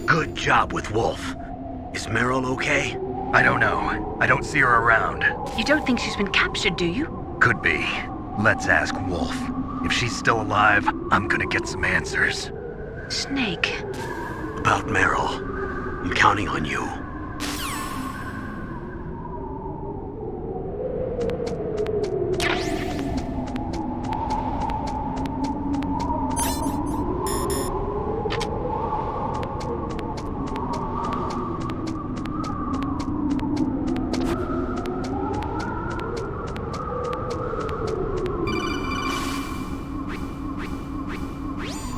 Good job with Wolf. Is Meryl okay? I don't know. I don't see her around. You don't think she's been captured, do you? Could be. Let's ask Wolf. If she's still alive, I'm gonna get some answers. Snake. About Meryl. I'm counting on you.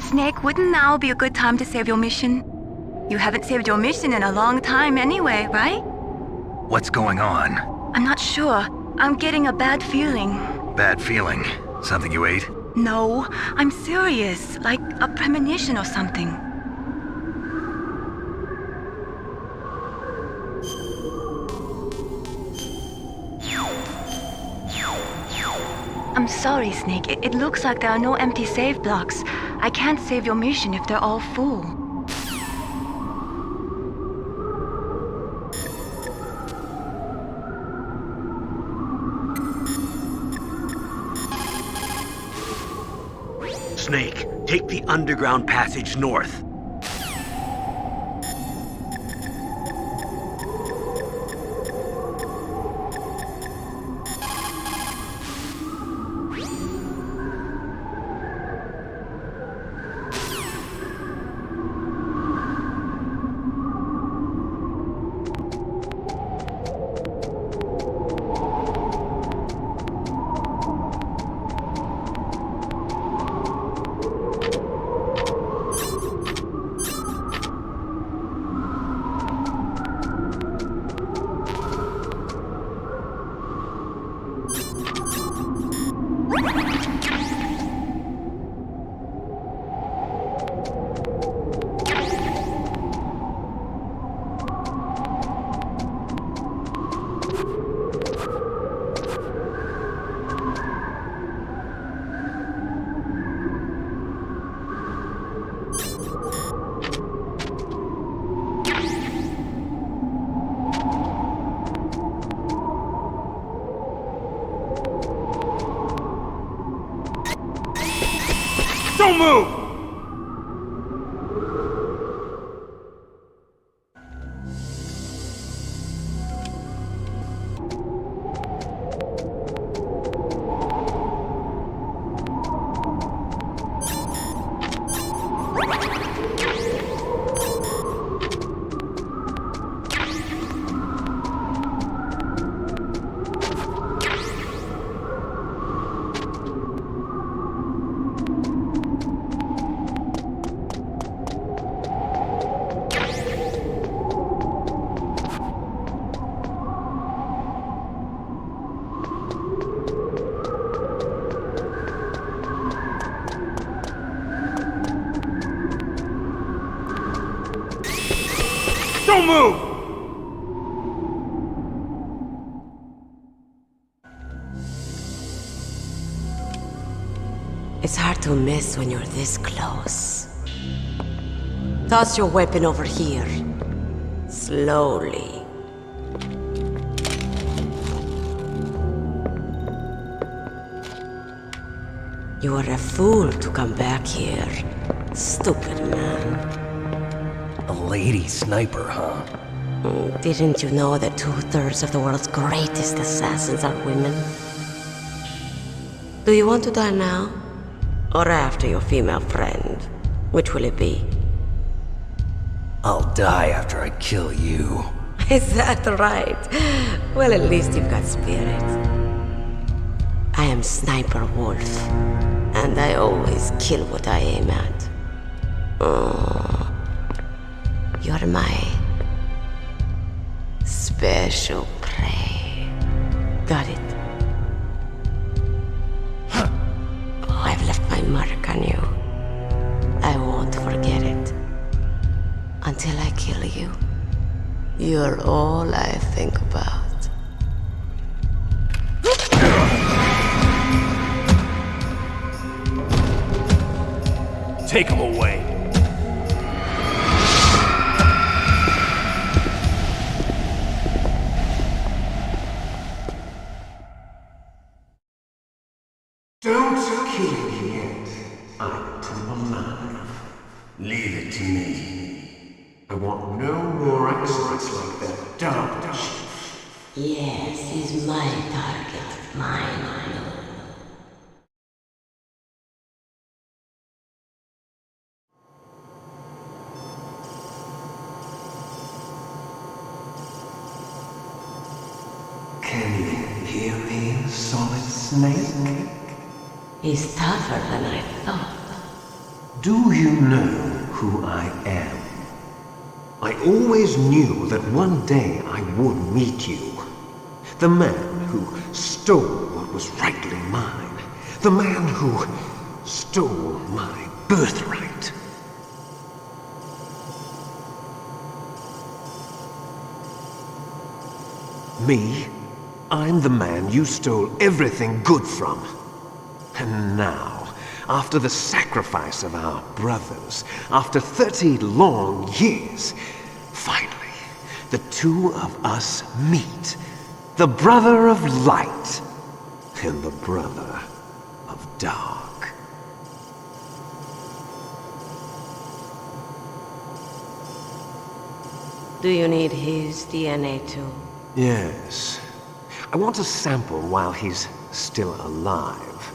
Snake, wouldn't now be a good time to save your mission? You haven't saved your mission in a long time anyway, right? What's going on? I'm not sure. I'm getting a bad feeling. Bad feeling? Something you ate? No, I'm serious. Like a premonition or something. I'm sorry, Snake. It looks like there are no empty save blocks. I can't save your mission if they're all full. Snake, take the underground passage north. Don't move! Don't move! It's hard to miss when you're this close. Toss your weapon over here. Slowly. You were a fool to come back here. Stupid man. A lady sniper, huh? Didn't you know that 2/3 of the world's greatest assassins are women? Do you want to die now? Or after your female friend? Which will it be? I'll die after I kill you. Is that right? Well, at least you've got spirit. I am Sniper Wolf, and I always kill what I aim at. Oh, you're my special prey. Got it. I've left my mark on you. I won't forget it. Until I kill you. You're all I think about. Take him away. Don't kill me yet. I'm too alive. Leave it to me. I want no more accidents like that, don't you? Yes, he's my target. Mine. Can you hear me, Solid Snake? He's tougher than I thought. Do you know who I am? I always knew that one day I would meet you. The man who stole what was rightly mine. The man who stole my birthright. Me? I'm the man you stole everything good from. And now, after the sacrifice of our brothers, after 30 long years, finally, the two of us meet. The brother of light and the brother of dark. Do you need his DNA too? Yes. I want a sample while he's still alive.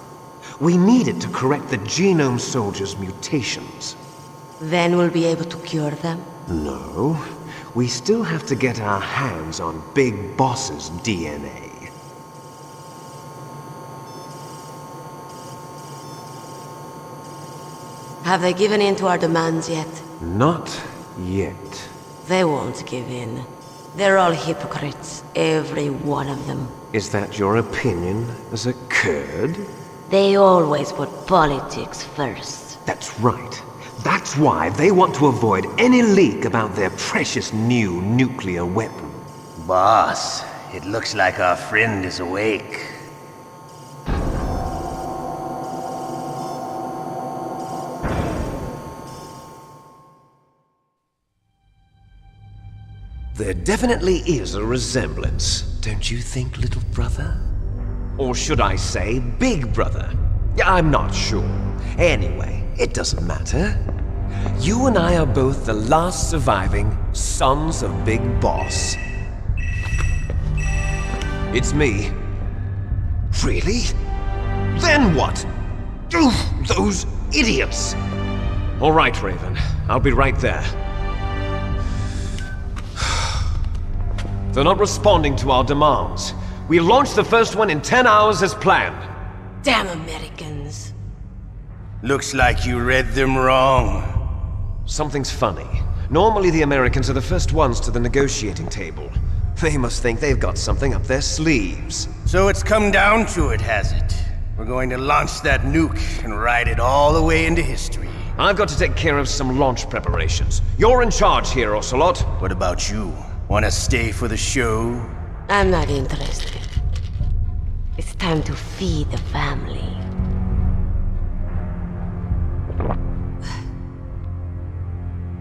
We need it to correct the Genome Soldier's mutations. Then we'll be able to cure them? No. We still have to get our hands on Big Boss's DNA. Have they given in to our demands yet? Not yet. They won't give in. They're all hypocrites, every one of them. Is that your opinion as a Kurd? They always put politics first. That's right. That's why they want to avoid any leak about their precious new nuclear weapon. Boss, it looks like our friend is awake. There definitely is a resemblance, don't you think, little brother? Or should I say, big brother? I'm not sure. Anyway, it doesn't matter. You and I are both the last surviving sons of Big Boss. It's me. Really? Then what? Oof, those idiots! All right, Raven. I'll be right there. They're not responding to our demands. We launched the first one in 10 hours as planned. Damn Americans. Looks like you read them wrong. Something's funny. Normally the Americans are the first ones to the negotiating table. They must think they've got something up their sleeves. So it's come down to it, has it? We're going to launch that nuke and ride it all the way into history. I've got to take care of some launch preparations. You're in charge here, Ocelot. What about you? Want to stay for the show? I'm not interested. It's time to feed the family.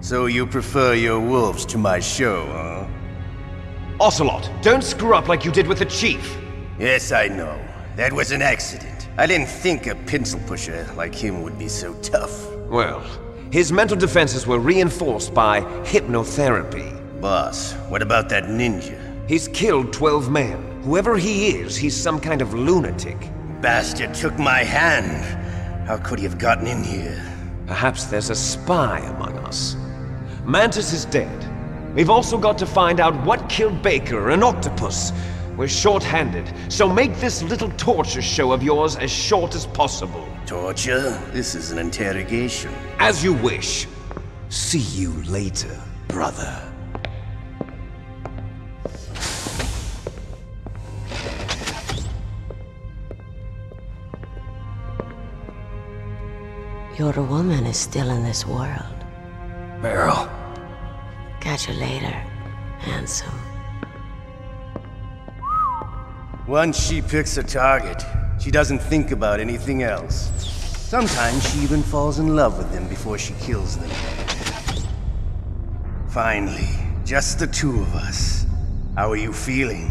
So you prefer your wolves to my show, huh? Ocelot, don't screw up like you did with the chief. Yes, I know. That was an accident. I didn't think a pencil pusher like him would be so tough. Well, his mental defenses were reinforced by hypnotherapy. Boss, what about that ninja? He's killed 12 men. Whoever he is, he's some kind of lunatic. Bastard took my hand. How could he have gotten in here? Perhaps there's a spy among us. Mantis is dead. We've also got to find out what killed Baker, an octopus. We're short-handed, so make this little torture show of yours as short as possible. Torture? This is an interrogation. As you wish. See you later, brother. Your woman is still in this world. Meryl. Catch you later, handsome. Once she picks a target, she doesn't think about anything else. Sometimes she even falls in love with them before she kills them. Finally, just the two of us. How are you feeling?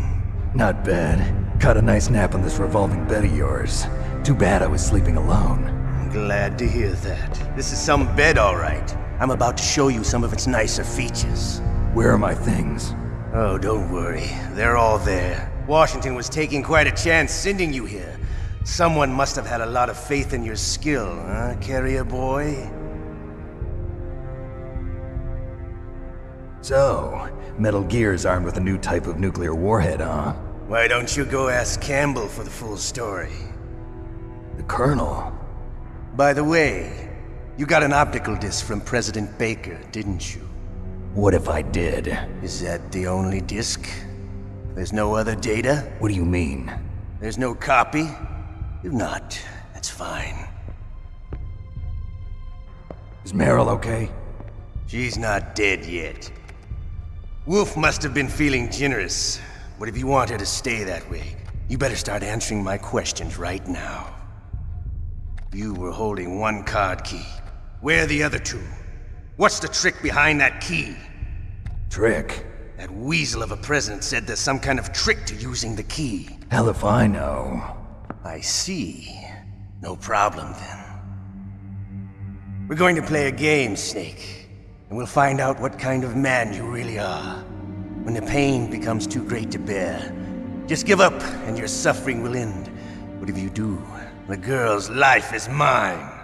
Not bad. Caught a nice nap on this revolving bed of yours. Too bad I was sleeping alone. I'm glad to hear that. This is some bed, all right. I'm about to show you some of its nicer features. Where are my things? Oh, don't worry. They're all there. Washington was taking quite a chance sending you here. Someone must have had a lot of faith in your skill, huh, carrier boy? So, Metal Gear's armed with a new type of nuclear warhead, huh? Why don't you go ask Campbell for the full story? The Colonel? By the way, you got an optical disc from President Baker, didn't you? What if I did? Is that the only disc? There's no other data? What do you mean? There's no copy? If not, that's fine. Is Meryl okay? She's not dead yet. Wolf must have been feeling generous. But if you want her to stay that way, you better start answering my questions right now. You were holding one card key. Where are the other two? What's the trick behind that key? Trick? That weasel of a president said there's some kind of trick to using the key. Hell if I know. I see. No problem then. We're going to play a game, Snake. And we'll find out what kind of man you really are. When the pain becomes too great to bear, just give up and your suffering will end. But if you do, the girl's life is mine.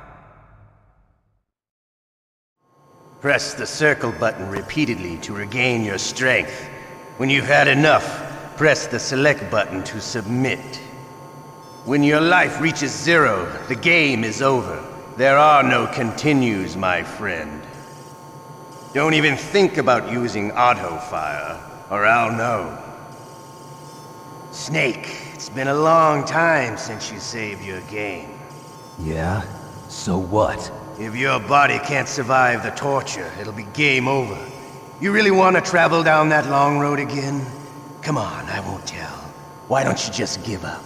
Press the circle button repeatedly to regain your strength. When you've had enough, press the select button to submit. When your life reaches 0, the game is over. There are no continues, my friend. Don't even think about using auto-fire, or I'll know. Snake, it's been a long time since you saved your game. Yeah? So what? If your body can't survive the torture, it'll be game over. You really want to travel down that long road again? Come on, I won't tell. Why don't you just give up?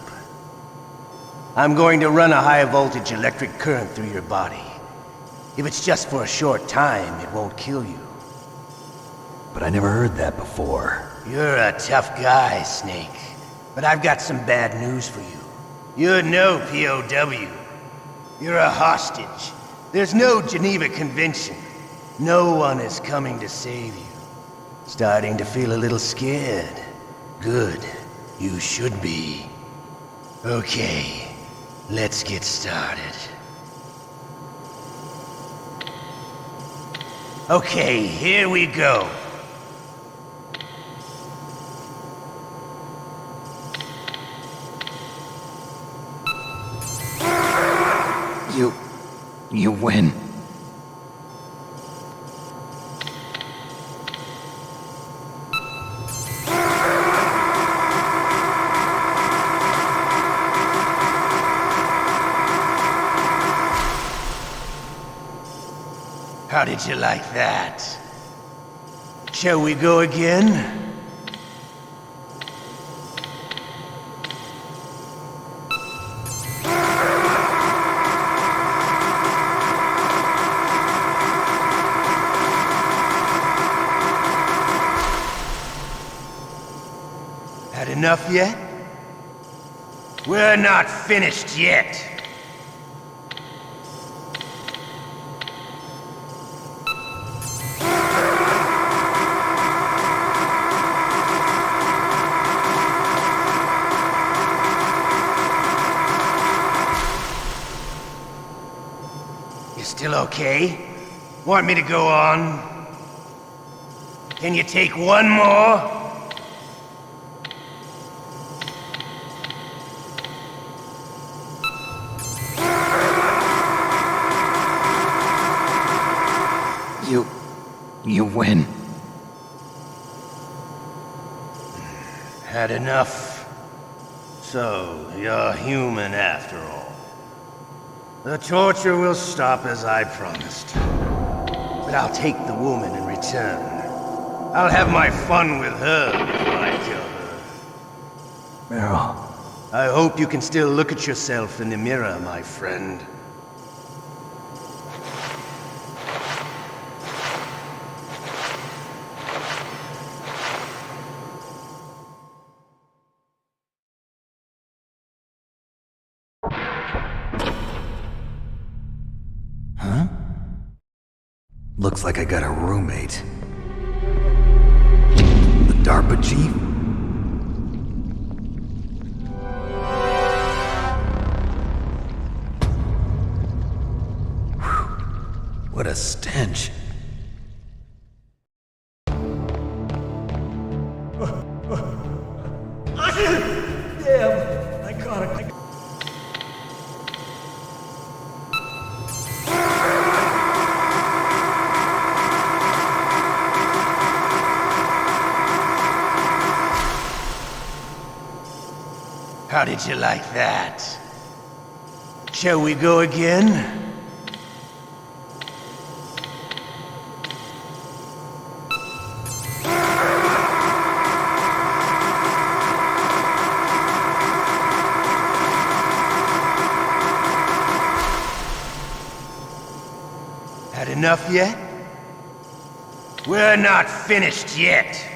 I'm going to run a high-voltage electric current through your body. If it's just for a short time, it won't kill you. But I never heard that before. You're a tough guy, Snake. But I've got some bad news for you. You're no POW. You're a hostage. There's no Geneva Convention. No one is coming to save you. Starting to feel a little scared. Good. You should be. Okay. Let's get started. Okay, here we go. You win. How did you like that? Shall we go again? enough yet? We're not finished yet. You still okay? Want me to go on? Can you take one more? You win. Had enough? So, you're human after all. The torture will stop as I promised. But I'll take the woman in return. I'll have my fun with her before I kill her. Meryl. I hope you can still look at yourself in the mirror, my friend. Looks like I got a roommate. The DARPA chief? Whew. What a stench. Damn! I caught it. How did you like that? Shall we go again? Had enough yet? We're not finished yet.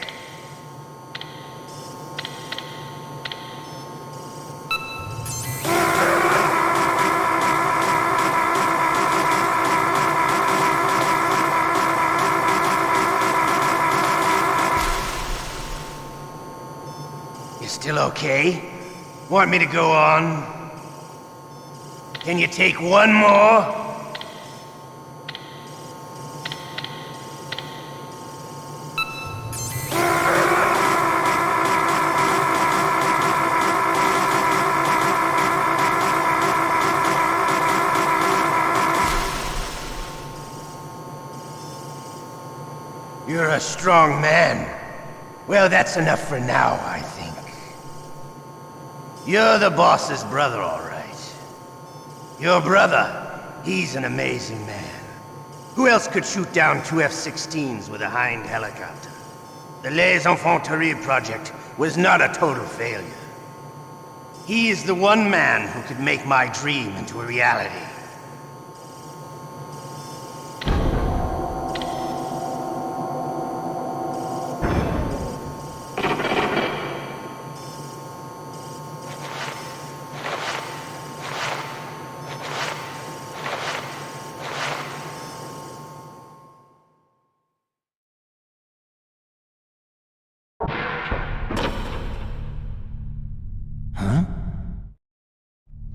Still okay? Want me to go on? Can you take one more? You're a strong man. Well, that's enough for now, I think. You're the boss's brother, all right. Your brother, he's an amazing man. Who else could shoot down two F-16s with a Hind helicopter? The Les Infanteries project was not a total failure. He is the one man who could make my dream into a reality.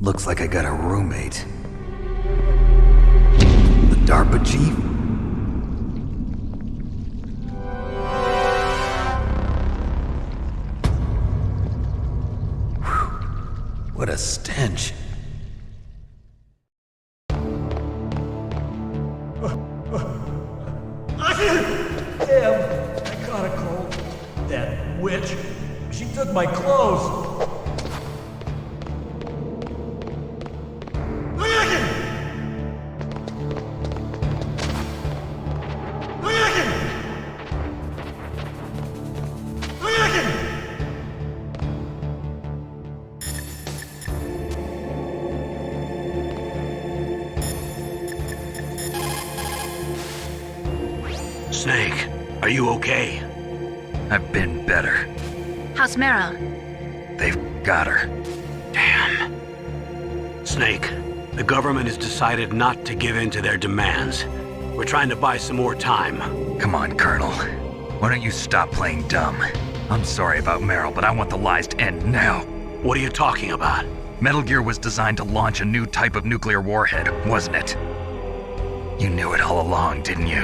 Looks like I got a roommate. The DARPA chief? Whew. What a stench. Damn! I caught a cold. That witch. She took my clothes. Snake, are you okay? I've been better. How's Meryl? they've got her. Damn. Snake, the government has decided not to give in to their demands. We're trying to buy some more time. Come on, Colonel. Why don't you stop playing dumb? I'm sorry about Meryl, but I want the lies to end now. What are you talking about? Metal Gear was designed to launch a new type of nuclear warhead, wasn't it? You knew it all along, didn't you?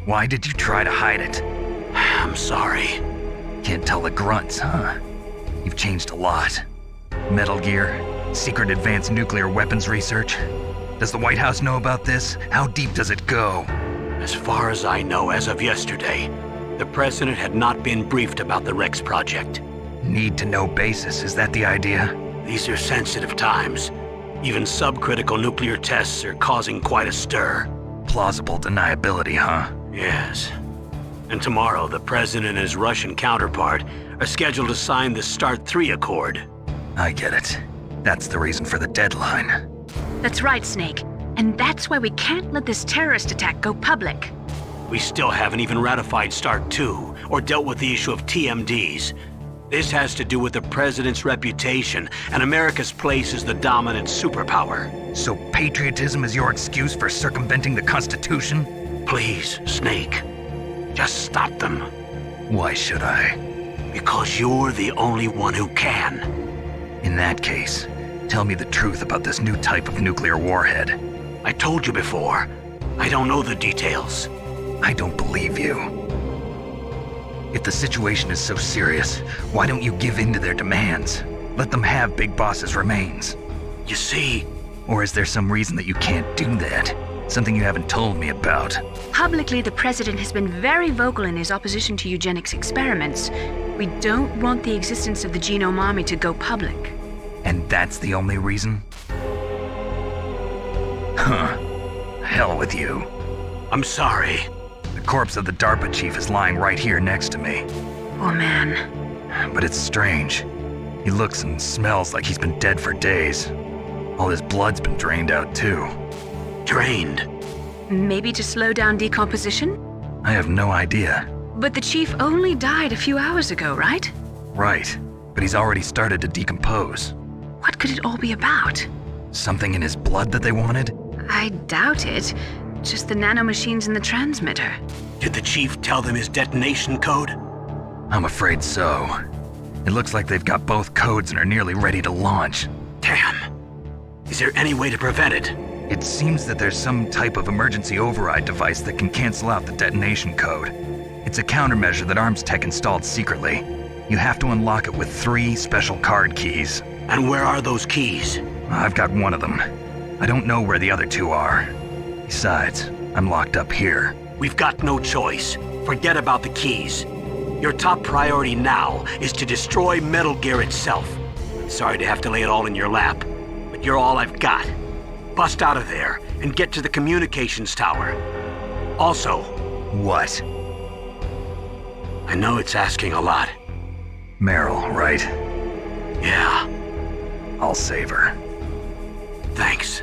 Why did you try to hide it? I'm sorry. Can't tell the grunts, huh? You've changed a lot. Metal Gear, secret advanced nuclear weapons research. Does the White House know about this? How deep does it go? As far as I know, as of yesterday, the president had not been briefed about the Rex project. Need-to-know basis, is that the idea? These are sensitive times. Even subcritical nuclear tests are causing quite a stir. Plausible deniability, huh? Yes. And tomorrow, the president and his Russian counterpart are scheduled to sign the START 3 Accord. I get it. That's the reason for the deadline. That's right, Snake. And that's why we can't let this terrorist attack go public. We still haven't even ratified START 2 or dealt with the issue of TMDs. This has to do with the president's reputation and America's place as the dominant superpower. So patriotism is your excuse for circumventing the Constitution? Please, Snake, just stop them. Why should I? Because you're the only one who can. In that case, tell me the truth about this new type of nuclear warhead. I told you before, I don't know the details. I don't believe you. If the situation is so serious, why don't you give in to their demands? Let them have Big Boss's remains. You see... Or is there some reason that you can't do that? Something you haven't told me about? Publicly, the president has been very vocal in his opposition to eugenics experiments. We don't want the existence of the genome army to go public. And that's the only reason? Huh. Hell with you. I'm sorry. The corpse of the DARPA chief is lying right here next to me. Oh, man. But it's strange. He looks and smells like he's been dead for days. All his blood's been drained out, too. Drained? Maybe to slow down decomposition? I have no idea. But the chief only died a few hours ago, right? Right. But he's already started to decompose. What could it all be about? Something in his blood that they wanted? I doubt it. Just the nanomachines in the transmitter. Did the chief tell them his detonation code? I'm afraid so. It looks like they've got both codes and are nearly ready to launch. Damn. Is there any way to prevent it? It seems that there's some type of emergency override device that can cancel out the detonation code. It's a countermeasure that Arms Tech installed secretly. You have to unlock it with 3 special card keys. And where are those keys? I've got one of them. I don't know where the other 2 are. Besides, I'm locked up here. We've got no choice. Forget about the keys. Your top priority now is to destroy Metal Gear itself. Sorry to have to lay it all in your lap, but you're all I've got. Bust out of there and get to the communications tower. Also... What? I know it's asking a lot. Meryl, right? Yeah. I'll save her. Thanks.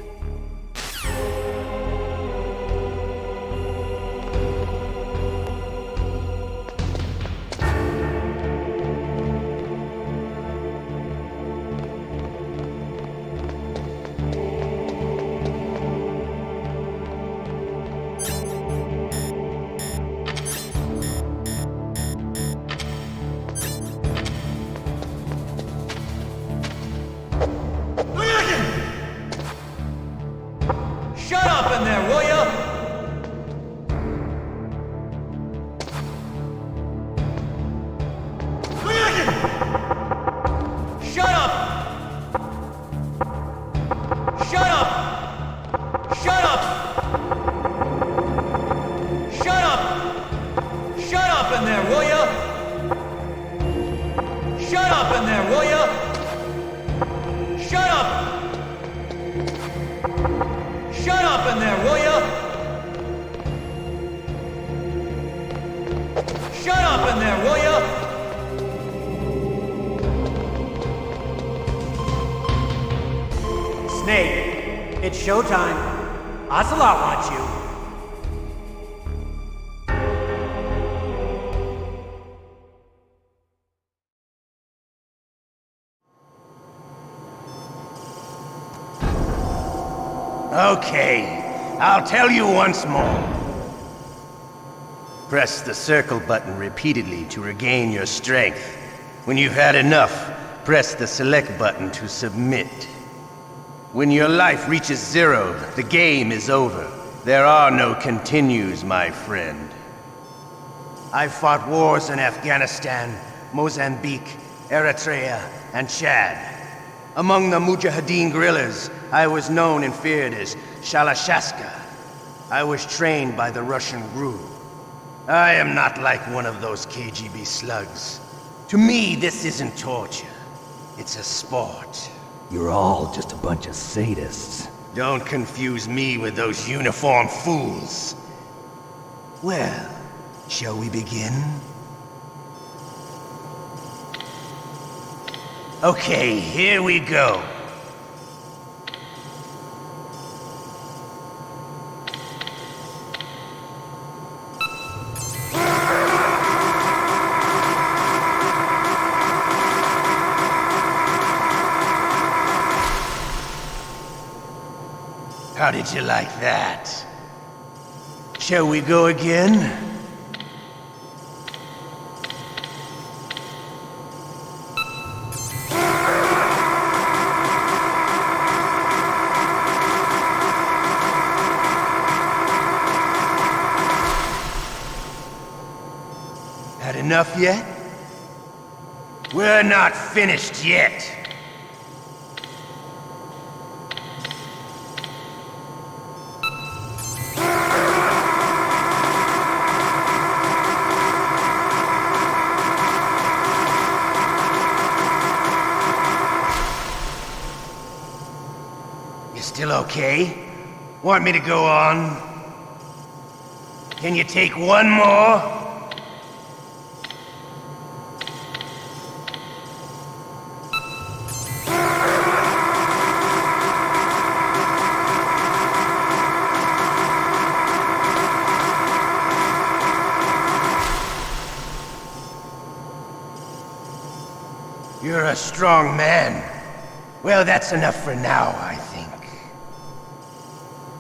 Shut up in there, will ya? Shut up! Shut up! Shut up! Shut up! Shut up in there, will ya? Shut up in there, will ya? Shut up! Shut up in there, will ya? Shut up in there, will ya? Snake, it's showtime. Ocelot wants you. Okay, I'll tell you once more. Press the circle button repeatedly to regain your strength. When you've had enough, press the select button to submit. When your life reaches 0, the game is over. There are no continues, my friend. I've fought wars in Afghanistan, Mozambique, Eritrea, and Chad. Among the Mujahideen guerrillas, I was known and feared as Shalashaska. I was trained by the Russian GRU. I am not like one of those KGB slugs. To me, this isn't torture. It's a sport. You're all just a bunch of sadists. Don't confuse me with those uniformed fools. Well, shall we begin? Okay, here we go. How did you like that? Shall we go again? Had enough yet? We're not finished yet. Still okay? Want me to go on? Can you take one more? You're a strong man. Well, that's enough for now, I think.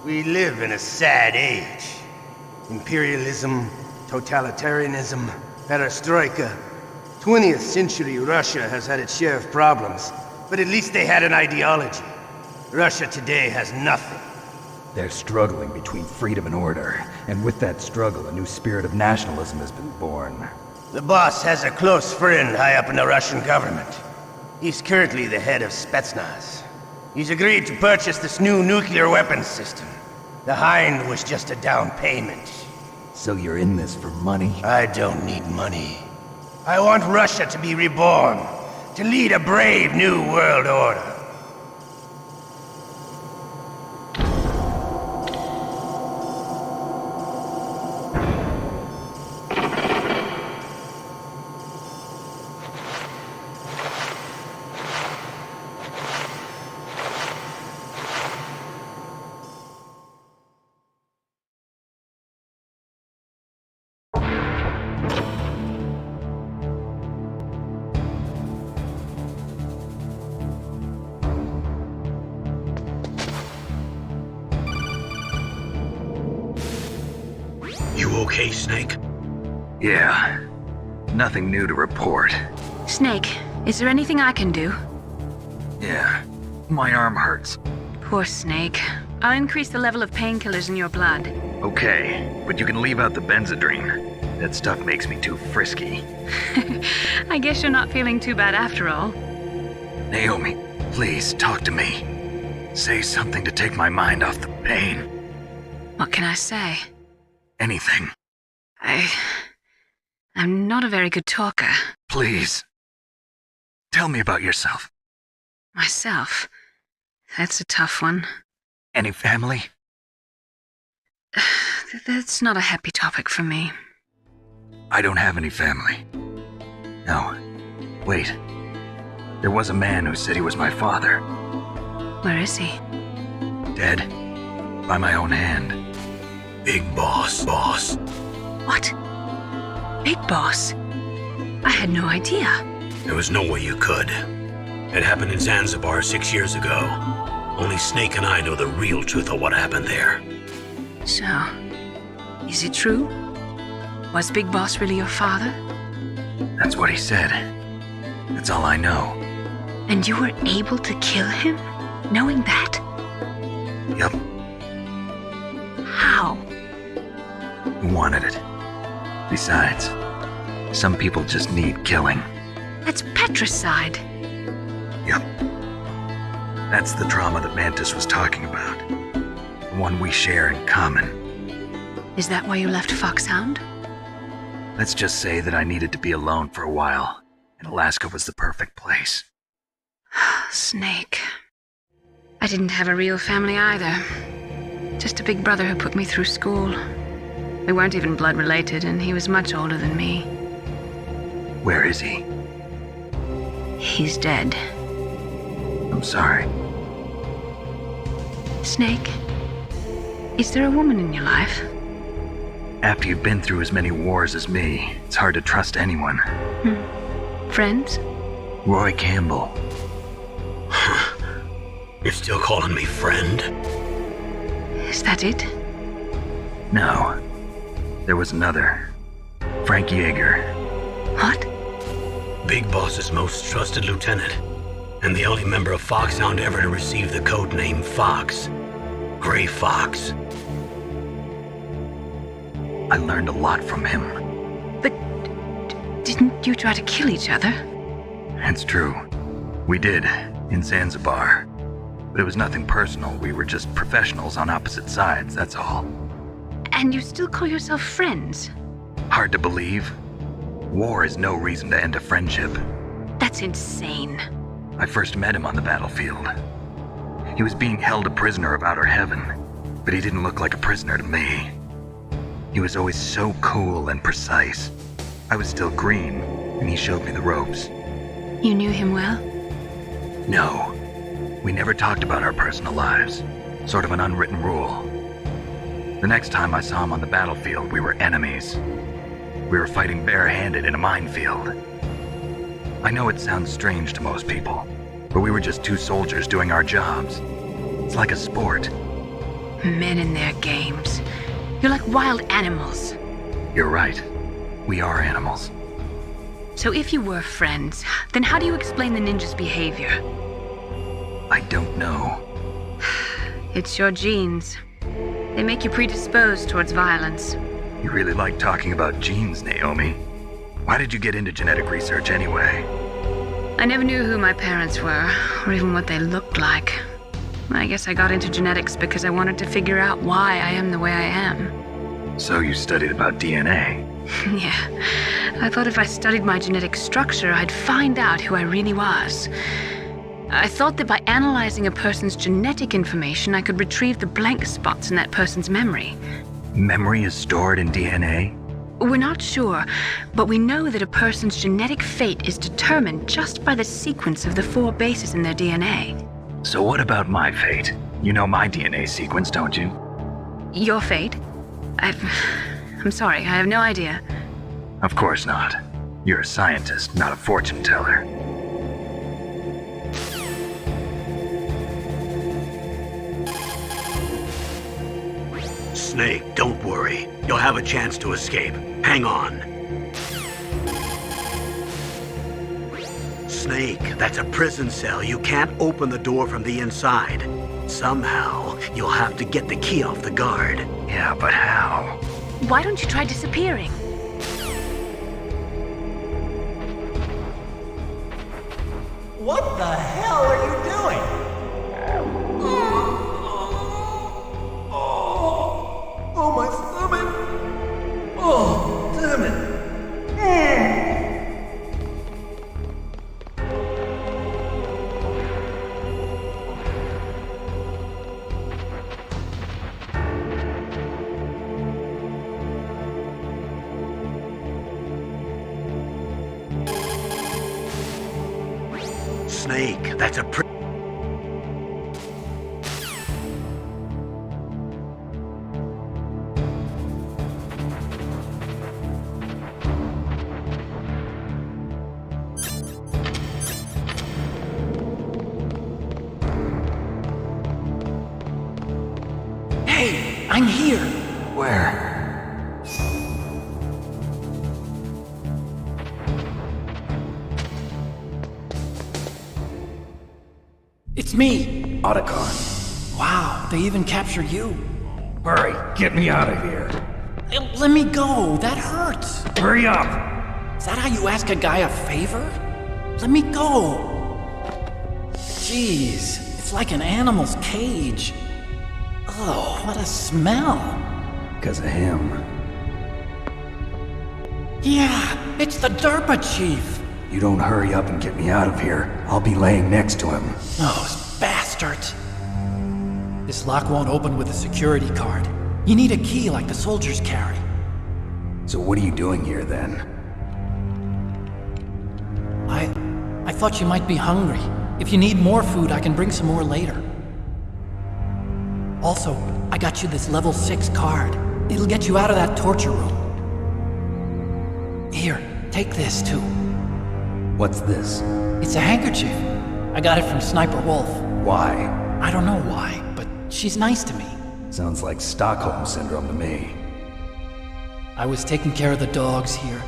We live in a sad age. Imperialism, totalitarianism, perestroika. 20th century Russia has had its share of problems, but at least they had an ideology. Russia today has nothing. They're struggling between freedom and order, and with that struggle, a new spirit of nationalism has been born. The boss has a close friend high up in the Russian government. He's currently the head of Spetsnaz. He's agreed to purchase this new nuclear weapons system. The Hind was just a down payment. So you're in this for money? I don't need money. I want Russia to be reborn, to lead a brave new world order. You okay, Snake? Yeah. Nothing new to report. Snake, is there anything I can do? Yeah. My arm hurts. Poor Snake. I'll increase the level of painkillers in your blood. Okay, but you can leave out the Benzedrine. That stuff makes me too frisky. I guess you're not feeling too bad after all. Naomi, please talk to me. Say something to take my mind off the pain. What can I say? Anything. I'm not a very good talker. Please. Tell me about yourself. Myself? That's a tough one. Any family? That's not a happy topic for me. I don't have any family. No. Wait. There was a man who said he was my father. Where is he? Dead. By my own hand. Big boss. What? Big boss? I had no idea. There was no way you could. It happened in Zanzibar 6 years ago. Only Snake and I know the real truth of what happened there. So, is it true? Was Big Boss really your father? That's what he said. That's all I know. And you were able to kill him, knowing that? Yup. How? He wanted it. Besides, some people just need killing. That's patricide. Yup. That's the trauma that Mantis was talking about. The one we share in common. Is that why you left Foxhound? Let's just say that I needed to be alone for a while, and Alaska was the perfect place. Snake. I didn't have a real family either. Just a big brother who put me through school. We weren't even blood related, and he was much older than me. Where is he? He's dead. I'm sorry. Snake, is there a woman in your life? After you've been through as many wars as me, it's hard to trust anyone. Friends? Roy Campbell. You're still calling me friend? Is that it? No. There was another. Frank Yeager. What? Big Boss's most trusted lieutenant, and the only member of Foxhound ever to receive the code name Fox. Gray Fox. I learned a lot from him. But didn't you try to kill each other? It's true. We did, in Zanzibar. But it was nothing personal. We were just professionals on opposite sides, that's all. And you still call yourself friends? Hard to believe. War is no reason to end a friendship. That's insane. I first met him on the battlefield. He was being held a prisoner of outer heaven, but he didn't look like a prisoner to me. He was always so cool and precise. I was still green, and he showed me the ropes. You knew him well? No. We never talked about our personal lives. Sort of an unwritten rule. The next time I saw him on the battlefield, we were enemies. We were fighting barehanded in a minefield. I know it sounds strange to most people, but we were just two soldiers doing our jobs. It's like a sport. Men in their games. You're like wild animals. You're right. We are animals. So if you were friends, then how do you explain the ninja's behavior? I don't know. It's your genes. They make you predisposed towards violence. You really like talking about genes, Naomi. Why did you get into genetic research anyway? I never knew who my parents were, or even what they looked like. I guess I got into genetics because I wanted to figure out why I am the way I am. So you studied about DNA? Yeah. I thought if I studied my genetic structure, I'd find out who I really was. I thought that by analyzing a person's genetic information, I could retrieve the blank spots in that person's memory. Memory is stored in DNA? We're not sure, but we know that a person's genetic fate is determined just by the sequence of the 4 bases in their DNA. So what about my fate? You know my DNA sequence, don't you? Your fate? I'm sorry, I have no idea. Of course not. You're a scientist, not a fortune teller. Snake, don't worry. You'll have a chance to escape. Hang on. Snake, that's a prison cell. You can't open the door from the inside. Somehow, you'll have to get the key off the guard. Yeah, but how? Why don't you try disappearing? What the hell are you doing? Oh, my stomach! Oh, damn it! Snake, that's a I'm here. Where? It's me. Otacon. Wow, they even captured you. Hurry, get me out of here. Let me go. That hurts. Hurry up. Is that how you ask a guy a favor? Let me go. Jeez, it's like an animal's cage. Oh, what a smell. Because of him. Yeah, it's the DERPA chief. You don't hurry up and get me out of here, I'll be laying next to him. Those bastards. This lock won't open with a security card. You need a key like the soldiers carry. So what are you doing here then? I thought you might be hungry. If you need more food, I can bring some more later. Also, I got you this level 6 card. It'll get you out of that torture room. Here, take this too. What's this? It's a handkerchief. I got it from Sniper Wolf. Why? I don't know why, but she's nice to me. Sounds like Stockholm Syndrome to me. I was taking care of the dogs here.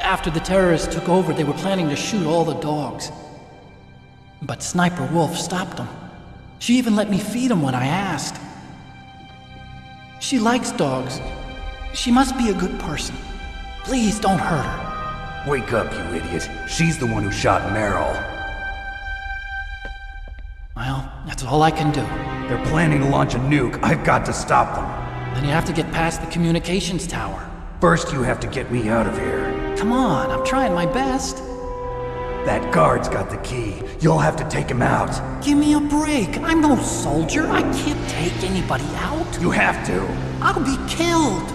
After the terrorists took over, they were planning to shoot all the dogs. But Sniper Wolf stopped them. She even let me feed them when I asked. She likes dogs. She must be a good person. Please don't hurt her. Wake up, you idiot. She's the one who shot Meryl. Well, that's all I can do. They're planning to launch a nuke. I've got to stop them. Then you have to get past the communications tower. First, you have to get me out of here. Come on, I'm trying my best. That guard's got the key. You'll have to take him out. Give me a break. I'm no soldier. I can't take anybody out. You have to. I'll be killed.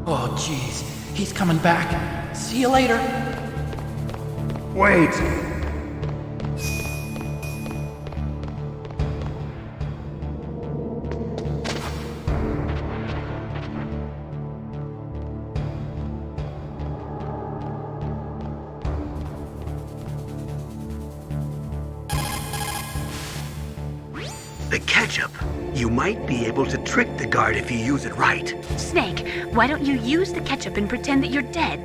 Oh, jeez. He's coming back. See you later. Wait! The ketchup. You might be able to trick the guard if you use it right. Snake, why don't you use the ketchup and pretend that you're dead?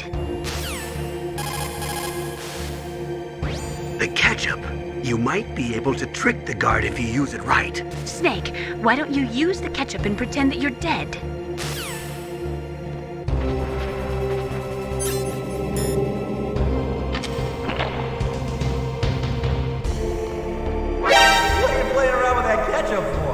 The ketchup. You might be able to trick the guard if you use it right. Snake, why don't you use the ketchup and pretend that you're dead? What are you playing around with that ketchup for?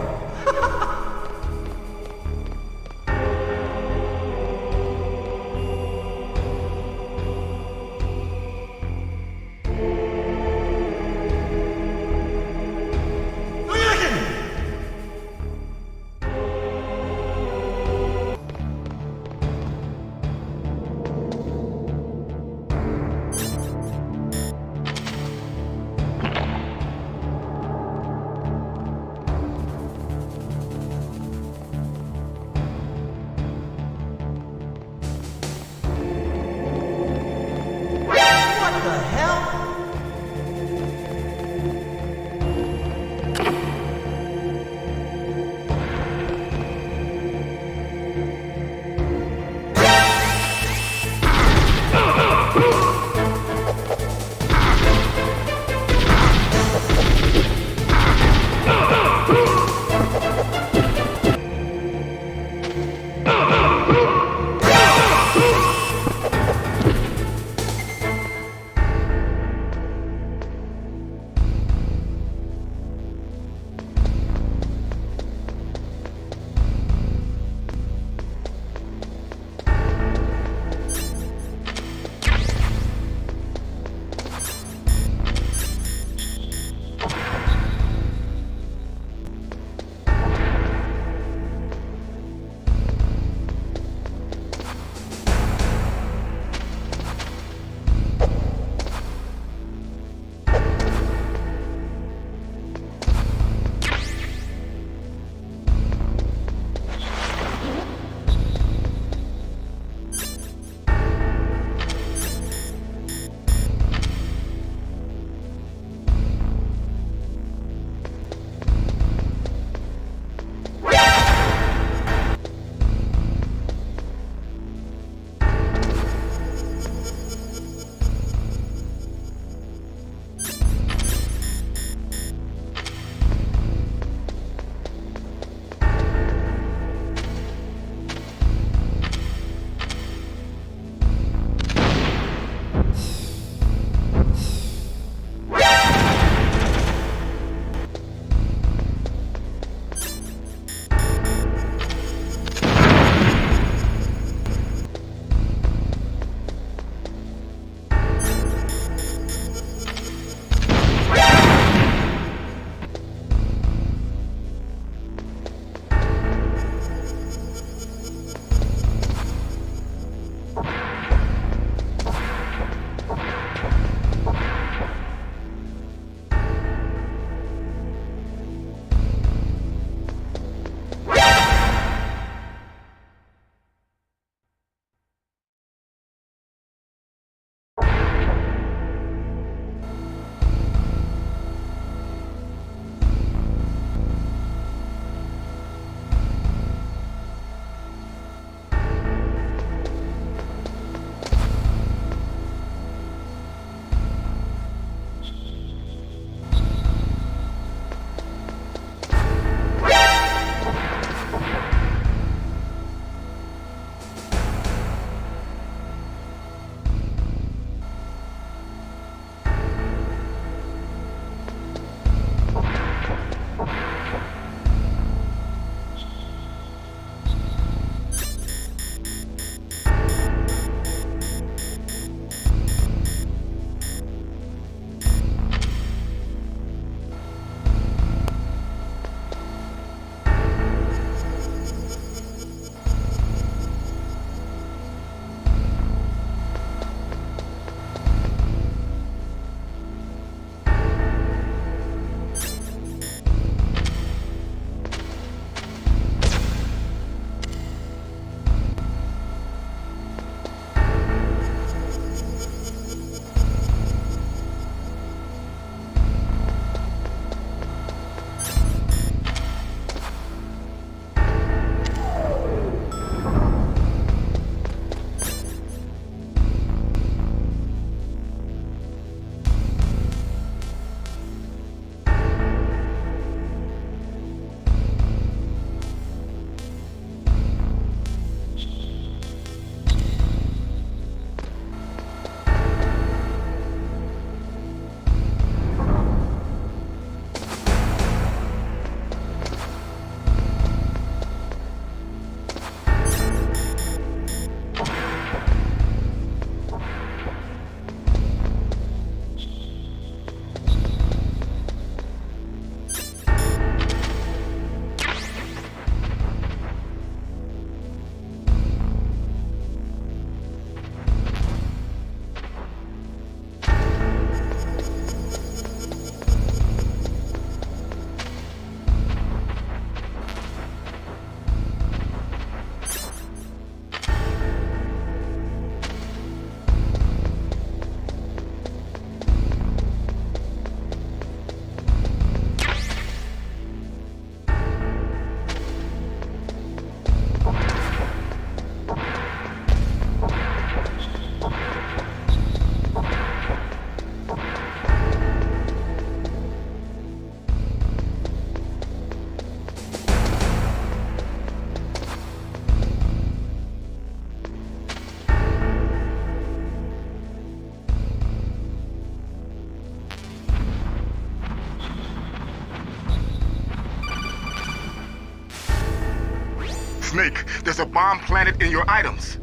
Snake, there's a bomb planted in your items.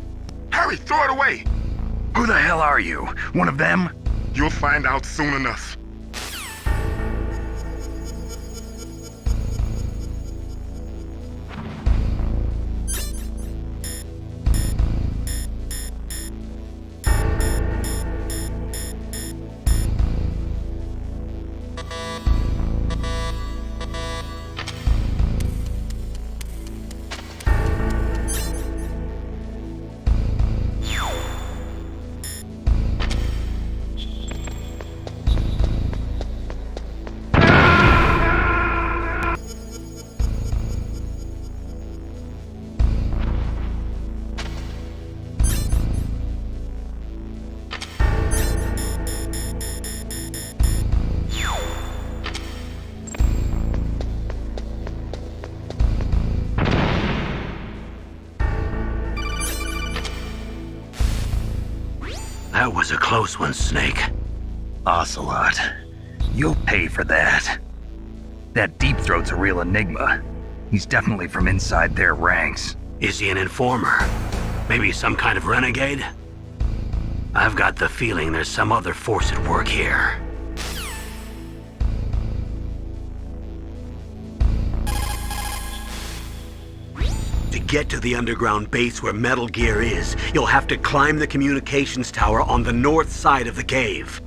Hurry, throw it away! Who the hell are you? One of them? You'll find out soon enough. That was a close one, Snake. Ocelot, you'll pay for that. That Deep Throat's a real enigma. He's definitely from inside their ranks. Is he an informer? Maybe some kind of renegade? I've got the feeling there's some other force at work here. To get to the underground base where Metal Gear is, you'll have to climb the communications tower on the north side of the cave.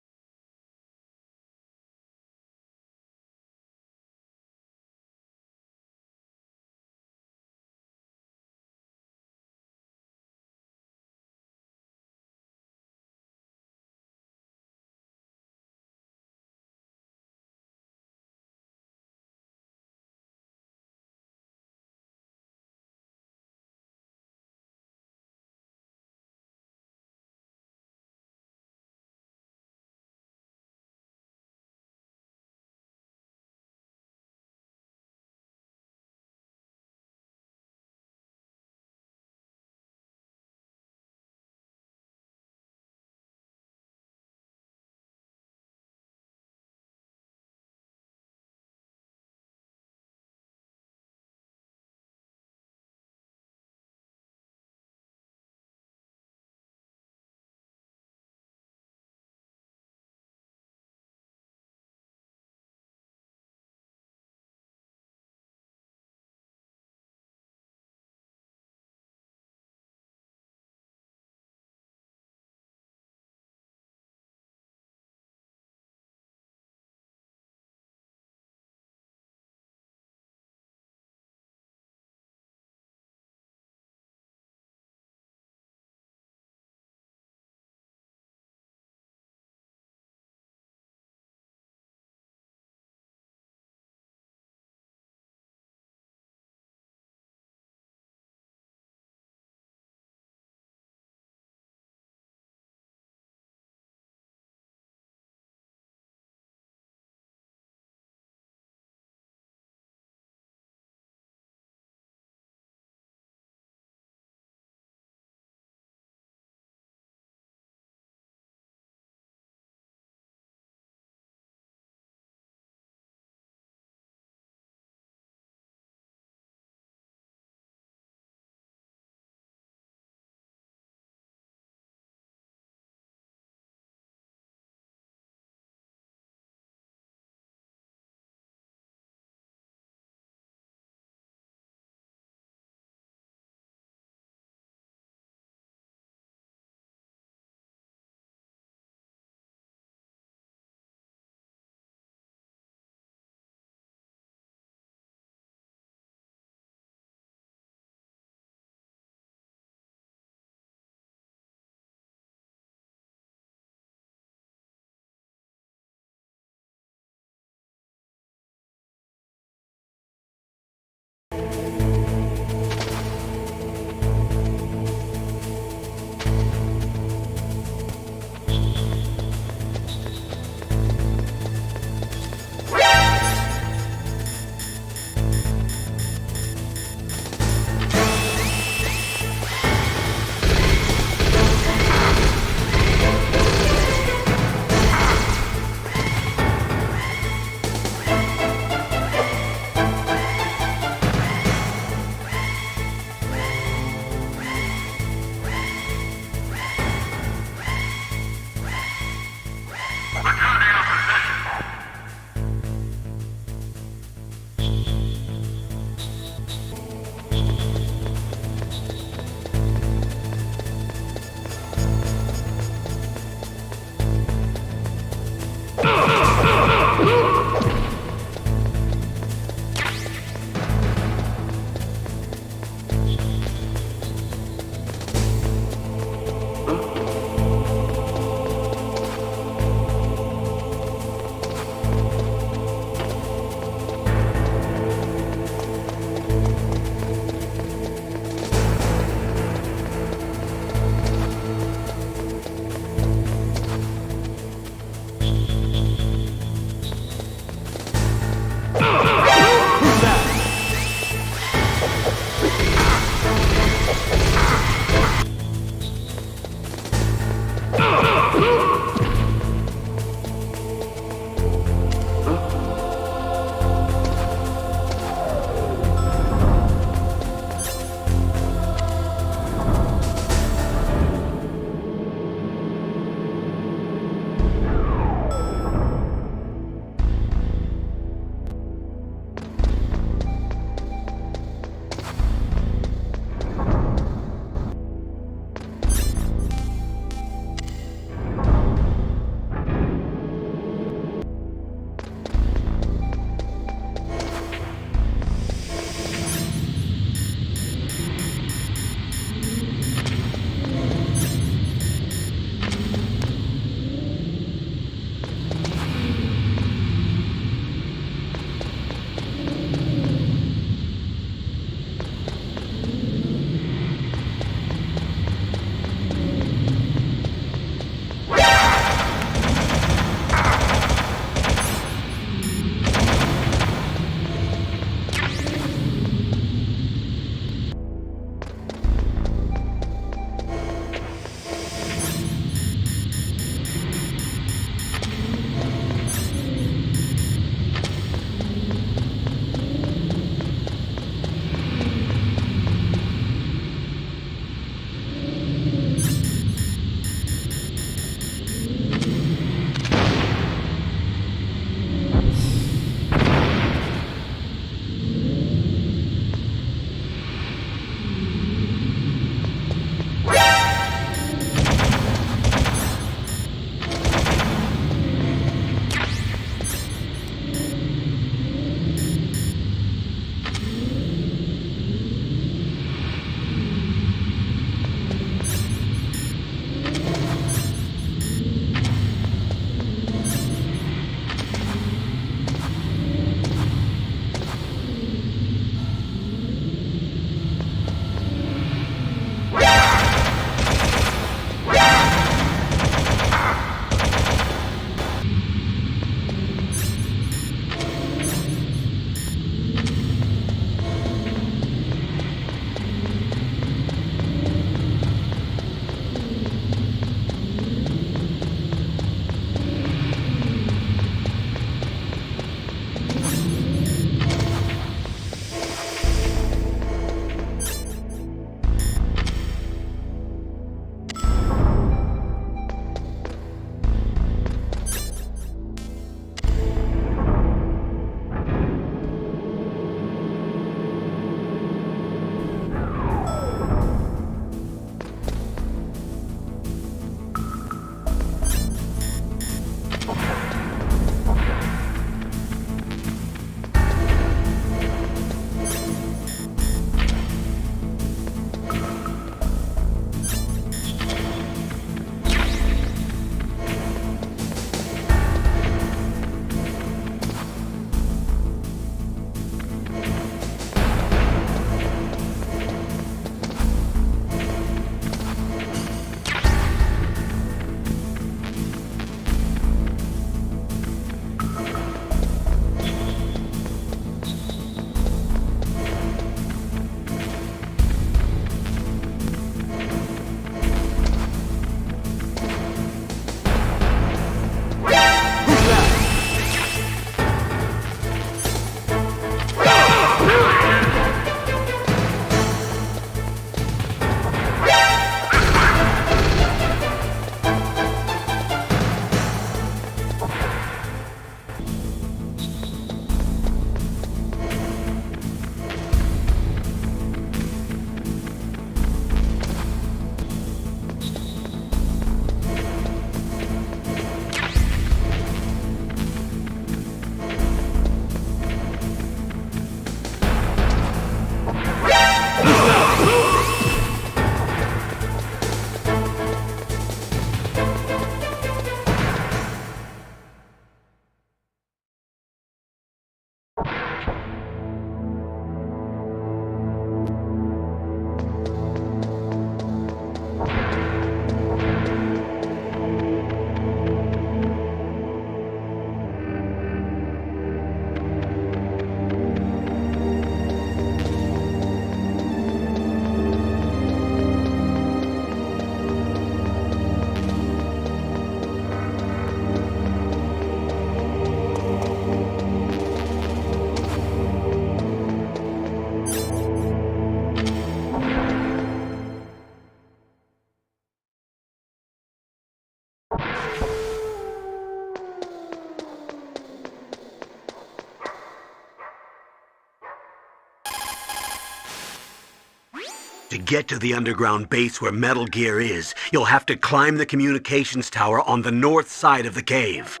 To get to the underground base where Metal Gear is, you'll have to climb the communications tower on the north side of the cave.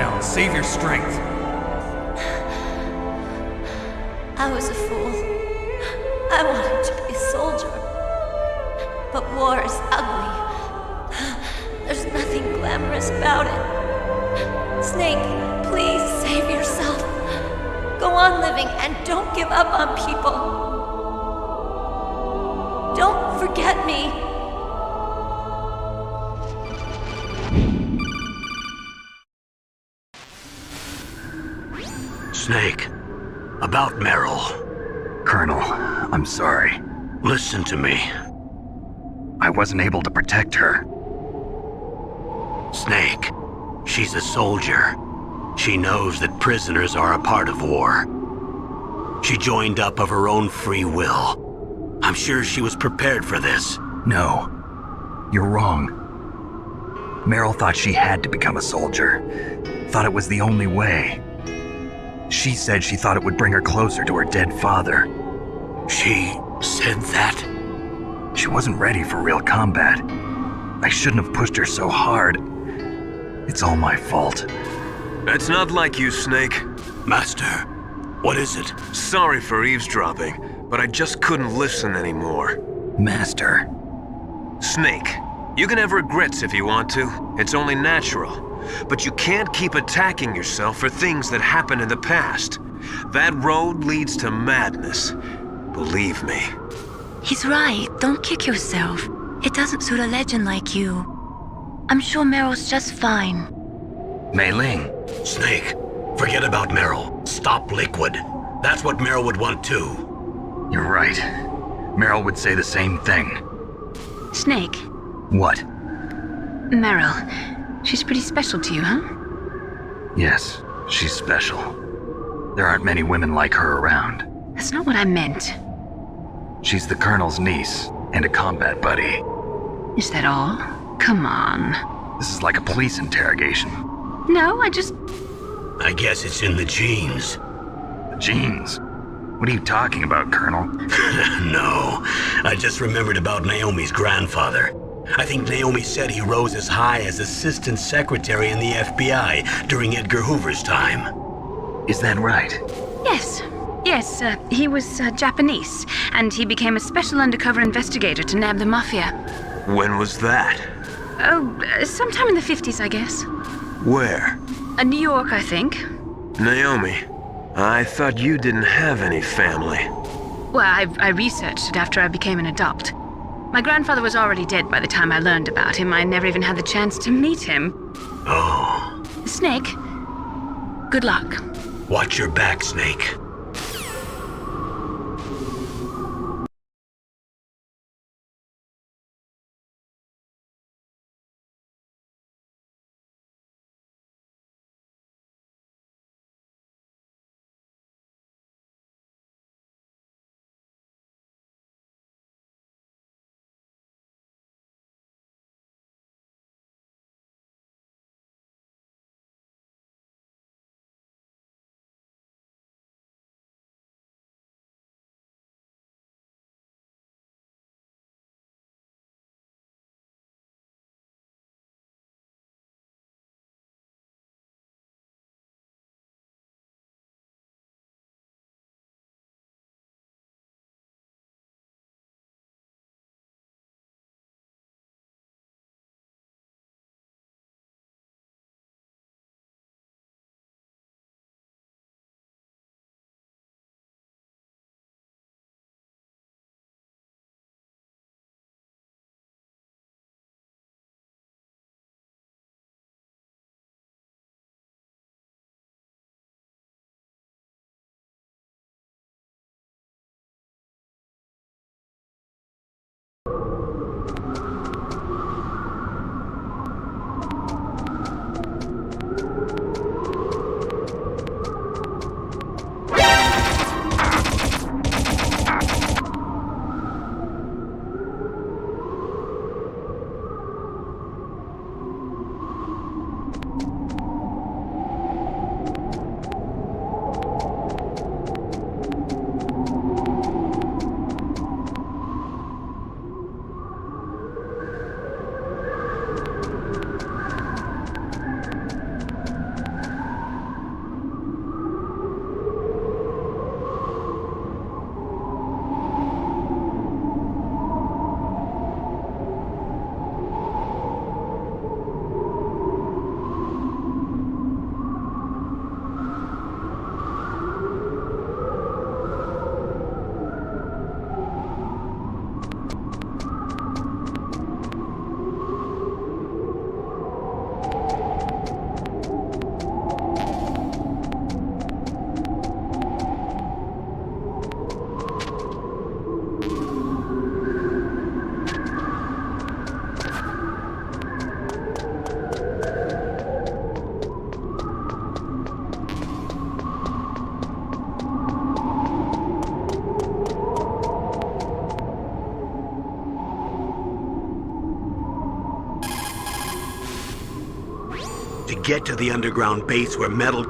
down. Save your strength. I was a fool. I wanted to be a soldier. But war is ugly. There's nothing glamorous about it. Snake, please save yourself. Go on living and don't give up on people. Don't forget me. Snake, about Meryl. Colonel, I'm sorry. Listen to me. I wasn't able to protect her. Snake, she's a soldier. She knows that prisoners are a part of war. She joined up of her own free will. I'm sure she was prepared for this. No, you're wrong. Meryl thought she had to become a soldier. Thought it was the only way. She said she thought it would bring her closer to her dead father. She said that? She wasn't ready for real combat. I shouldn't have pushed her so hard. It's all my fault. That's not like you, Snake. Master, what is it? Sorry for eavesdropping, but I just couldn't listen anymore. Master. Snake, you can have regrets if you want to. It's only natural. But you can't keep attacking yourself for things that happened in the past. That road leads to madness. Believe me. He's right. Don't kick yourself. It doesn't suit a legend like you. I'm sure Meryl's just fine. Mei Ling. Snake, forget about Meryl. Stop Liquid. That's what Meryl would want too. You're right. Meryl would say the same thing. Snake. What? Meryl. She's pretty special to you, huh? Yes, she's special. There aren't many women like her around. That's not what I meant. She's the Colonel's niece and a combat buddy. Is that all? Come on. This is like a police interrogation. No, I guess it's in the genes. The genes? What are you talking about, Colonel? No, I just remembered about Naomi's grandfather. I think Naomi said he rose as high as assistant secretary in the FBI during Edgar Hoover's time. Is that right? Yes. Yes, he was Japanese, and he became a special undercover investigator to nab the mafia. When was that? Oh, sometime in the 50s, I guess. Where? New York, I think. Naomi, I thought you didn't have any family. Well, I researched it after I became an adopt. My grandfather was already dead by the time I learned about him. I never even had the chance to meet him. Oh. Snake, good luck. Watch your back, Snake. To get to the underground base where metal...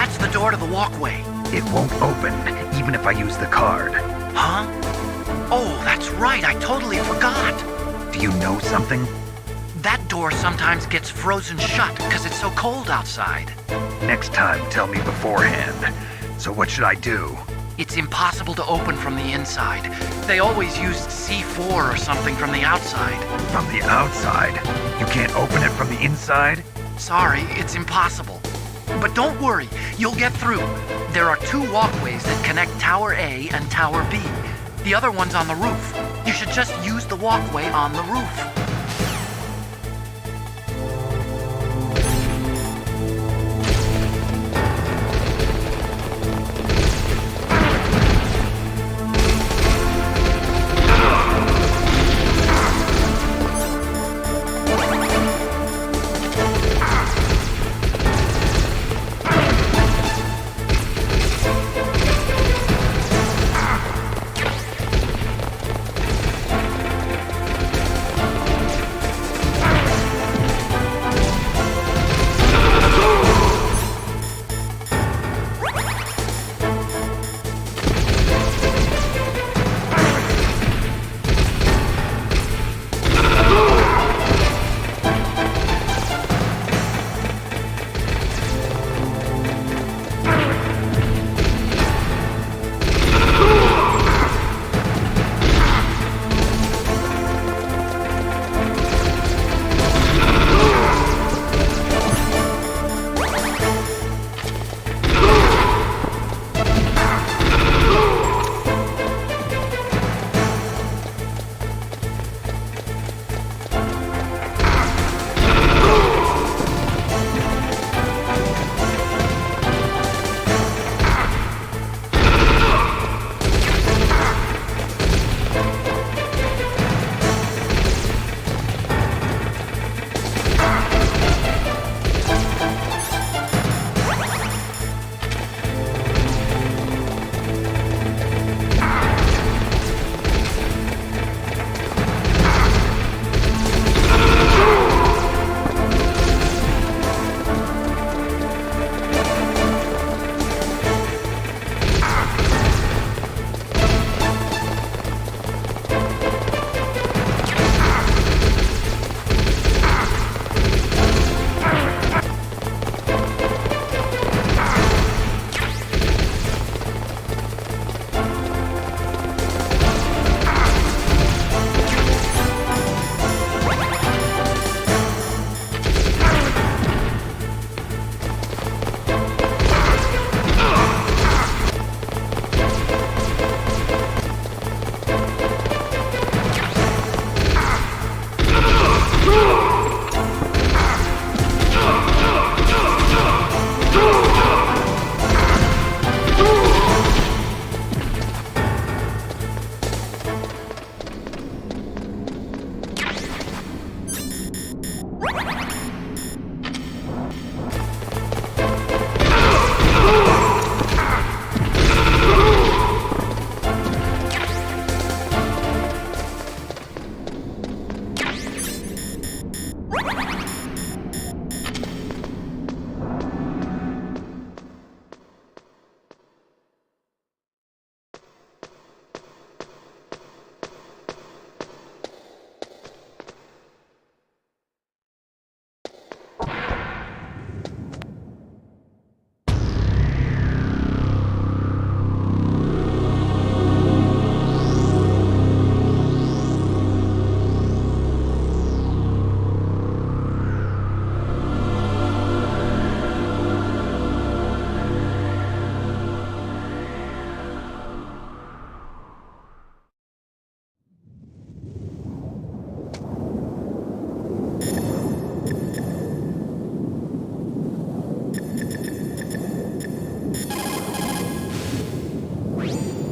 That's the door to the walkway. It won't open, even if I use the card. Huh? Oh, that's right, I totally forgot. Do you know something? That door sometimes gets frozen shut because it's so cold outside. Next time, tell me beforehand. So what should I do? It's impossible to open from the inside. They always used C4 or something from the outside. From the outside? You can't open it from the inside? Sorry, it's impossible. But don't worry, you'll get through. There are 2 walkways that connect Tower A and Tower B. The other one's on the roof. You should just use the walkway on the roof.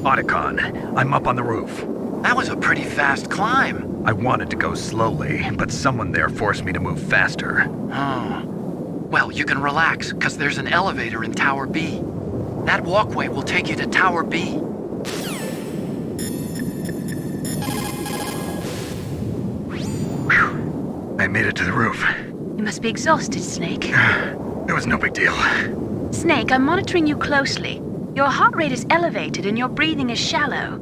Otacon, I'm up on the roof. That was a pretty fast climb. I wanted to go slowly, but someone there forced me to move faster. Oh. Well, you can relax, because there's an elevator in Tower B. That walkway will take you to Tower B. Whew. I made it to the roof. You must be exhausted, Snake. It was no big deal. Snake, I'm monitoring you closely. Your heart rate is elevated and your breathing is shallow.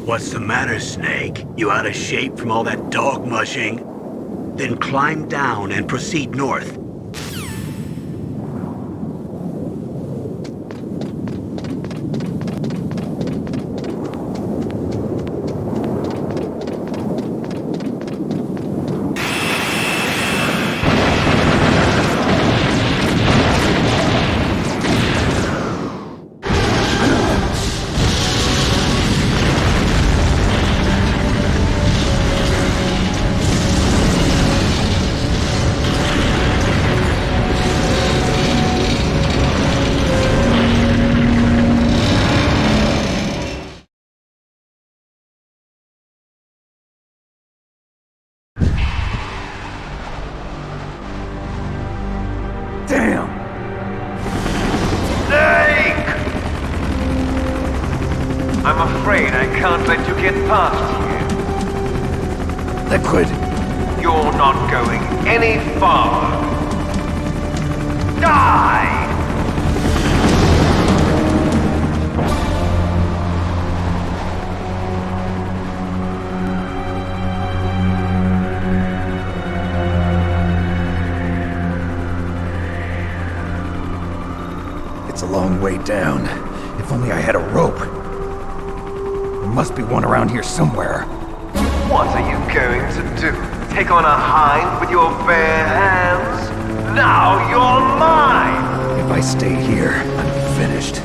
What's the matter, Snake? You out of shape from all that dog mushing? Then climb down and proceed north. I'm afraid I can't let you get past here. Liquid. You're not going any farther. Die! It's a long way down. If only I had a rope. There must be one around here somewhere. What are you going to do? Take on a hind with your bare hands? Now you're mine! If I stay here, I'm finished.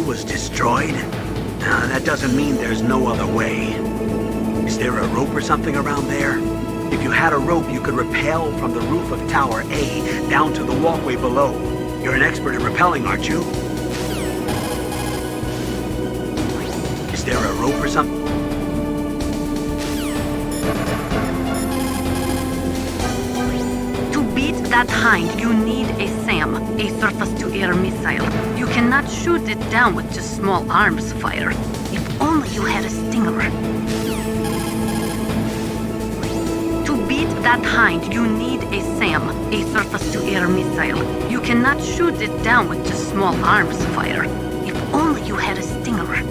Was destroyed? That doesn't mean there's no other way. Is there a rope or something around there? If you had a rope, you could rappel from the roof of Tower A down to the walkway below. You're an expert at rappelling, aren't you? Is there a rope or something? To beat that hind, you need a SAM, a surface-to-air missile. You cannot shoot it down with just small arms fire. If only you had a stinger. that kind, you need a SAM, a surface-to-air missile. You cannot shoot it down with just small arms fire. If only you had a Stinger.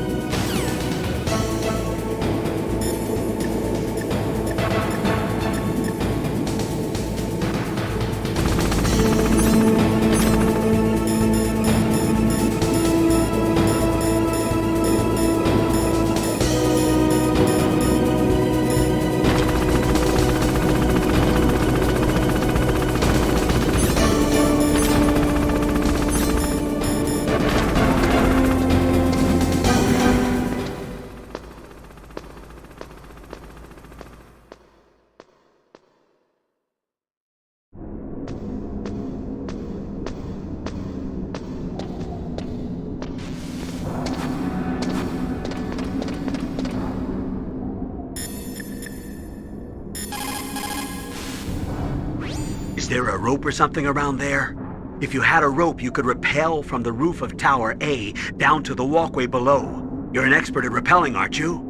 Is there a rope or something around there? If you had a rope, you could rappel from the roof of Tower A down to the walkway below. You're an expert at rappelling, aren't you?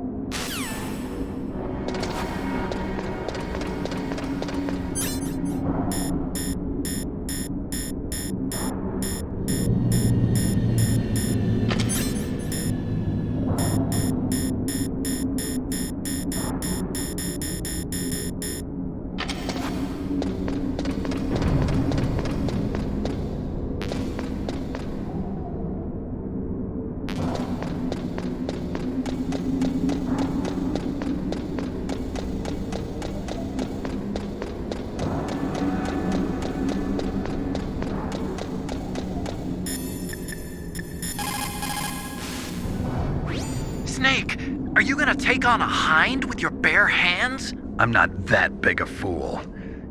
Snake, are you gonna take on a hind with your bare hands? I'm not that big a fool.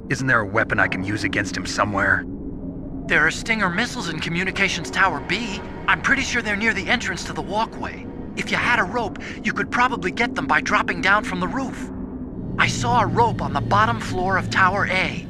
Isn't there a weapon I can use against him somewhere? There are Stinger missiles in Communications Tower B. I'm pretty sure they're near the entrance to the walkway. If you had a rope, you could probably get them by dropping down from the roof. I saw a rope on the bottom floor of Tower A.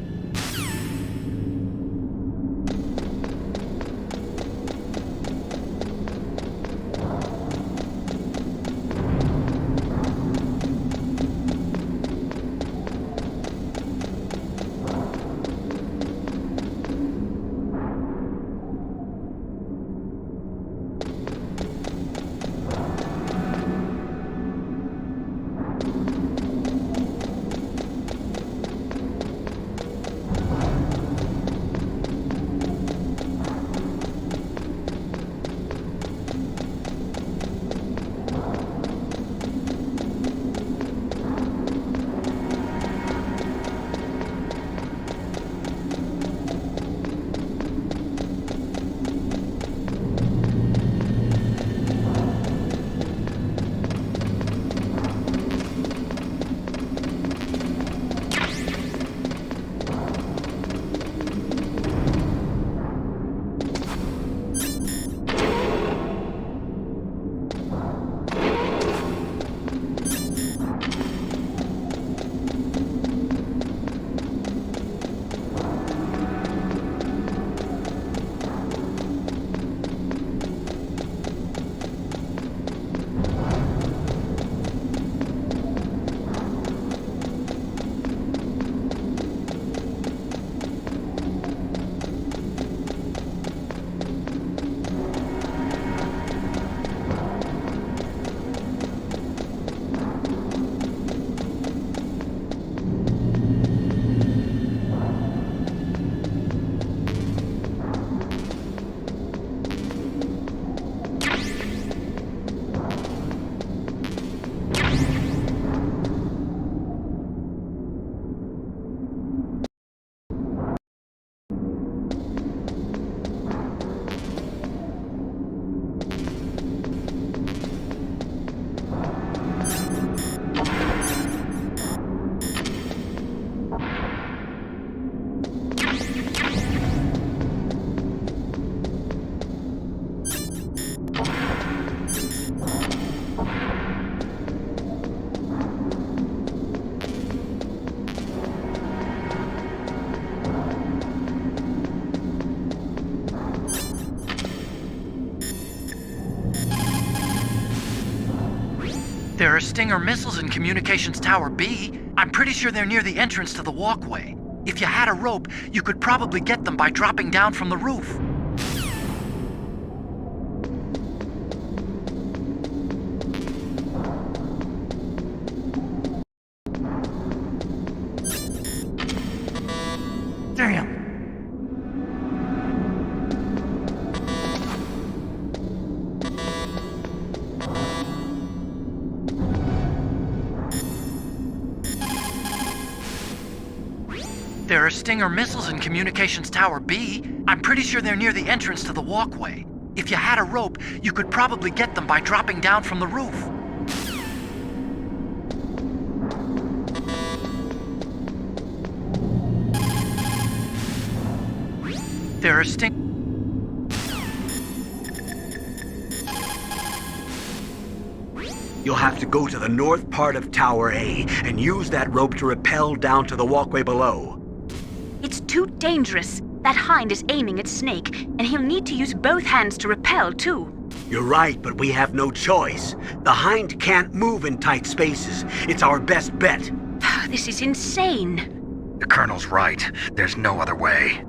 There are Stinger missiles in Communications Tower B. I'm pretty sure they're near the entrance to the walkway. If you had a rope, you could probably get them by dropping down from the roof. Damn! There are Stinger missiles in Communications Tower B. I'm pretty sure they're near the entrance to the walkway. If you had a rope, you could probably get them by dropping down from the roof. There are You'll have to go to the north part of Tower A and use that rope to rappel down to the walkway below. It's too dangerous. That hind is aiming at Snake, and he'll need to use both hands to repel, too. You're right, but we have no choice. The hind can't move in tight spaces. It's our best bet. This is insane. The Colonel's right. There's no other way.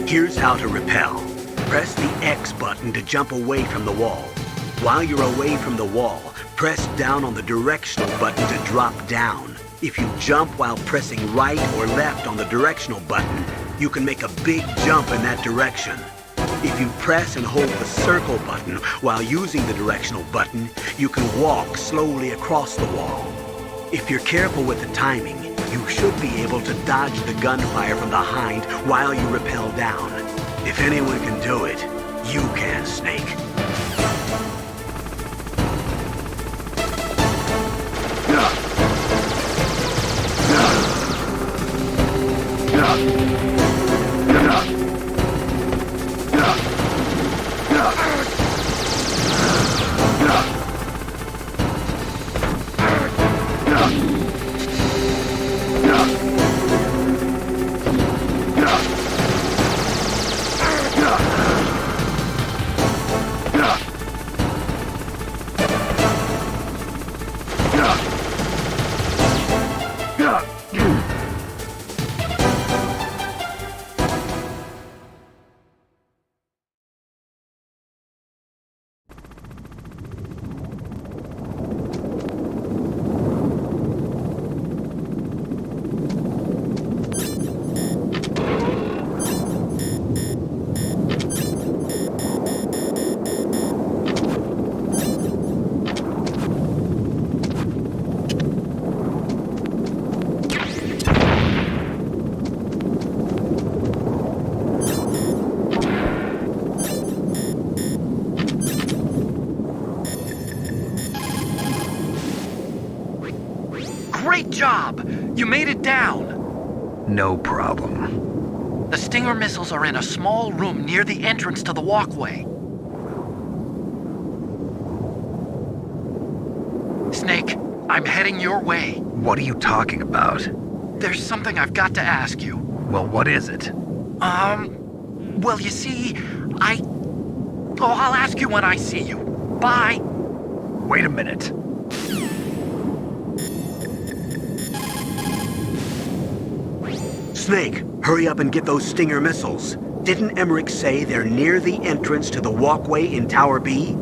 Here's how to rappel. Press the X button to jump away from the wall. While you're away from the wall, press down on the directional button to drop down. If you jump while pressing right or left on the directional button, you can make a big jump in that direction. If you press and hold the circle button while using the directional button, you can walk slowly across the wall. If you're careful with the timing, you should be able to dodge the gunfire from behind while you rappel down. If anyone can do it, you can, Snake. Great job! You made it down! No problem. The Stinger missiles are in a small room near the entrance to the walkway. Snake, I'm heading your way. What are you talking about? There's something I've got to ask you. Well, what is it? Well, you see, I'll ask you when I see you. Bye. Wait a minute. Snake, hurry up and get those Stinger missiles. Didn't Emmerich say they're near the entrance to the walkway in Tower B?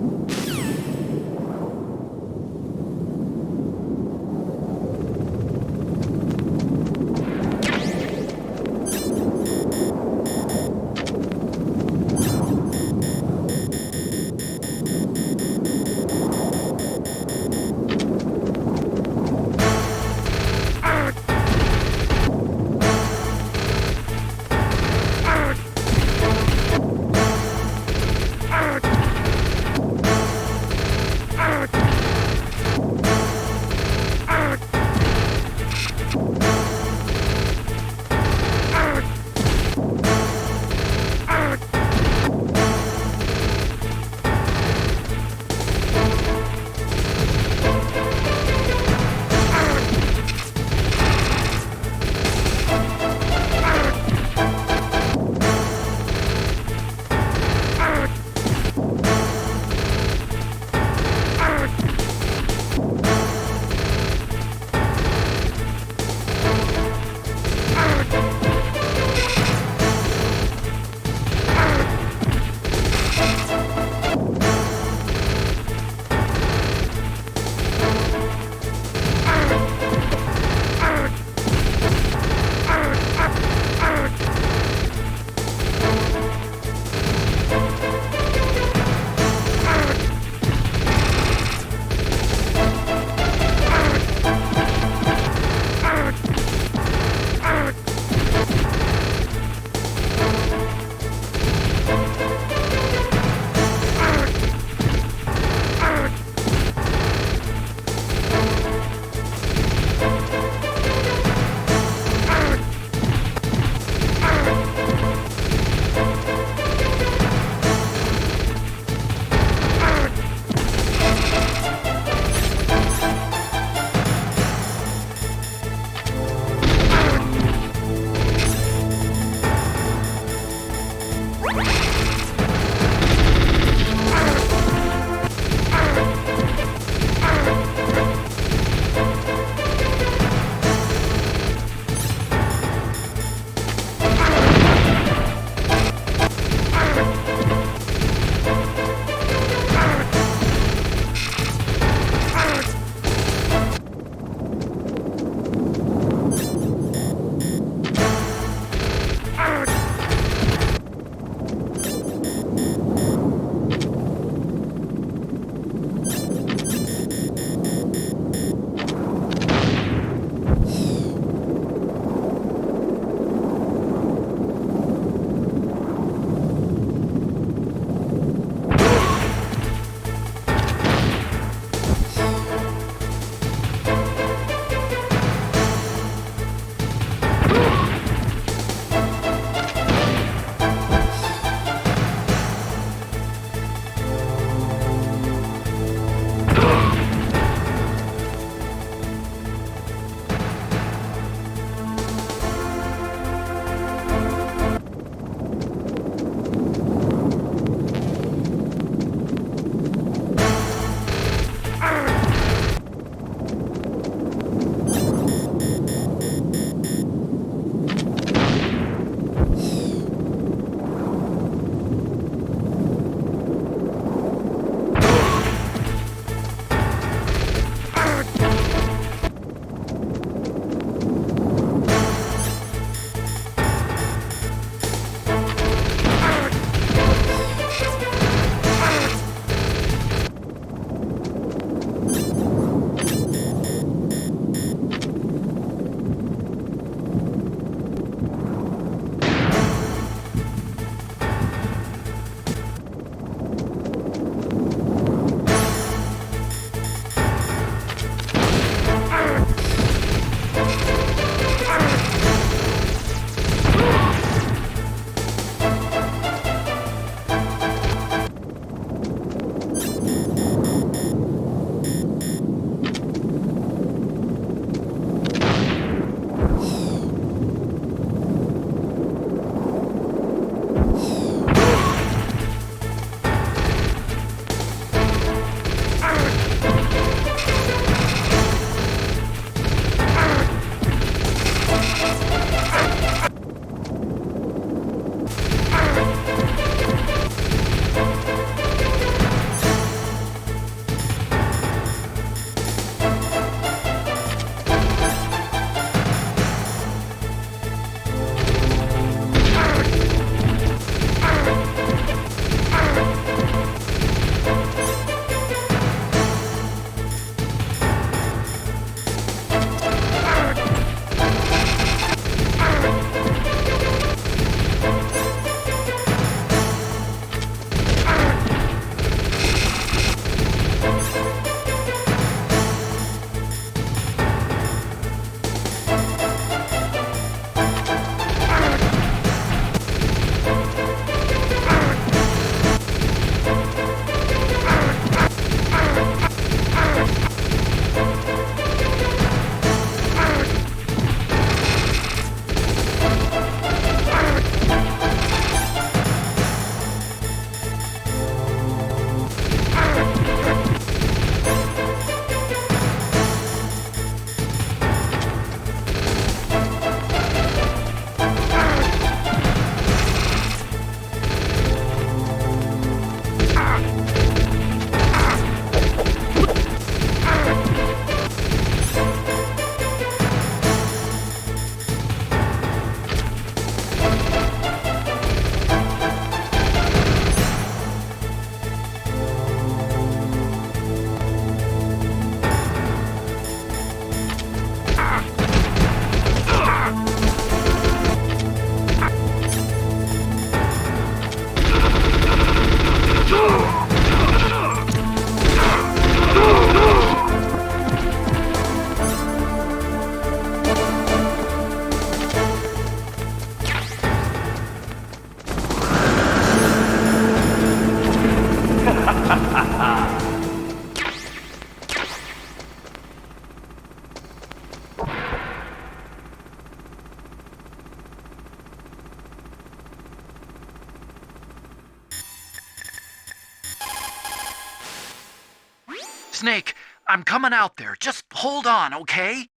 Snake, I'm coming out there. Just hold on, okay?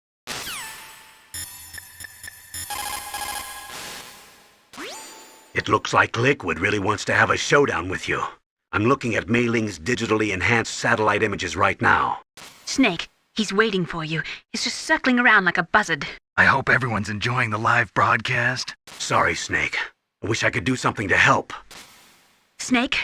It looks like Liquid really wants to have a showdown with you. I'm looking at Mei Ling's digitally enhanced satellite images right now. Snake, he's waiting for you. He's just circling around like a buzzard. I hope everyone's enjoying the live broadcast. Sorry, Snake. I wish I could do something to help. Snake?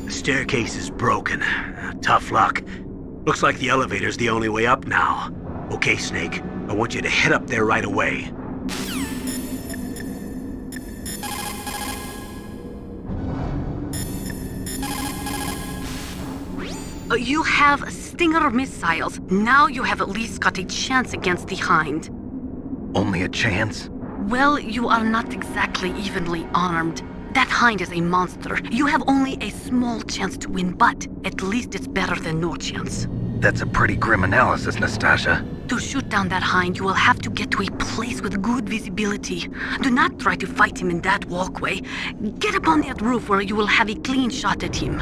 Staircase is broken. Tough luck. Looks like the elevator's the only way up now. Okay, Snake, I want you to head up there right away. You have Stinger missiles. Now you have at least got a chance against the Hind. Only a chance? Well, you are not exactly evenly armed. That Hind is a monster. You have only a small chance to win, but at least it's better than no chance. That's a pretty grim analysis, Nastasha. To shoot down that Hind, you will have to get to a place with good visibility. Do not try to fight him in that walkway. Get up on that roof where you will have a clean shot at him.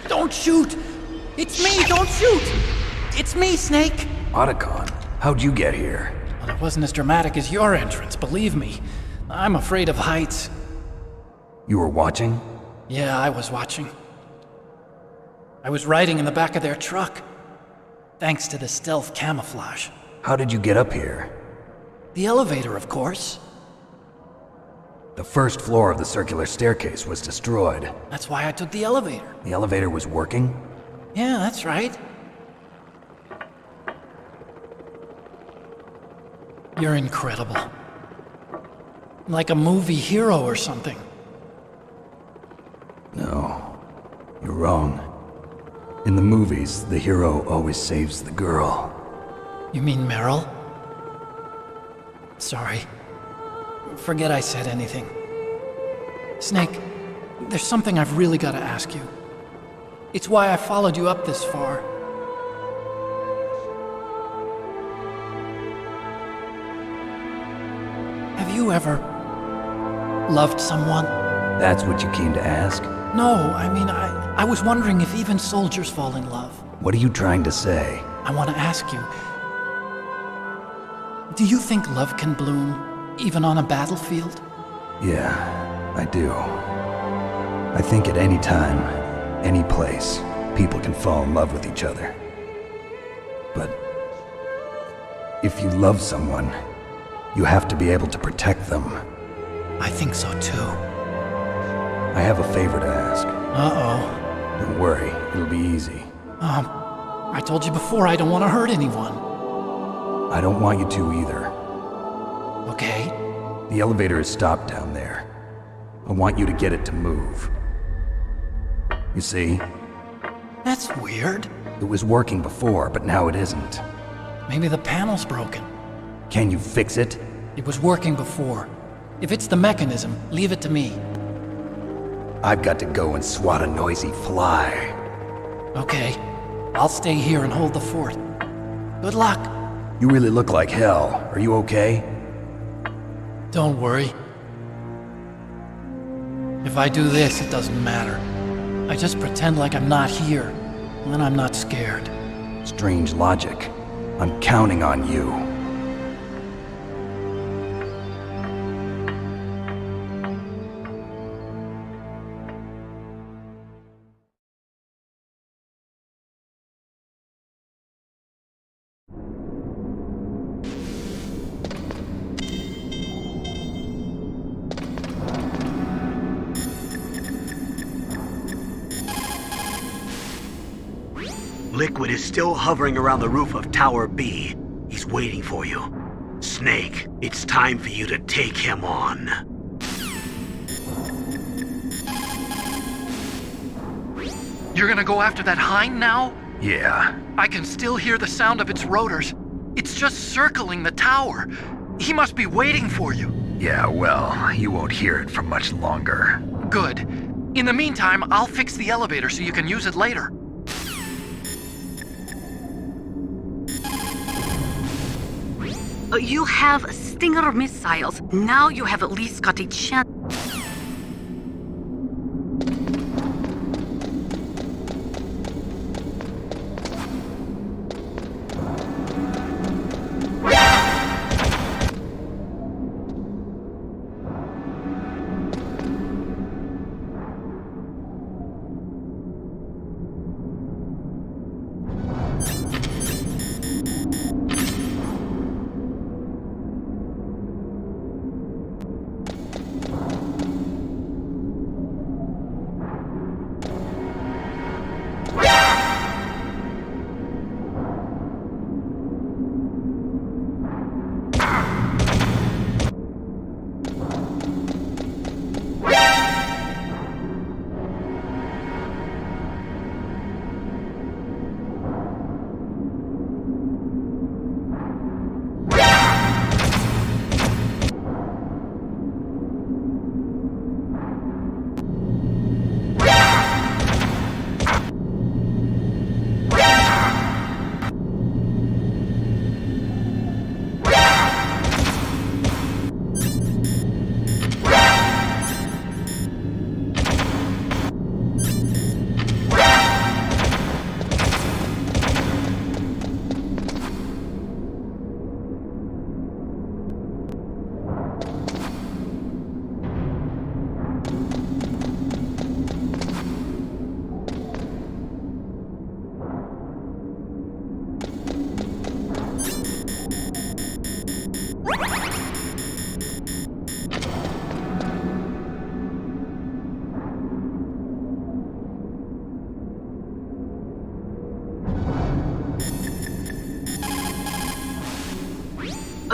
Don't shoot! It's me! Don't shoot! It's me, Snake! Otacon, how'd you get here? Well, it wasn't as dramatic as your entrance, believe me. I'm afraid of heights. You were watching? Yeah, I was watching. I was riding in the back of their truck. Thanks to the stealth camouflage. How did you get up here? The elevator, of course. The first floor of the circular staircase was destroyed. That's why I took the elevator. The elevator was working? Yeah, that's right. You're incredible. Like a movie hero or something. No, you're wrong. In the movies, the hero always saves the girl. You mean Meryl? Sorry. Forget I said anything. Snake, there's something I've really got to ask you. It's why I followed you up this far. Have you ever loved someone? That's what you came to ask? No, I mean, I was wondering if even soldiers fall in love. What are you trying to say? I want to ask you, do you think love can bloom even on a battlefield? Yeah, I do. I think at any time, any place, people can fall in love with each other. But if you love someone, you have to be able to protect them. I think so too. I have a favor to ask. Uh-oh. Don't worry, it'll be easy. I told you before I don't want to hurt anyone. I don't want you to either. Okay. The elevator is stopped down there. I want you to get it to move. You see? That's weird. It was working before, but now it isn't. Maybe the panel's broken. Can you fix it? It was working before. If it's the mechanism, leave it to me. I've got to go and swat a noisy fly. Okay. I'll stay here and hold the fort. Good luck. You really look like hell. Are you okay? Don't worry. If I do this, it doesn't matter. I just pretend like I'm not here, and then I'm not scared. Strange logic. I'm counting on you. Liquid is still hovering around the roof of Tower B. He's waiting for you. Snake, it's time for you to take him on. You're gonna go after that hind now? Yeah. I can still hear the sound of its rotors. It's just circling the tower. He must be waiting for you. Yeah, well, you won't hear it for much longer. Good. In the meantime, I'll fix the elevator so you can use it later. You have Stinger missiles. Now you have at least got a chance.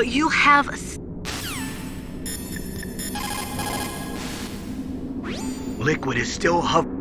You have... Liquid is still hovering.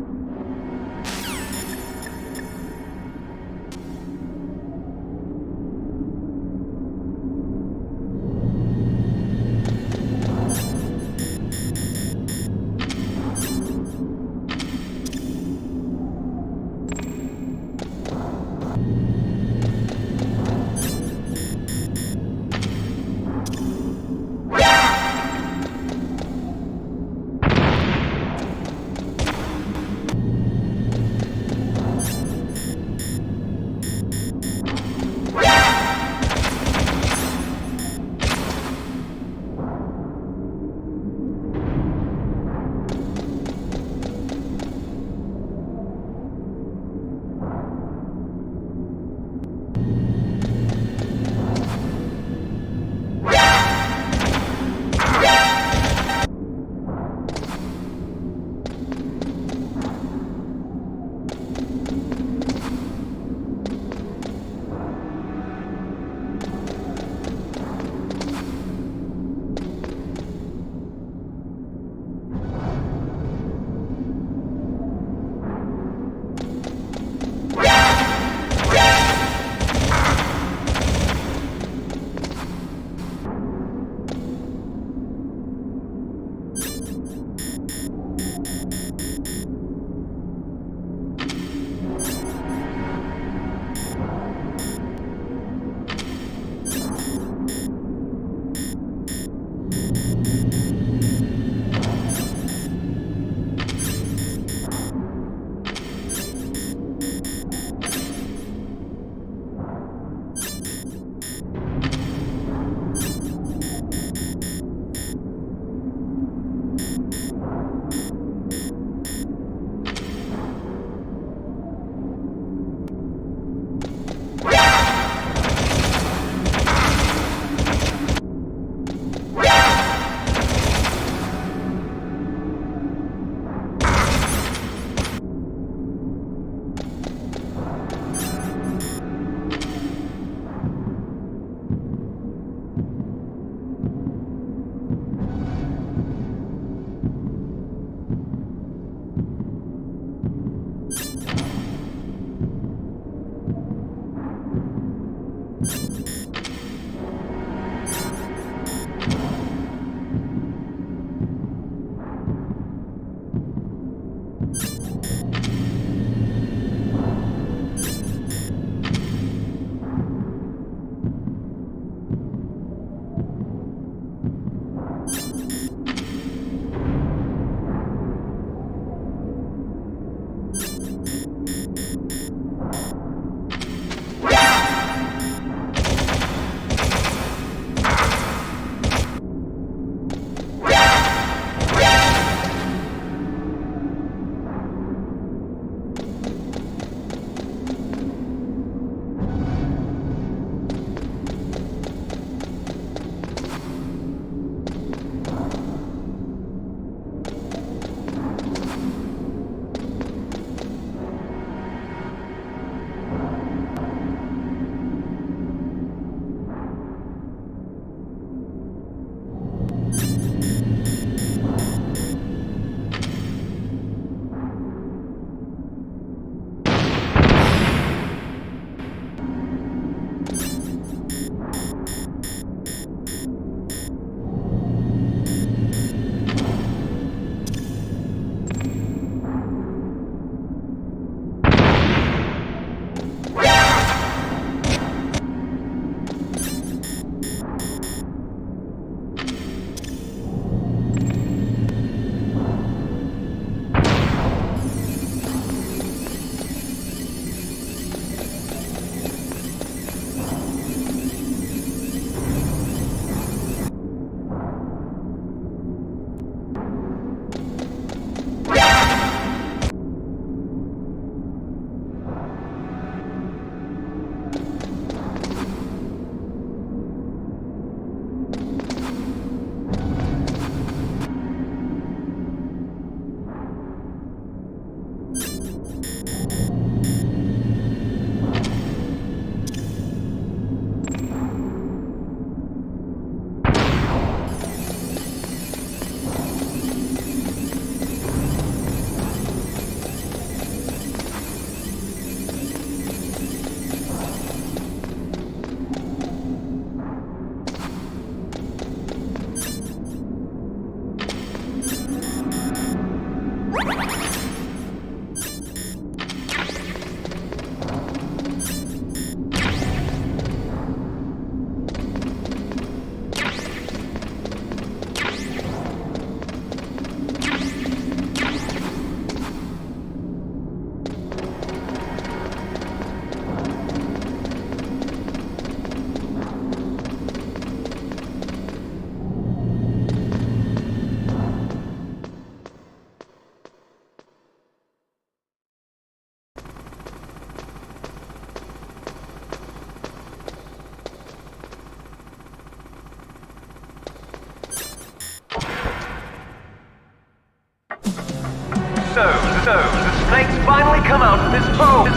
So, the snakes finally come out of this hole.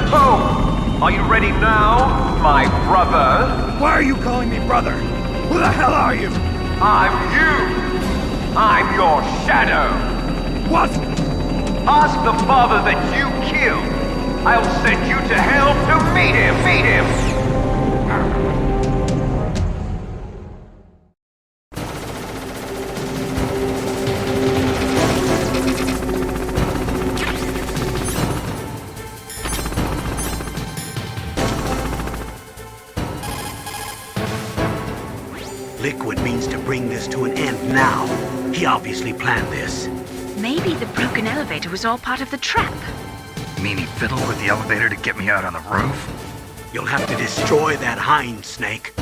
Are you ready now, my brother? Why are you calling me brother? Who the hell are you? I'm you. I'm your shadow. What? Ask the father that you killed. I'll send you to hell to meet him. Meet him. Liquid means to bring this to an end now. He obviously planned this. Maybe the broken elevator was all part of the trap. You mean he fiddled with the elevator to get me out on the roof? You'll have to destroy that hind, Snake.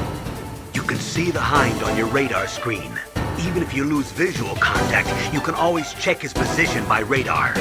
You can see the hind on your radar screen. Even if you lose visual contact, you can always check his position by radar.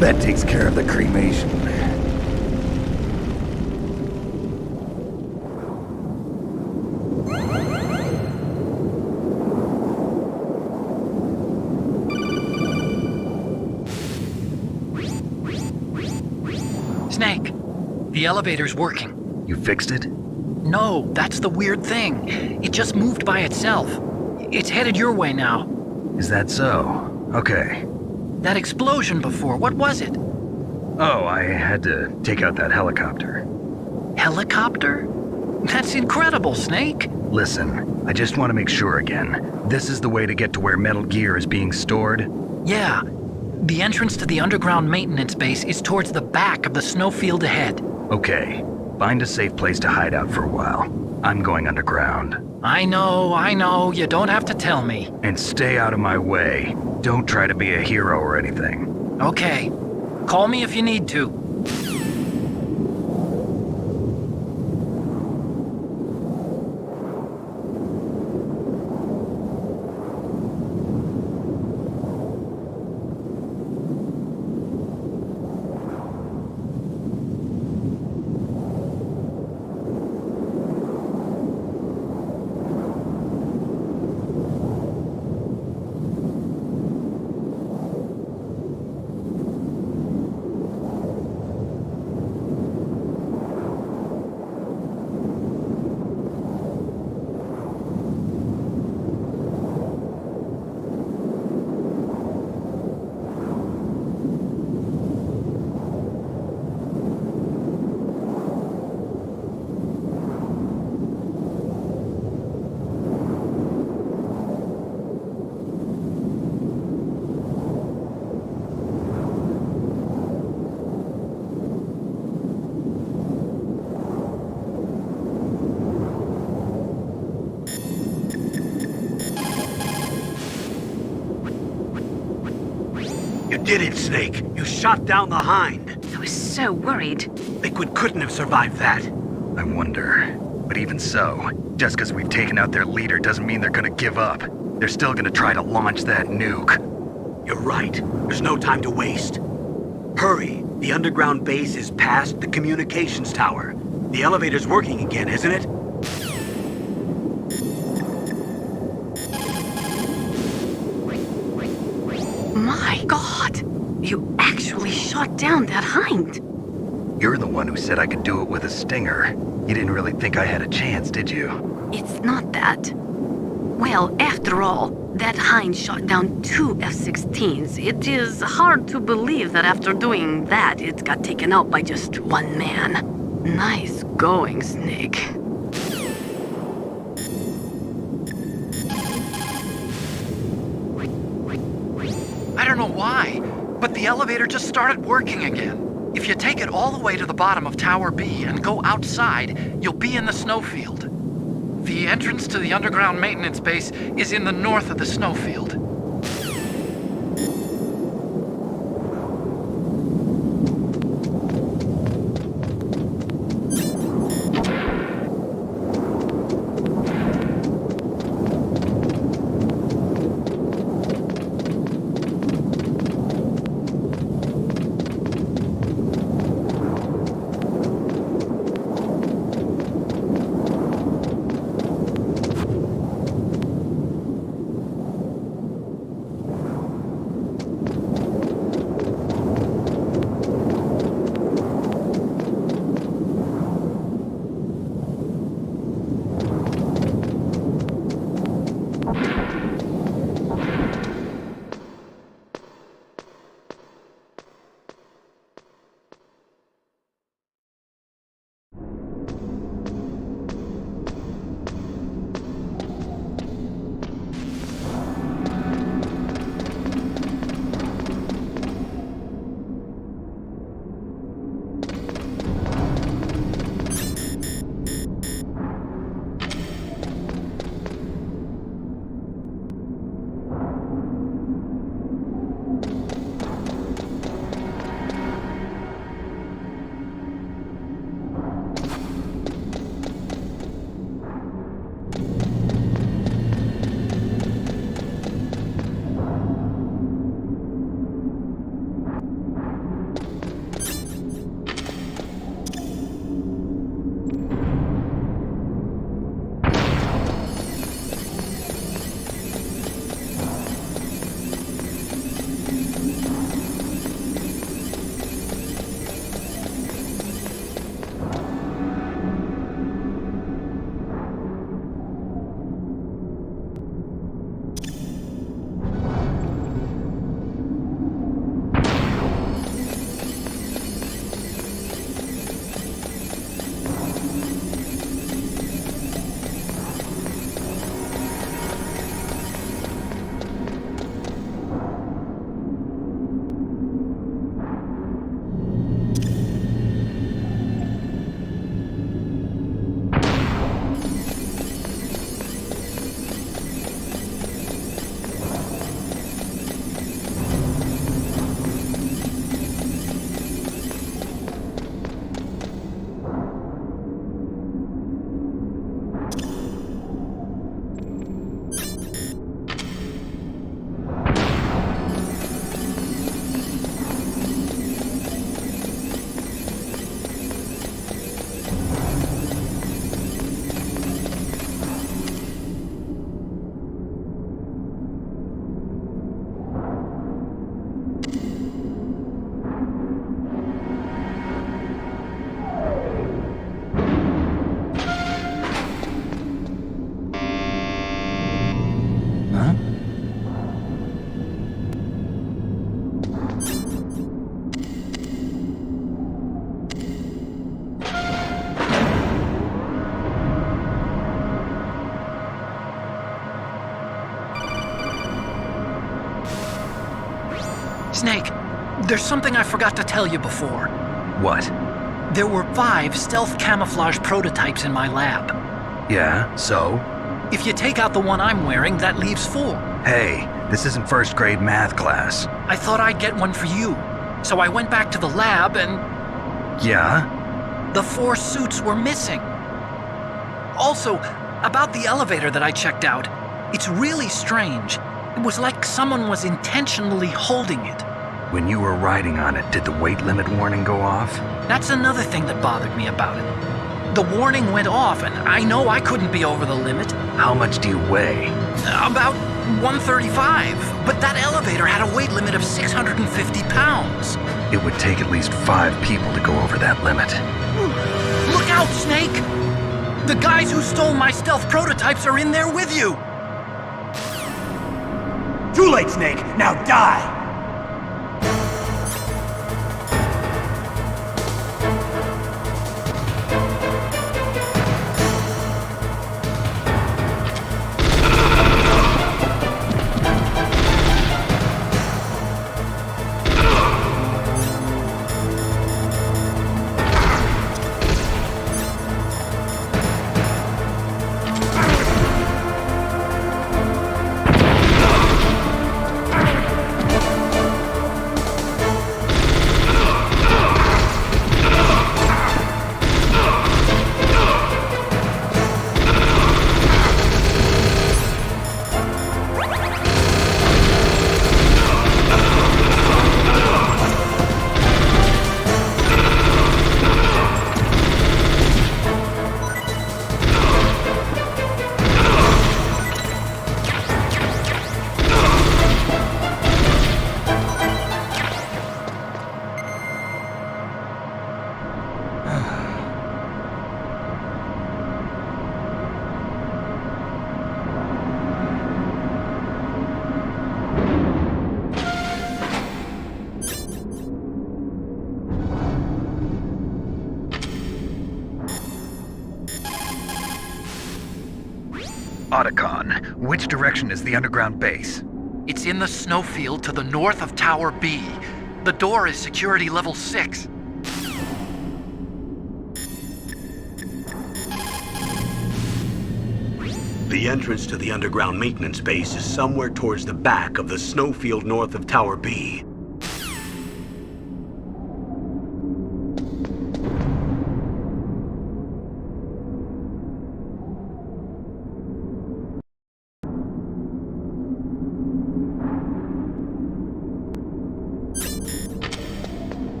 That takes care of the cremation. Snake, the elevator's working. You fixed it? No, that's the weird thing. It just moved by itself. It's headed your way now. Is that so? Okay. That explosion before, what was it? Oh, I had to take out that helicopter. Helicopter? That's incredible, Snake. Listen, I just want to make sure again. This is the way to get to where Metal Gear is being stored? Yeah. The entrance to the underground maintenance base is towards the back of the snowfield ahead. Okay. Find a safe place to hide out for a while. I'm going underground. I know. You don't have to tell me. And stay out of my way. Don't try to be a hero or anything. Okay. Call me if you need to. You did it, Snake. You shot down the Hind. I was so worried. Liquid couldn't have survived that. I wonder. But even so, just because we've taken out their leader doesn't mean they're gonna give up. They're still gonna try to launch that nuke. You're right. There's no time to waste. Hurry. The underground base is past the communications tower. The elevator's working again, isn't it? My God! You actually shot down that Hind! You're the one who said I could do it with a stinger. You didn't really think I had a chance, did you? It's not that. Well, after all, that Hind shot down 2 F-16s. It is hard to believe that after doing that, it got taken out by just one man. Nice going, Snake. I don't know why, but the elevator just started working again. If you take it all the way to the bottom of Tower B and go outside, you'll be in the snowfield. The entrance to the underground maintenance base is in the north of the snowfield. Snake, there's something I forgot to tell you before. What? There were 5 stealth camouflage prototypes in my lab. Yeah, so? If you take out the one I'm wearing, that leaves 4. Hey, this isn't first grade math class. I thought I'd get one for you. So I went back to the lab and... Yeah? The 4 suits were missing. Also, about the elevator that I checked out, it's really strange. It was like someone was intentionally holding it. When you were riding on it, did the weight limit warning go off? That's another thing that bothered me about it. The warning went off, and I know I couldn't be over the limit. How much do you weigh? About 135, but that elevator had a weight limit of 650 pounds. It would take at least 5 people to go over that limit. Look out, Snake! The guys who stole my stealth prototypes are in there with you! Too late, Snake! Now die! Otacon, which direction is the underground base? It's in the snowfield to the north of Tower B. The door is security level 6. The entrance to the underground maintenance base is somewhere towards the back of the snowfield north of Tower B.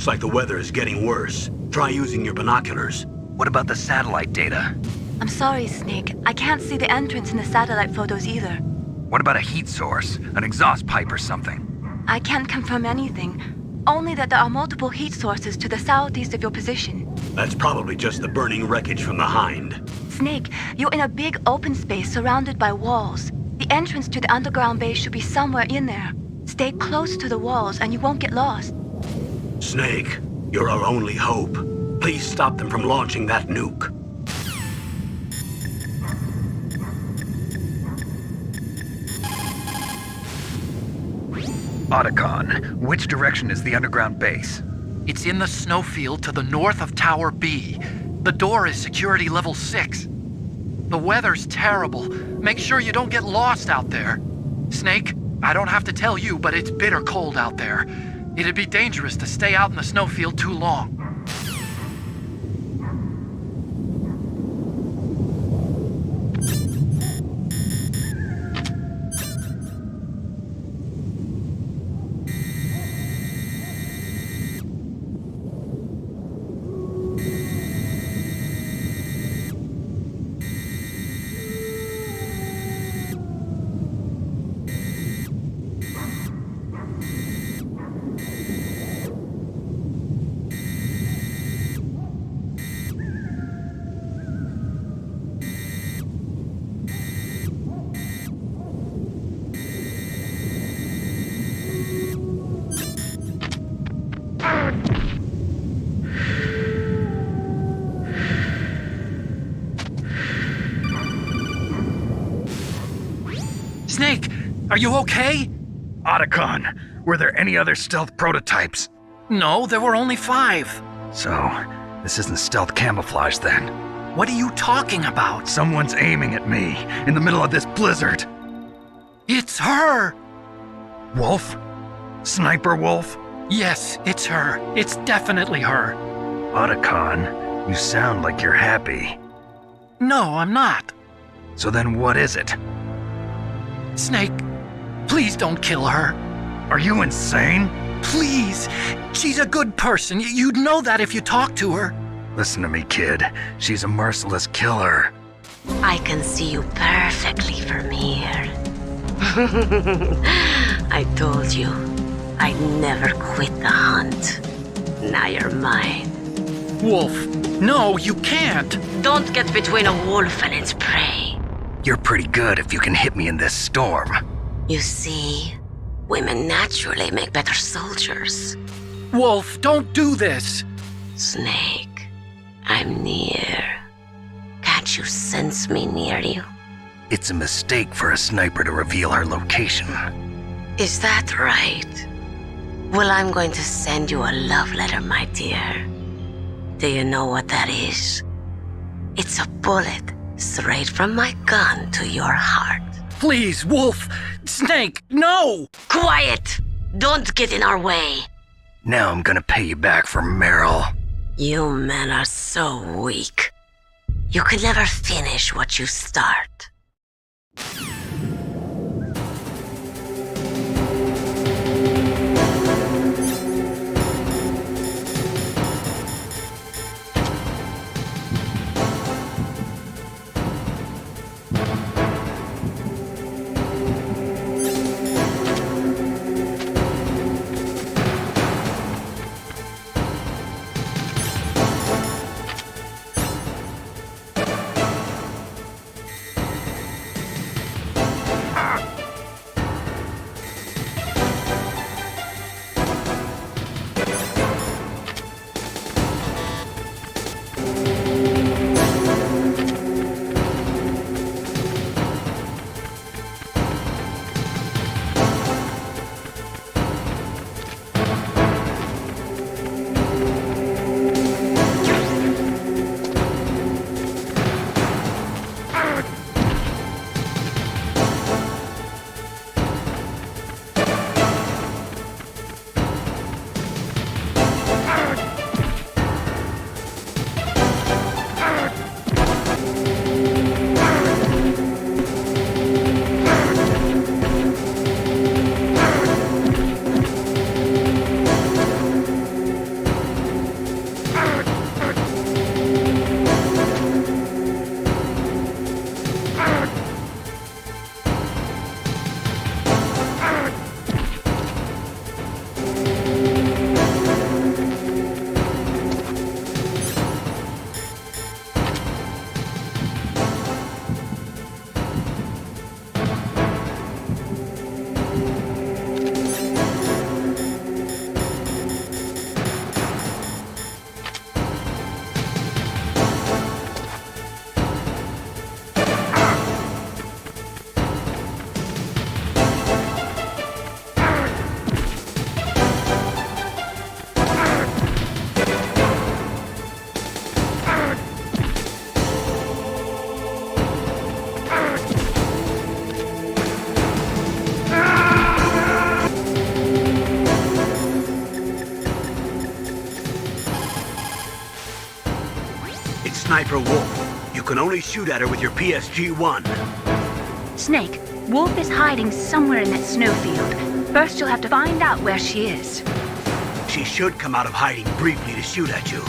Looks like the weather is getting worse. Try using your binoculars. What about the satellite data? I'm sorry, Snake. I can't see the entrance in the satellite photos either. What about a heat source? An exhaust pipe or something? I can't confirm anything. Only that there are multiple heat sources to the southeast of your position. That's probably just the burning wreckage from the Hind. Snake, you're in a big open space surrounded by walls. The entrance to the underground base should be somewhere in there. Stay close to the walls and you won't get lost. Snake, you're our only hope. Please stop them from launching that nuke. Otacon, which direction is the underground base? It's in the snowfield to the north of Tower B. The door is security level 6. The weather's terrible. Make sure you don't get lost out there. Snake, I don't have to tell you, but it's bitter cold out there. It'd be dangerous to stay out in the snowfield too long. Snake, are you okay? Otacon, were there any other stealth prototypes? No, there were only 5. So, this isn't stealth camouflage then. What are you talking about? Someone's aiming at me, in the middle of this blizzard. It's her! Wolf? Sniper Wolf? Yes, it's her. It's definitely her. Otacon, you sound like you're happy. No, I'm not. So then what is it? Snake, please don't kill her. Are you insane? Please. She's a good person. You'd know that if you talked to her. Listen to me, kid. She's a merciless killer. I can see you perfectly from here. I told you, I'd never quit the hunt. Now you're mine. Wolf, no, you can't. Don't get between a wolf and its prey. You're pretty good if you can hit me in this storm. You see, women naturally make better soldiers. Wolf, don't do this. Snake, I'm near. Can't you sense me near you? It's a mistake for a sniper to reveal her location. Is that right? Well, I'm going to send you a love letter, my dear. Do you know what that is? It's a bullet straight from my gun to your heart. Please, Wolf! Snake, no! Quiet! Don't get in our way. Now I'm gonna pay you back for Meryl. You men are so weak. You can never finish what you start. It's Sniper Wolf. You can only shoot at her with your PSG-1. Snake, Wolf is hiding somewhere in that snowfield. First, you'll have to find out where she is. She should come out of hiding briefly to shoot at you.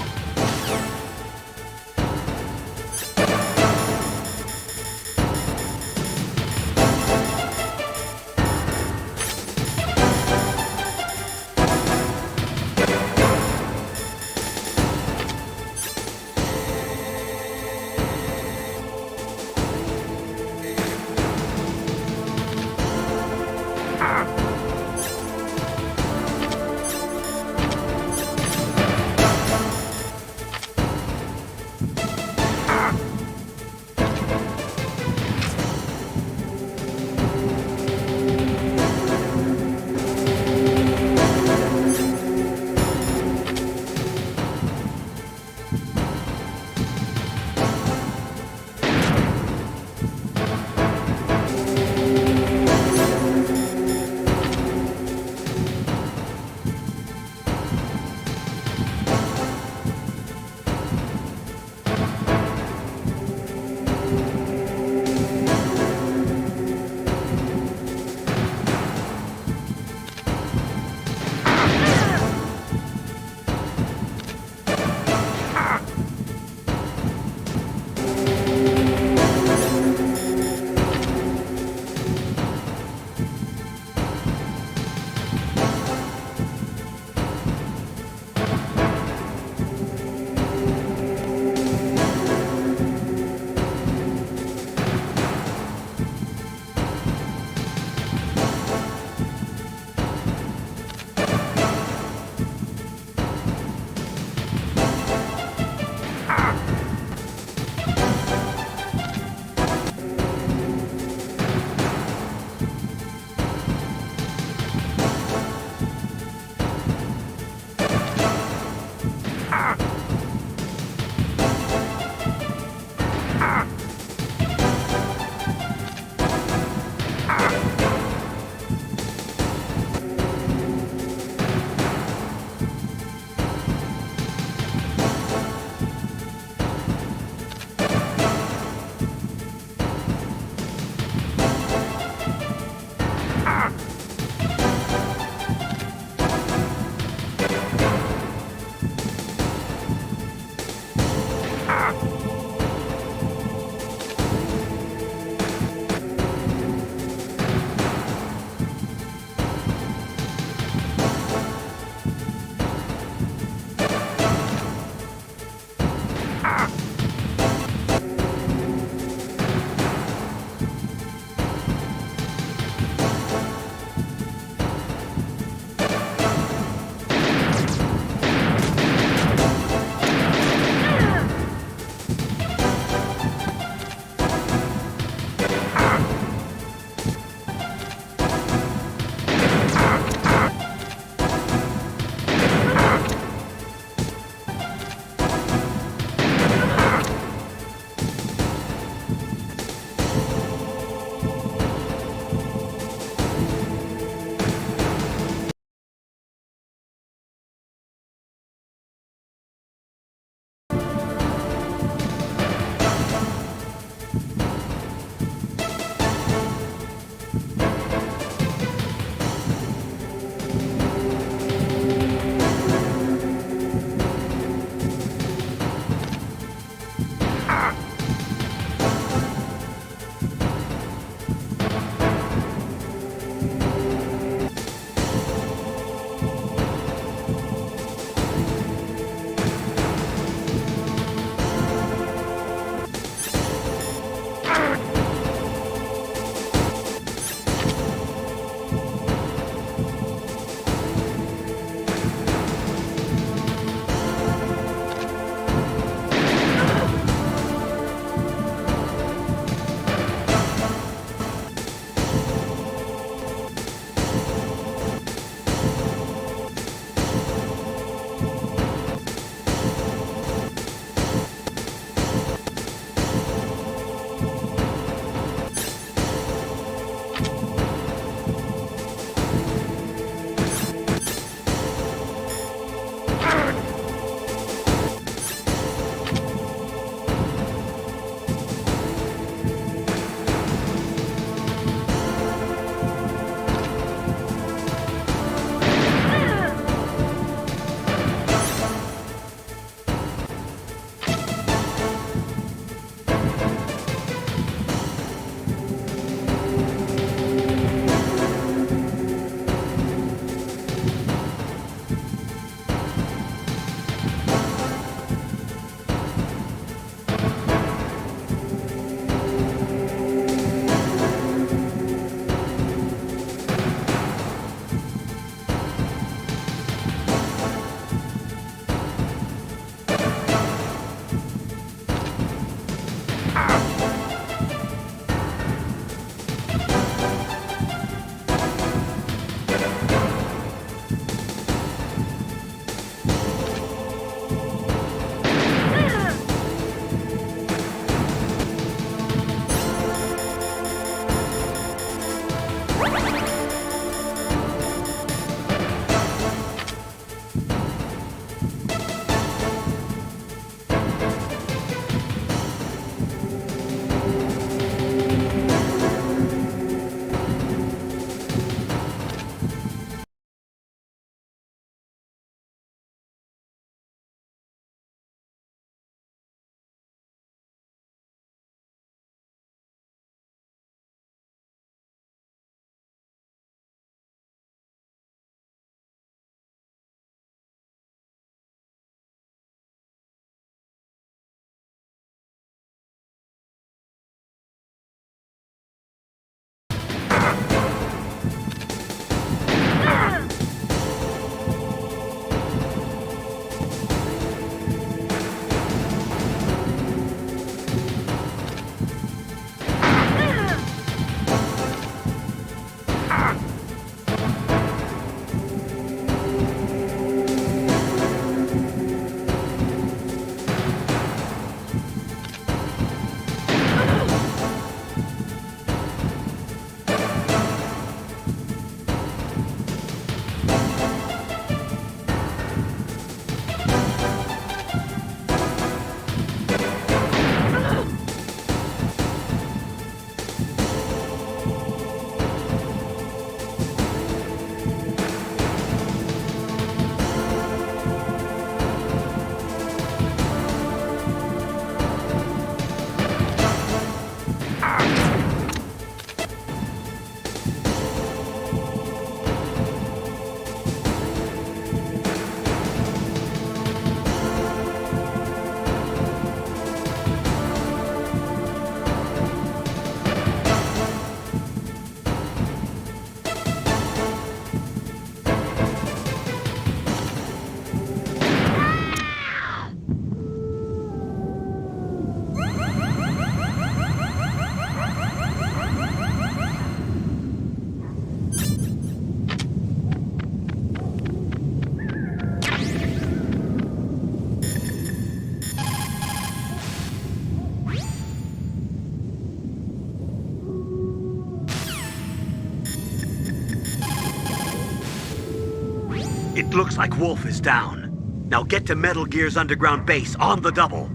It looks like Wolf is down. Now get to Metal Gear's underground base on the double.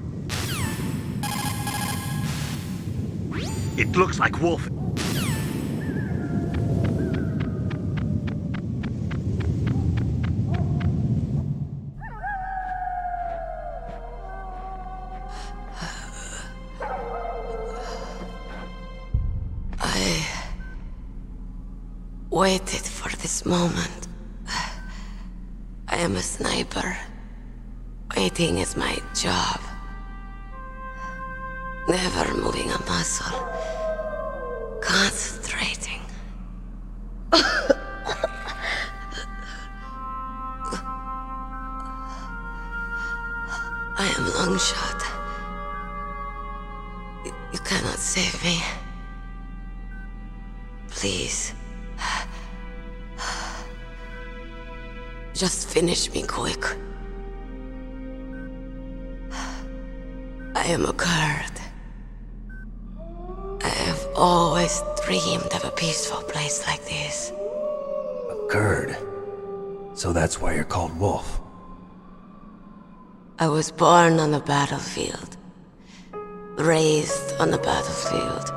It looks like Wolf... I waited for this moment. I am a sniper. Waiting is my job. Never moving a muscle. Concentrating. I am long shot. You cannot save me. Please. Just finish me quick. I am a Kurd. I have always dreamed of a peaceful place like this. A Kurd? So that's why you're called Wolf. I was born on the battlefield. Raised on the battlefield.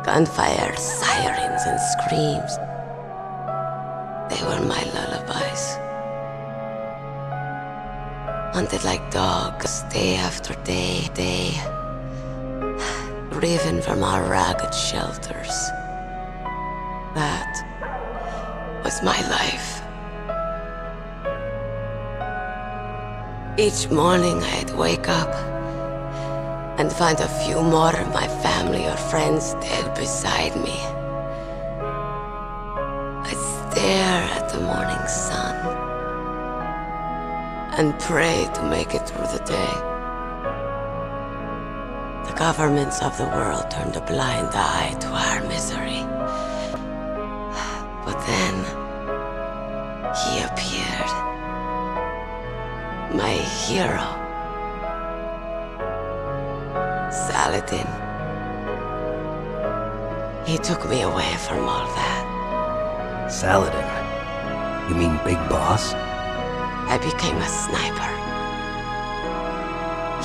Gunfire, sirens, and screams. They were my lullabies. Hunted like dogs, day after day, driven from our ragged shelters. That was my life. Each morning I'd wake up and find a few more of my family or friends dead beside me. I'd stare at the morning sun and pray to make it through the day. The governments of the world turned a blind eye to our misery. But then, he appeared. My hero. Saladin. He took me away from all that. Saladin? You mean Big Boss? I became a sniper.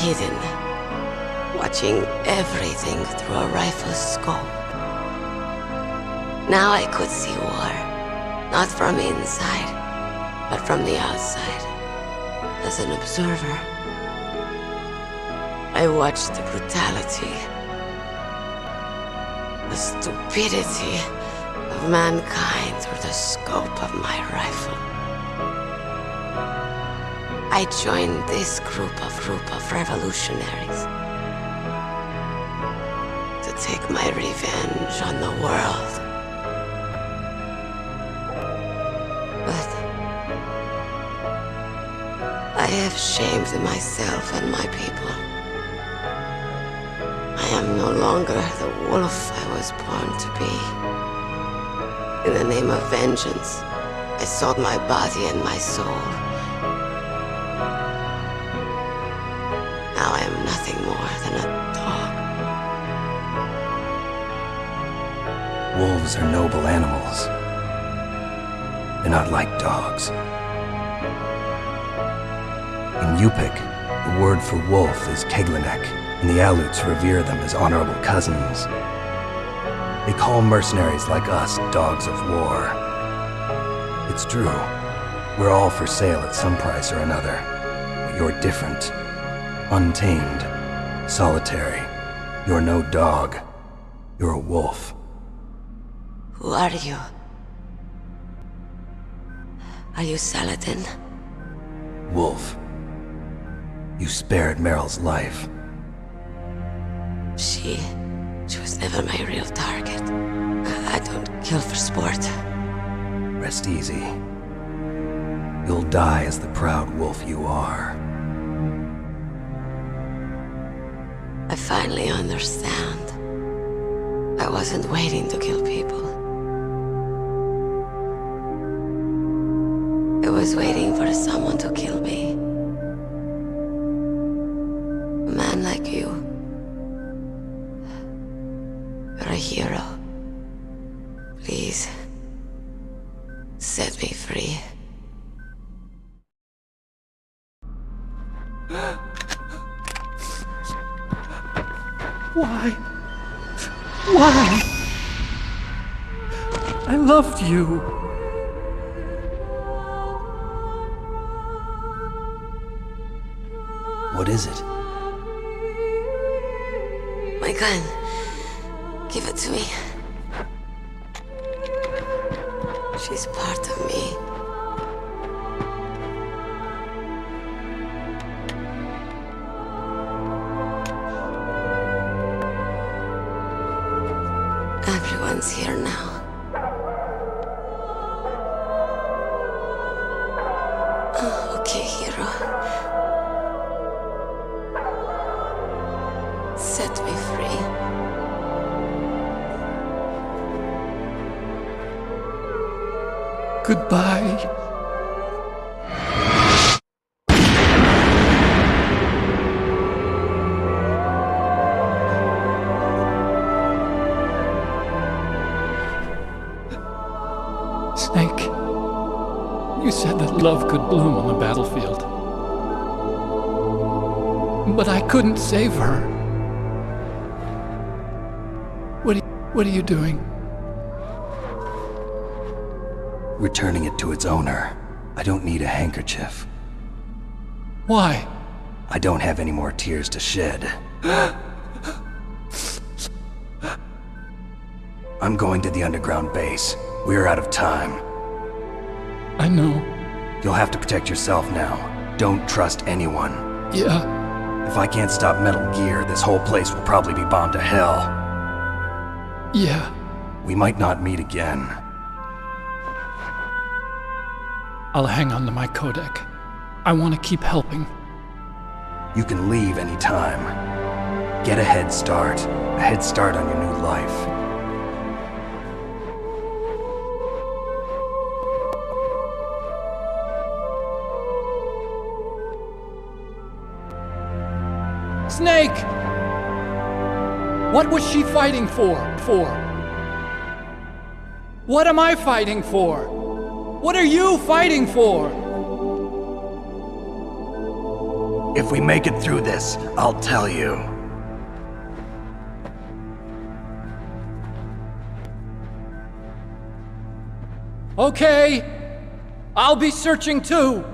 Hidden, watching everything through a rifle's scope. Now I could see war, not from inside, but from the outside, as an observer. I watched the brutality, the stupidity of mankind through the scope of my rifle. I joined this group of revolutionaries to take my revenge on the world. But I have shamed myself and my people. I am no longer the wolf I was born to be. In the name of vengeance, I sold my body and my soul. Now I am nothing more than a dog. Wolves are noble animals. They're not like dogs. In Yupik, the word for wolf is Keglanek, and the Aleuts revere them as honorable cousins. They call mercenaries like us dogs of war. It's true, we're all for sale at some price or another, but you're different. Untamed, solitary. You're no dog. You're a wolf. Who are you? Are you Saladin? Wolf. You spared Meryl's life. She was never my real target. I don't kill for sport. Rest easy. You'll die as the proud wolf you are. I finally understand. I wasn't waiting to kill people. I was waiting for someone to kill me. A man like you. You're a hero. Please, set me free. Why? Why? I loved you. What is it? My gun. Give it to me. She's part of me. Everyone's here now. Oh, okay, hero. Set me free. Goodbye. Snake, you said that love could bloom on the battlefield. But I couldn't save her. What are you doing? Returning it to its owner. I don't need a handkerchief. Why? I don't have any more tears to shed. I'm going to the underground base. We're out of time. I know. You'll have to protect yourself now. Don't trust anyone. Yeah. If I can't stop Metal Gear, this whole place will probably be bombed to hell. Yeah. We might not meet again. I'll hang on to my codec. I want to keep helping. You can leave anytime. Get a head start. A head start on your new life. Snake! What was she fighting for? What am I fighting for? What are you fighting for? If we make it through this, I'll tell you. Okay. I'll be searching too.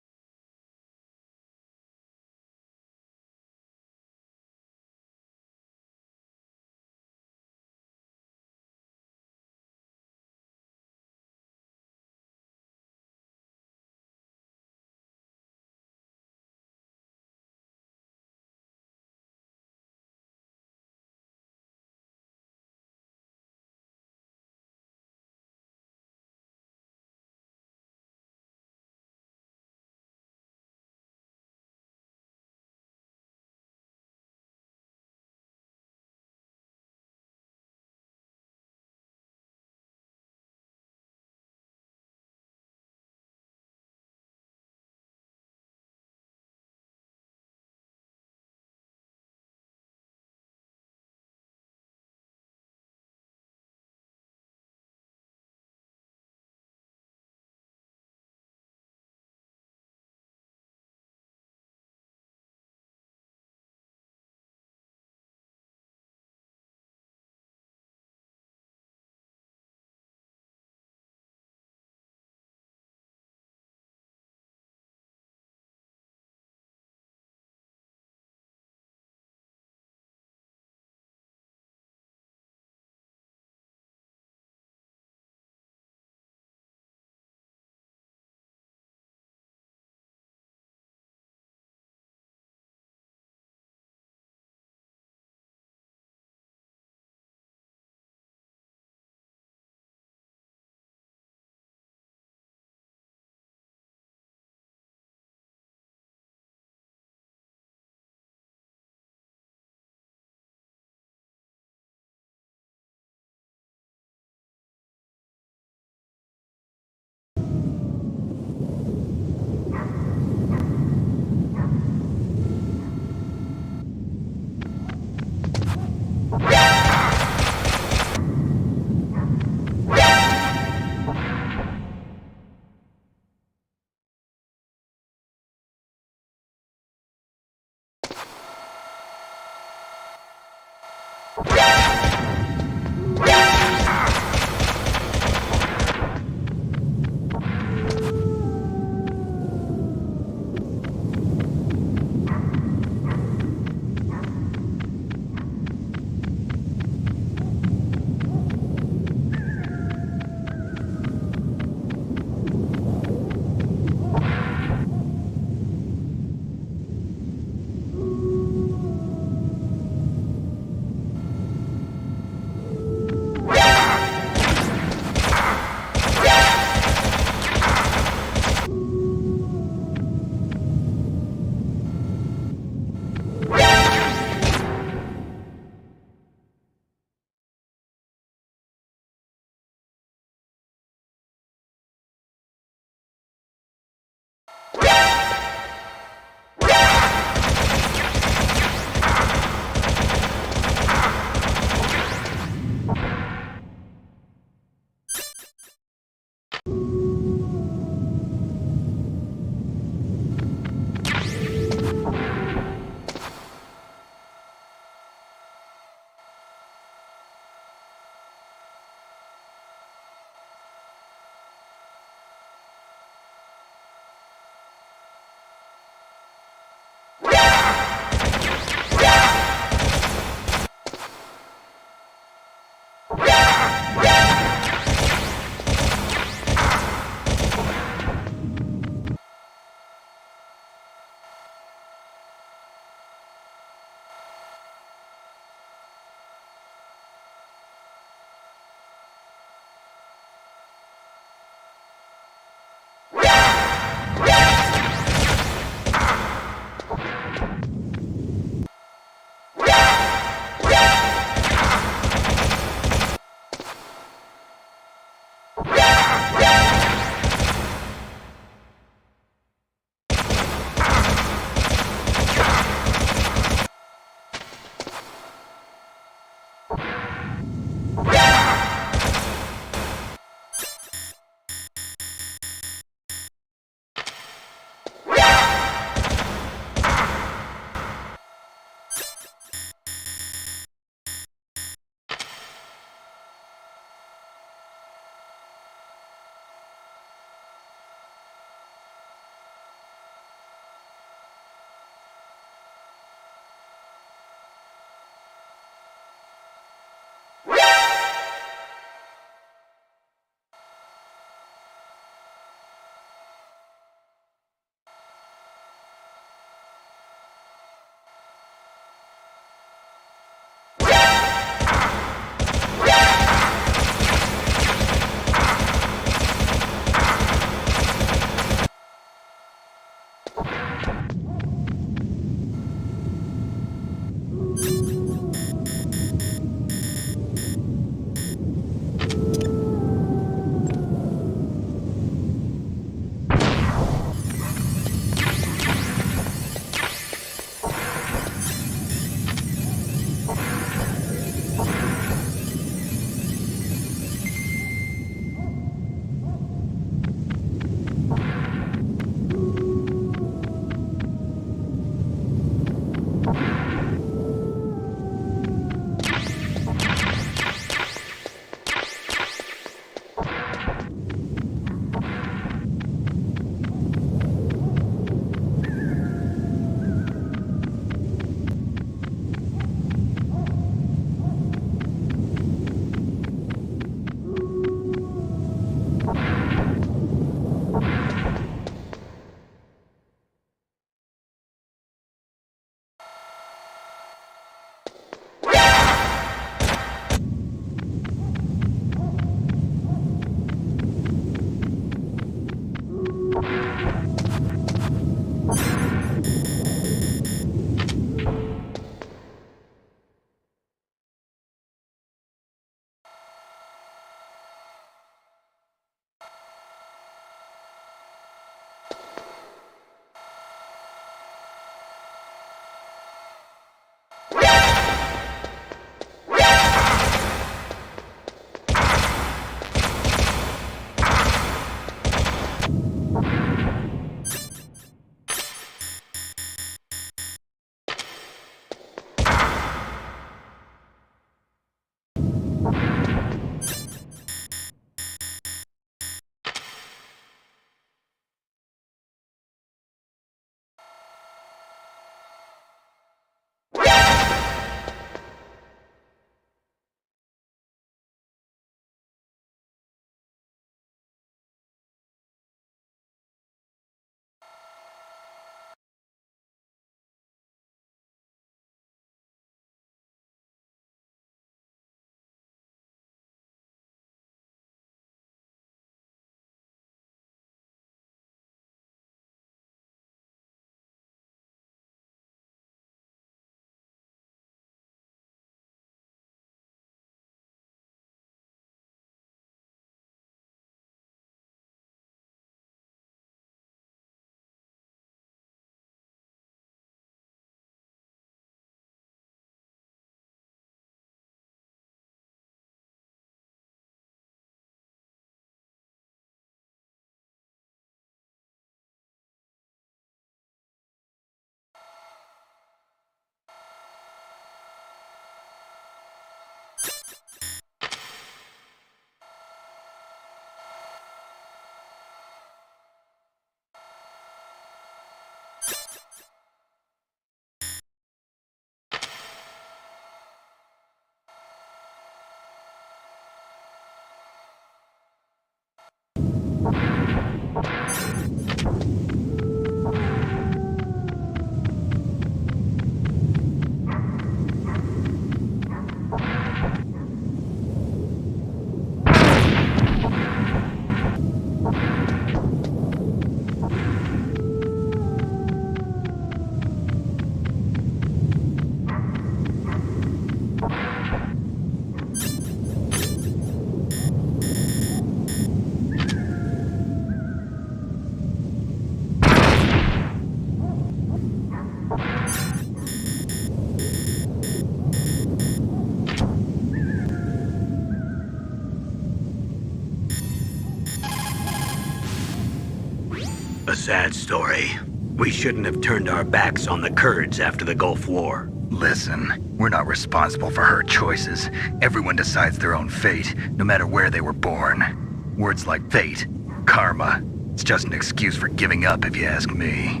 A sad story. We shouldn't have turned our backs on the Kurds after the Gulf War. Listen, we're not responsible for her choices. Everyone decides their own fate, no matter where they were born. Words like fate, karma, it's just an excuse for giving up if you ask me.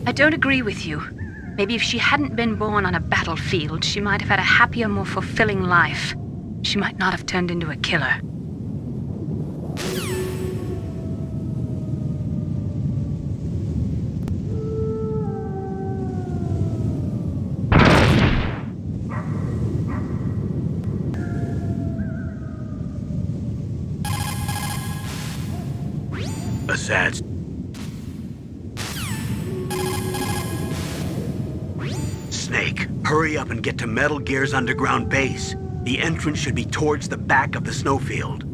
I don't agree with you. Maybe if she hadn't been born on a battlefield, she might have had a happier, more fulfilling life. She might not have turned into a killer. A sad... Snake, hurry up and get to Metal Gear's underground base. The entrance should be towards the back of the snowfield.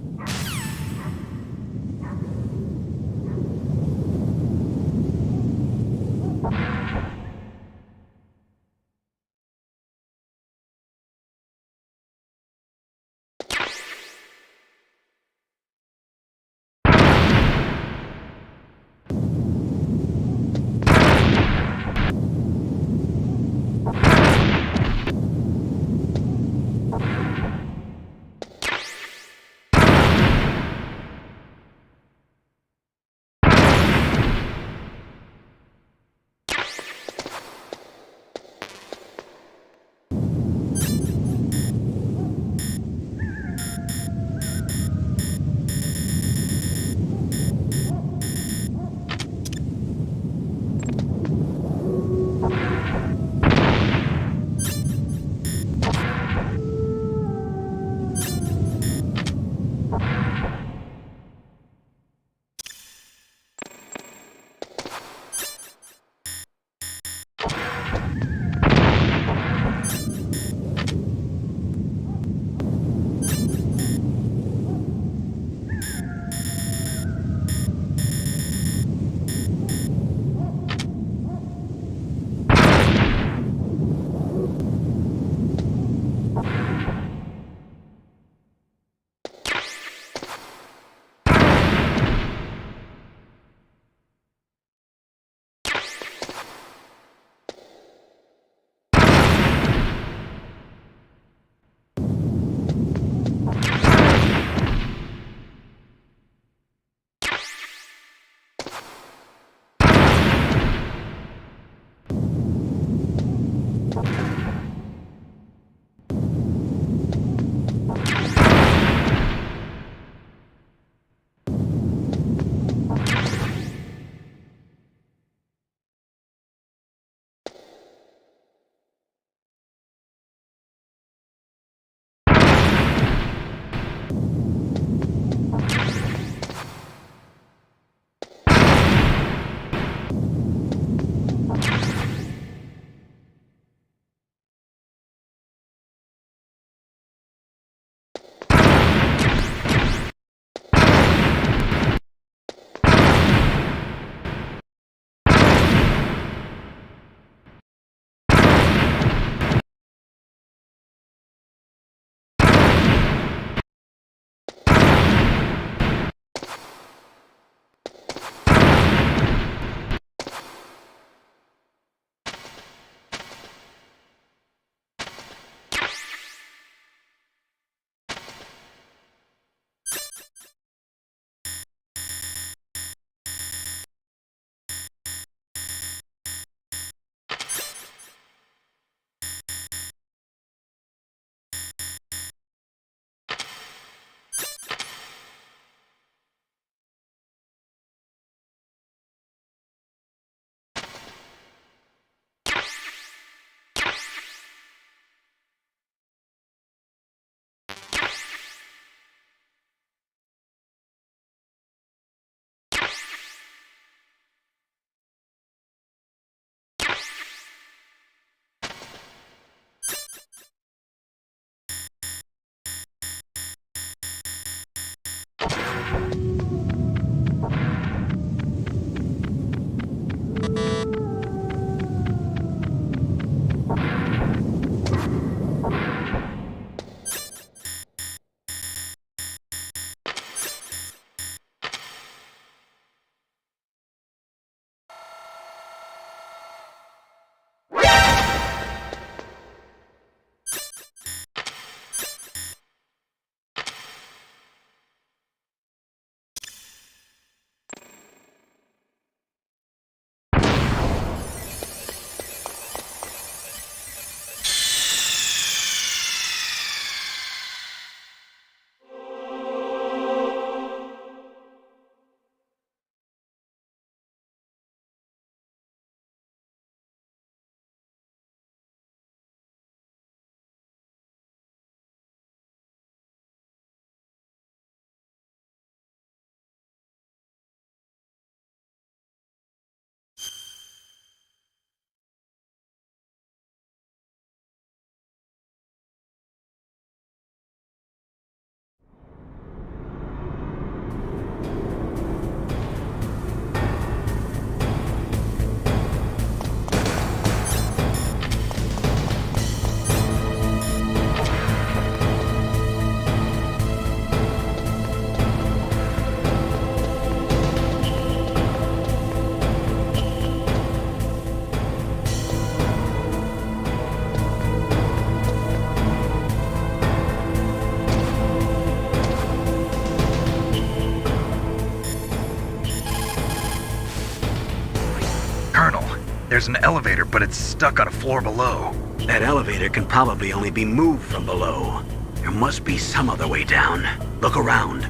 There's an elevator, but it's stuck on a floor below. That elevator can probably only be moved from below. There must be some other way down. Look around.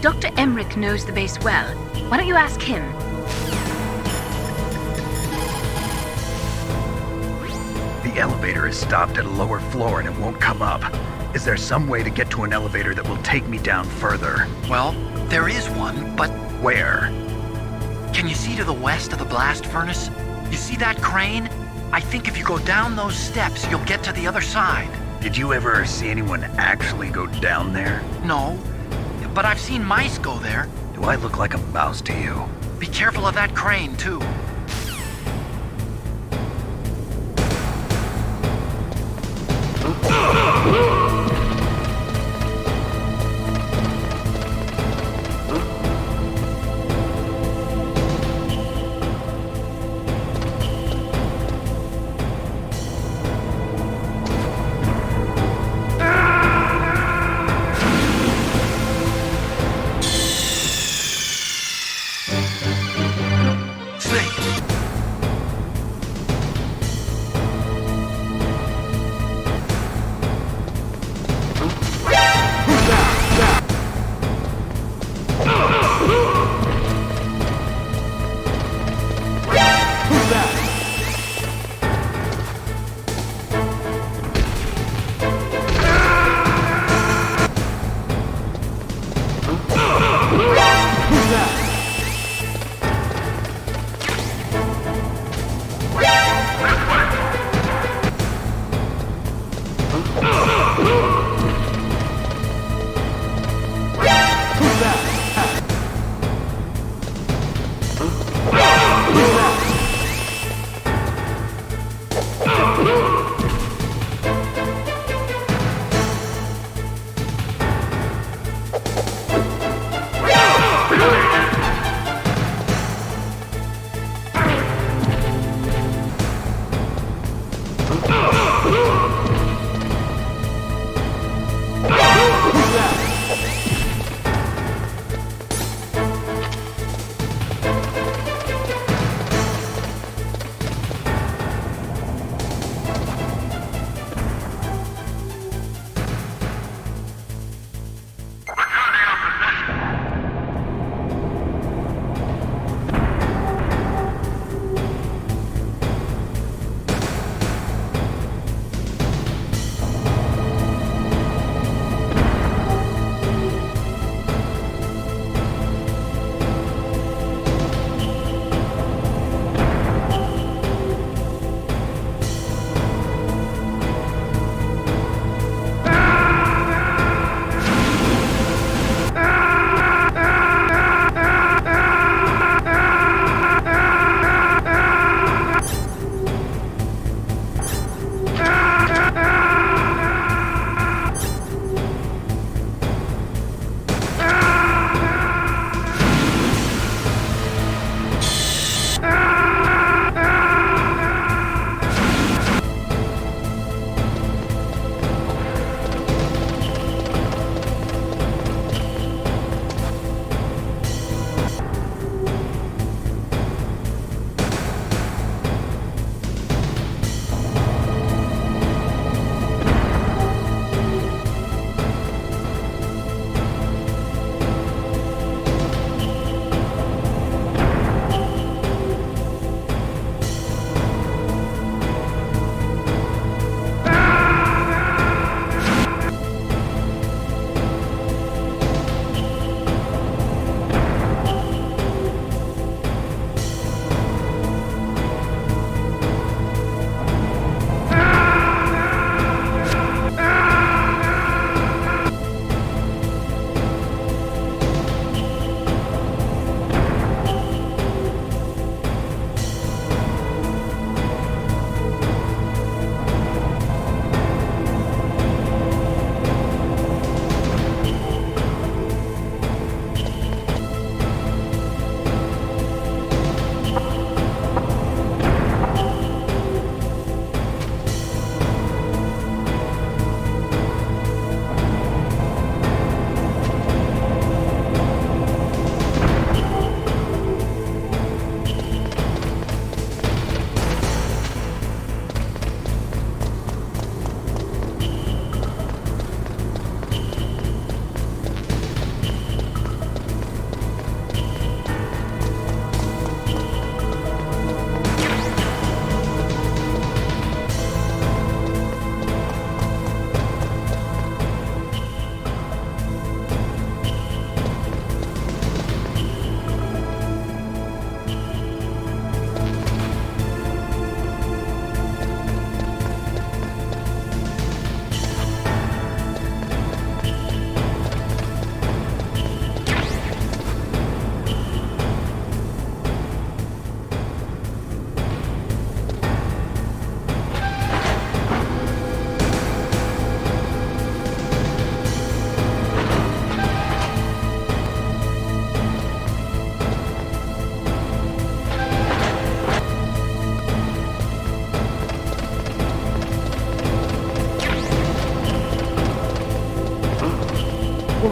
Dr. Emmerich knows the base well. Why don't you ask him? The elevator is stopped at a lower floor and it won't come up. Is there some way to get to an elevator that will take me down further? Well, there is one, but Where? can you see to the west of the blast furnace? You see that crane? I think if you go down those steps, you'll get to the other side. Did you ever see anyone actually go down there? No, but I've seen mice go there. Do I look like a mouse to you? Be careful of that crane, too. Snake,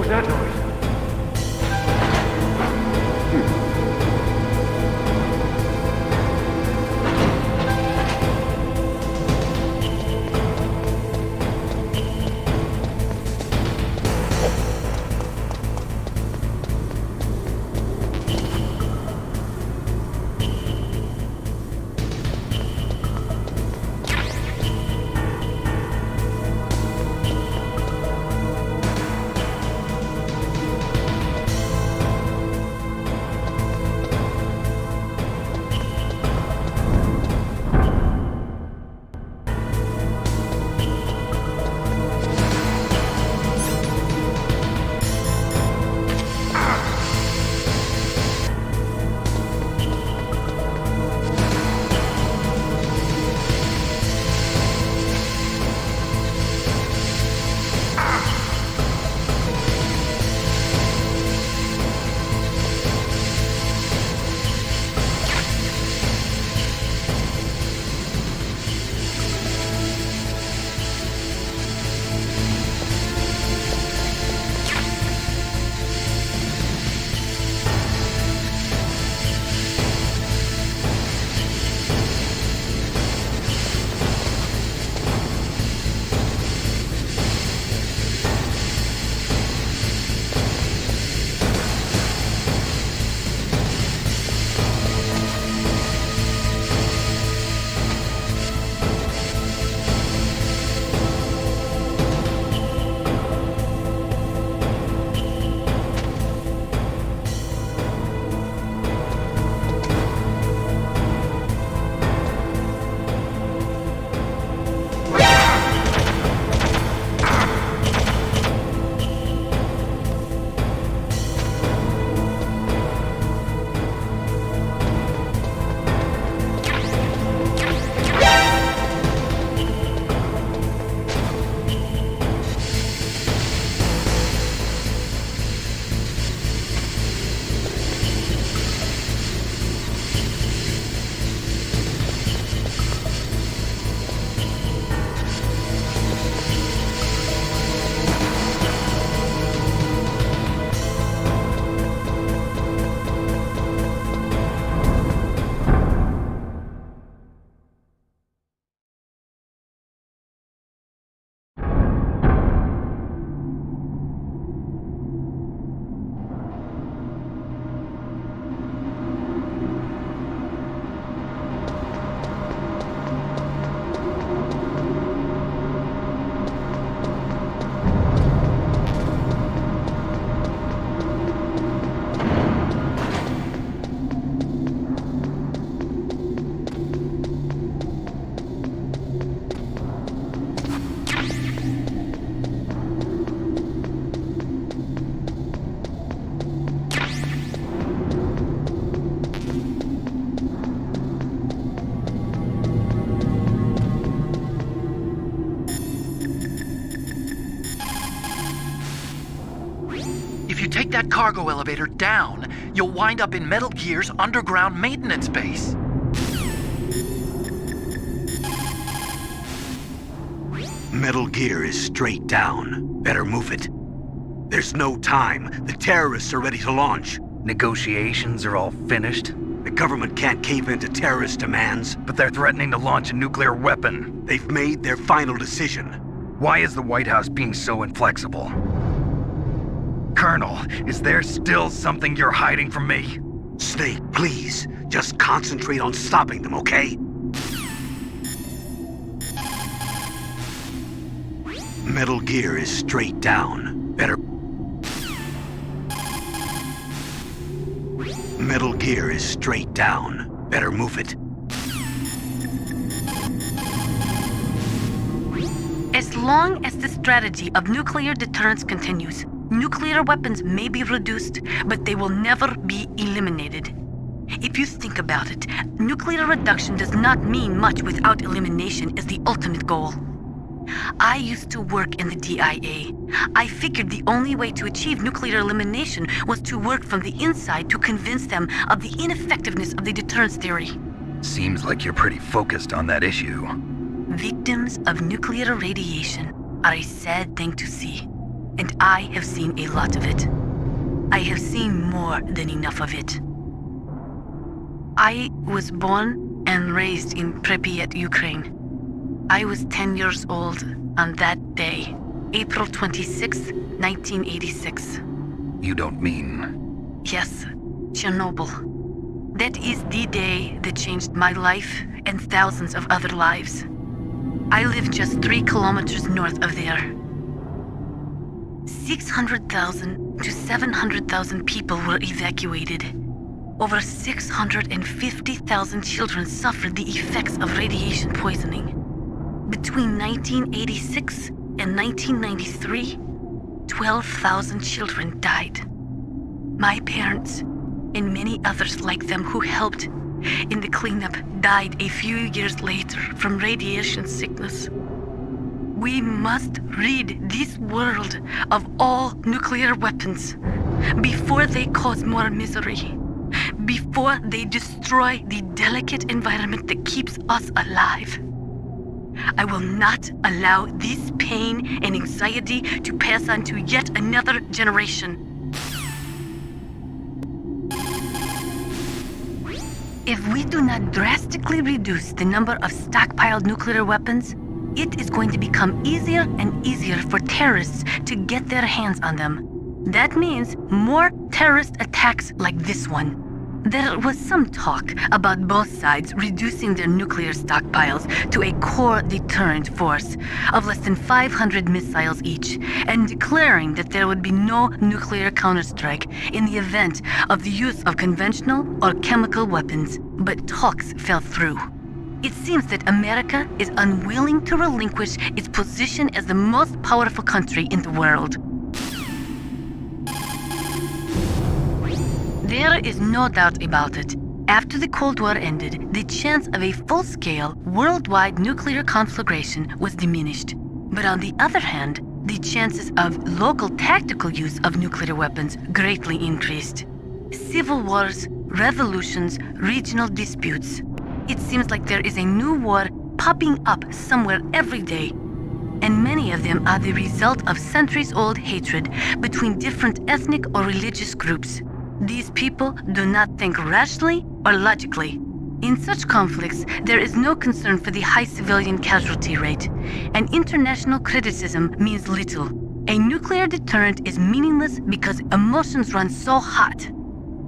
was that noise? If you take that cargo elevator down, you'll wind up in Metal Gear's underground maintenance base. Metal Gear is straight down. Better move it. There's no time. The terrorists are ready to launch. Negotiations are all finished. The government can't cave into terrorist demands. But they're threatening to launch a nuclear weapon. They've made their final decision. Why is the White House being so inflexible? Colonel, is there still something you're hiding from me? Snake, please. Just concentrate on stopping them, okay? Metal Gear is straight down. Better... Metal Gear is straight down. Better move it. As long as the strategy of nuclear deterrence continues, nuclear weapons may be reduced, but they will never be eliminated. If you think about it, nuclear reduction does not mean much without elimination as the ultimate goal. I used to work in the DIA. I figured the only way to achieve nuclear elimination was to work from the inside to convince them of the ineffectiveness of the deterrence theory. Seems like you're pretty focused on that issue. Victims of nuclear radiation are a sad thing to see. and I have seen a lot of it. I have seen more than enough of it. I was born and raised in Pripyat, Ukraine. I was 10 years old on that day, April 26, 1986. You don't mean... Yes, Chernobyl. That is the day that changed my life and thousands of other lives. I live just 3 kilometers north of there. 600,000 to 700,000 people were evacuated. Over 650,000 children suffered the effects of radiation poisoning. Between 1986 and 1993, 12,000 children died. My parents, and many others like them who helped in the cleanup, died a few years later from radiation sickness. We must rid this world of all nuclear weapons before they cause more misery, before they destroy the delicate environment that keeps us alive. I will not allow this pain and anxiety to pass on to yet another generation. If we do not drastically reduce the number of stockpiled nuclear weapons, it is going to become easier and easier for terrorists to get their hands on them. That means more terrorist attacks like this one. There was some talk about both sides reducing their nuclear stockpiles to a core deterrent force of less than 500 missiles each, and declaring that there would be no nuclear counterstrike in the event of the use of conventional or chemical weapons, but talks fell through. It seems that America is unwilling to relinquish its position as the most powerful country in the world. There is no doubt about it. After the Cold War ended, the chance of a full-scale, worldwide nuclear conflagration was diminished. But on the other hand, the chances of local tactical use of nuclear weapons greatly increased. Civil wars, revolutions, regional disputes. It seems like there is a new war popping up somewhere every day. And many of them are the result of centuries-old hatred between different ethnic or religious groups. These people do not think rationally or logically. In such conflicts, there is no concern for the high civilian casualty rate, and international criticism means little. A nuclear deterrent is meaningless because emotions run so hot.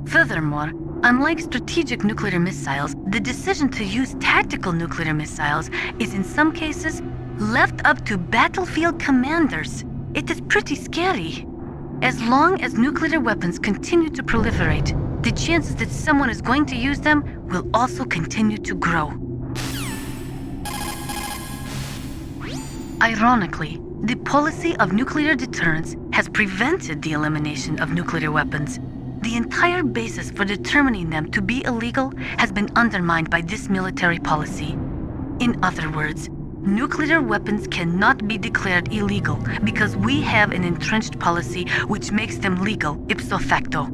Furthermore, unlike strategic nuclear missiles, the decision to use tactical nuclear missiles is in some cases left up to battlefield commanders. It is pretty scary. As long as nuclear weapons continue to proliferate, the chances that someone is going to use them will also continue to grow. Ironically, the policy of nuclear deterrence has prevented the elimination of nuclear weapons. The entire basis for determining them to be illegal has been undermined by this military policy. In other words, nuclear weapons cannot be declared illegal because we have an entrenched policy which makes them legal ipso facto.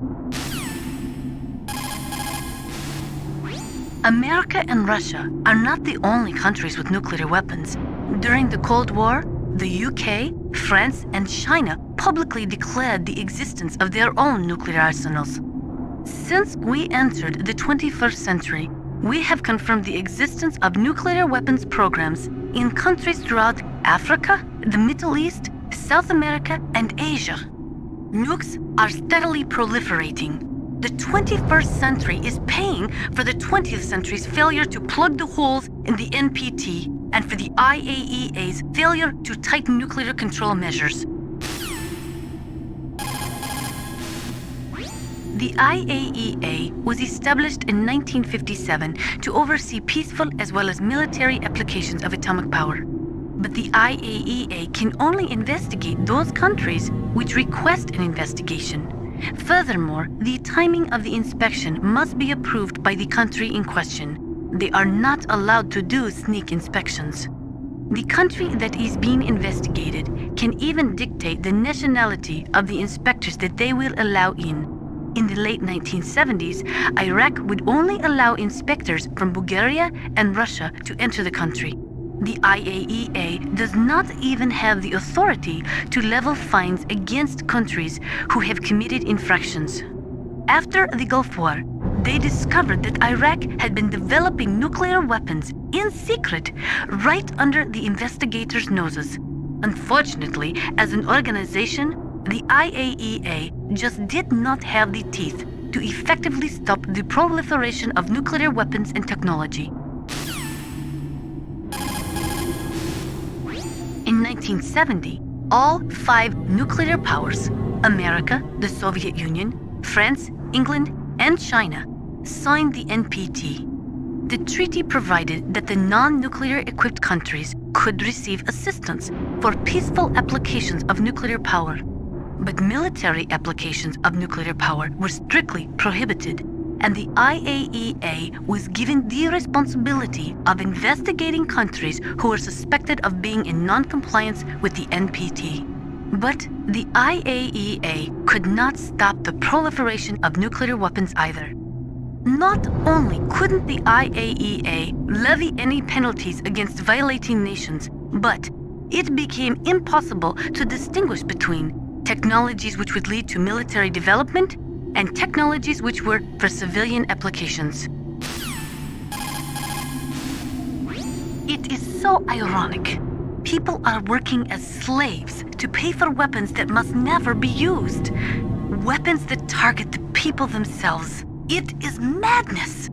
America and Russia are not the only countries with nuclear weapons. During the Cold War, the UK, France, and China publicly declared the existence of their own nuclear arsenals. Since we entered the 21st century, we have confirmed the existence of nuclear weapons programs in countries throughout Africa, the Middle East, South America, and Asia. Nukes are steadily proliferating. The 21st century is paying for the 20th century's failure to plug the holes in the NPT and for the IAEA's failure to tighten nuclear control measures. The IAEA was established in 1957 to oversee peaceful as well as military applications of atomic power. But the IAEA can only investigate those countries which request an investigation. Furthermore, the timing of the inspection must be approved by the country in question. They are not allowed to do sneak inspections. The country that is being investigated can even dictate the nationality of the inspectors that they will allow in. In the late 1970s, Iraq would only allow inspectors from Bulgaria and Russia to enter the country. the IAEA does not even have the authority to level fines against countries who have committed infractions. After the Gulf War, they discovered that Iraq had been developing nuclear weapons in secret right under the investigators' noses. Unfortunately, as an organization, the IAEA just did not have the teeth to effectively stop the proliferation of nuclear weapons and technology. In 1970, all 5 nuclear powers, America, the Soviet Union, France, England, and China, signed the NPT. The treaty provided that the non-nuclear equipped countries could receive assistance for peaceful applications of nuclear power. But military applications of nuclear power were strictly prohibited, and the IAEA was given the responsibility of investigating countries who were suspected of being in non-compliance with the NPT. But the IAEA could not stop the proliferation of nuclear weapons either. Not only couldn't the IAEA levy any penalties against violating nations, but it became impossible to distinguish between technologies which would lead to military development and technologies which were for civilian applications. It is so ironic. People are working as slaves to pay for weapons that must never be used. Weapons that target the people themselves. It is madness.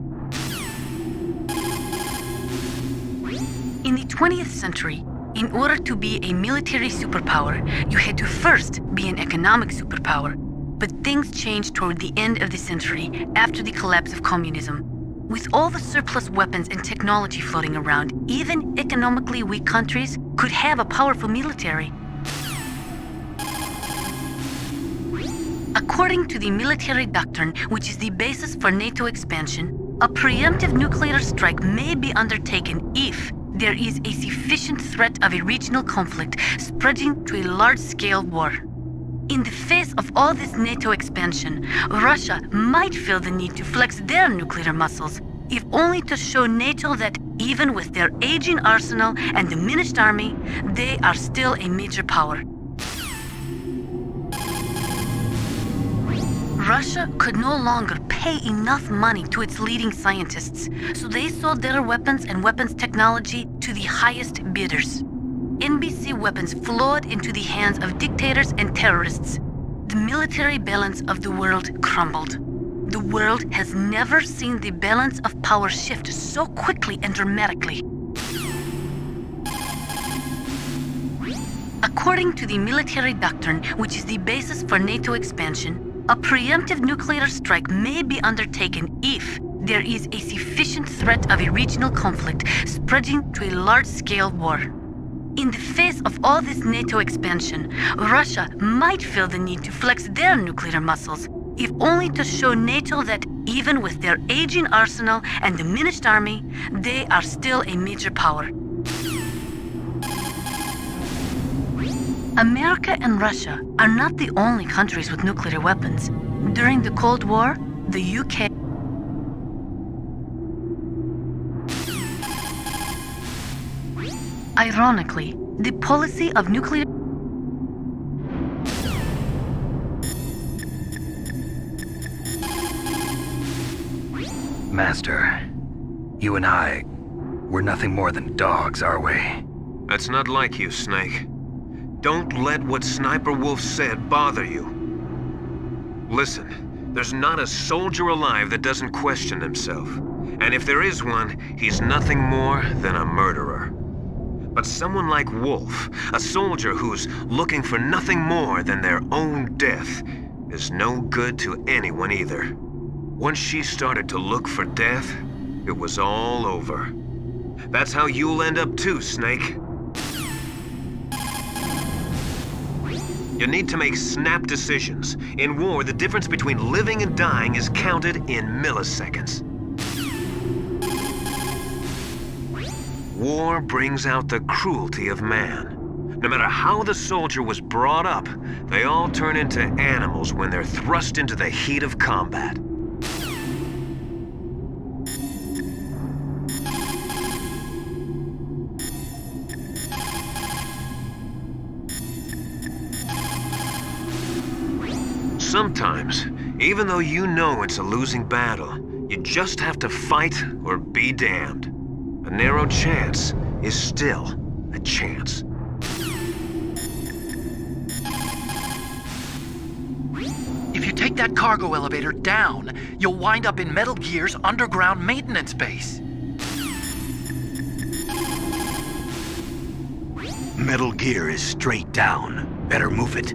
In the 20th century, in order to be a military superpower, you had to first be an economic superpower. But things changed toward the end of the century after the collapse of communism. With all the surplus weapons and technology floating around, even economically weak countries could have a powerful military. According to the military doctrine, which is the basis for NATO expansion, a preemptive nuclear strike may be undertaken if there is a sufficient threat of a regional conflict spreading to a large-scale war. In the face of all this NATO expansion, Russia might feel the need to flex their nuclear muscles, if only to show NATO that even with their aging arsenal and diminished army, they are still a major power. Russia could no longer pay enough money to its leading scientists, so they sold their weapons and weapons technology to the highest bidders. NBC weapons flowed into the hands of dictators and terrorists. The military balance of the world crumbled. The world has never seen the balance of power shift so quickly and dramatically. According to the military doctrine, which is the basis for NATO expansion, a preemptive nuclear strike may be undertaken if there is a sufficient threat of a regional conflict spreading to a large-scale war. In the face of all this NATO expansion, Russia might feel the need to flex their nuclear muscles, if only to show NATO that even with their aging arsenal and diminished army, they are still a major power. America and Russia are not the only countries with nuclear weapons. During the Cold War, the UK Ironically, the policy of nuclear Master, you and I, we're nothing more than dogs, are we? That's not like you, Snake. Don't let what Sniper Wolf said bother you. Listen, there's not a soldier alive that doesn't question himself. And if there is one, he's nothing more than a murderer. But someone like Wolf, a soldier who's looking for nothing more than their own death, is no good to anyone either. Once she started to look for death, it was all over. That's how you'll end up too, Snake. You need to make snap decisions. In war, the difference between living and dying is counted in milliseconds. War brings out the cruelty of man. No matter how the soldier was brought up, they all turn into animals when they're thrust into the heat of combat. Sometimes, even though you know it's a losing battle, you just have to fight or be damned. A narrow chance is still a chance. If you take that cargo elevator down, you'll wind up in Metal Gear's underground maintenance base. Metal Gear is straight down. Better move it.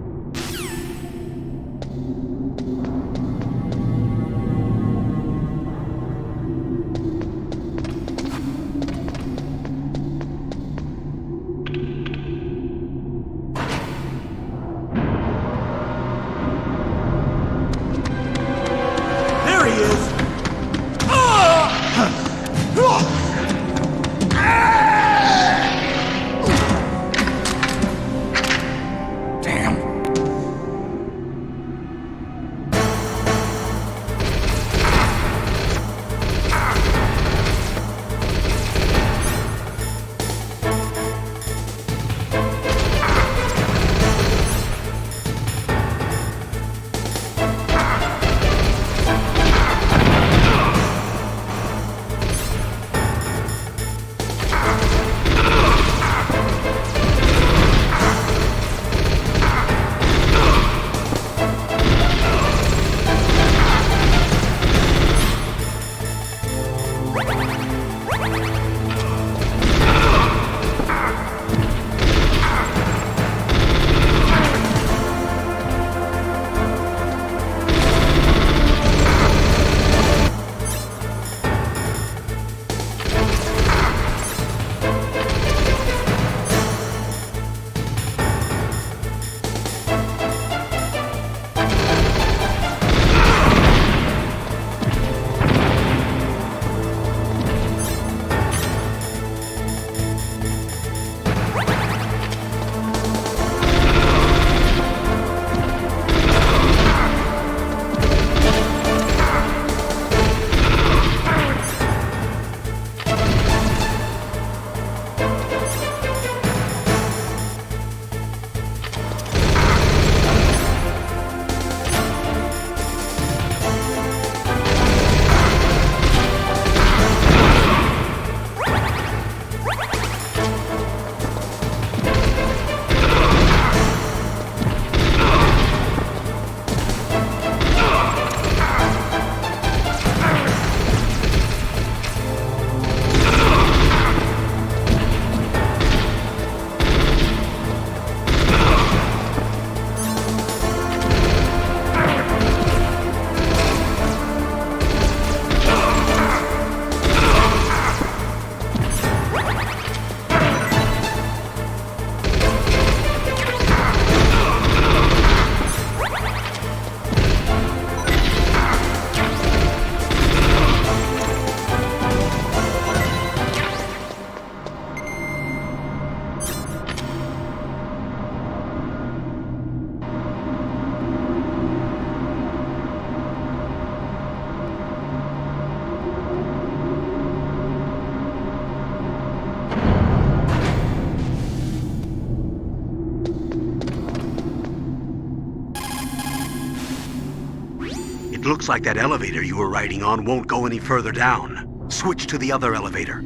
Looks like that elevator you were riding on won't go any further down. Switch to the other elevator.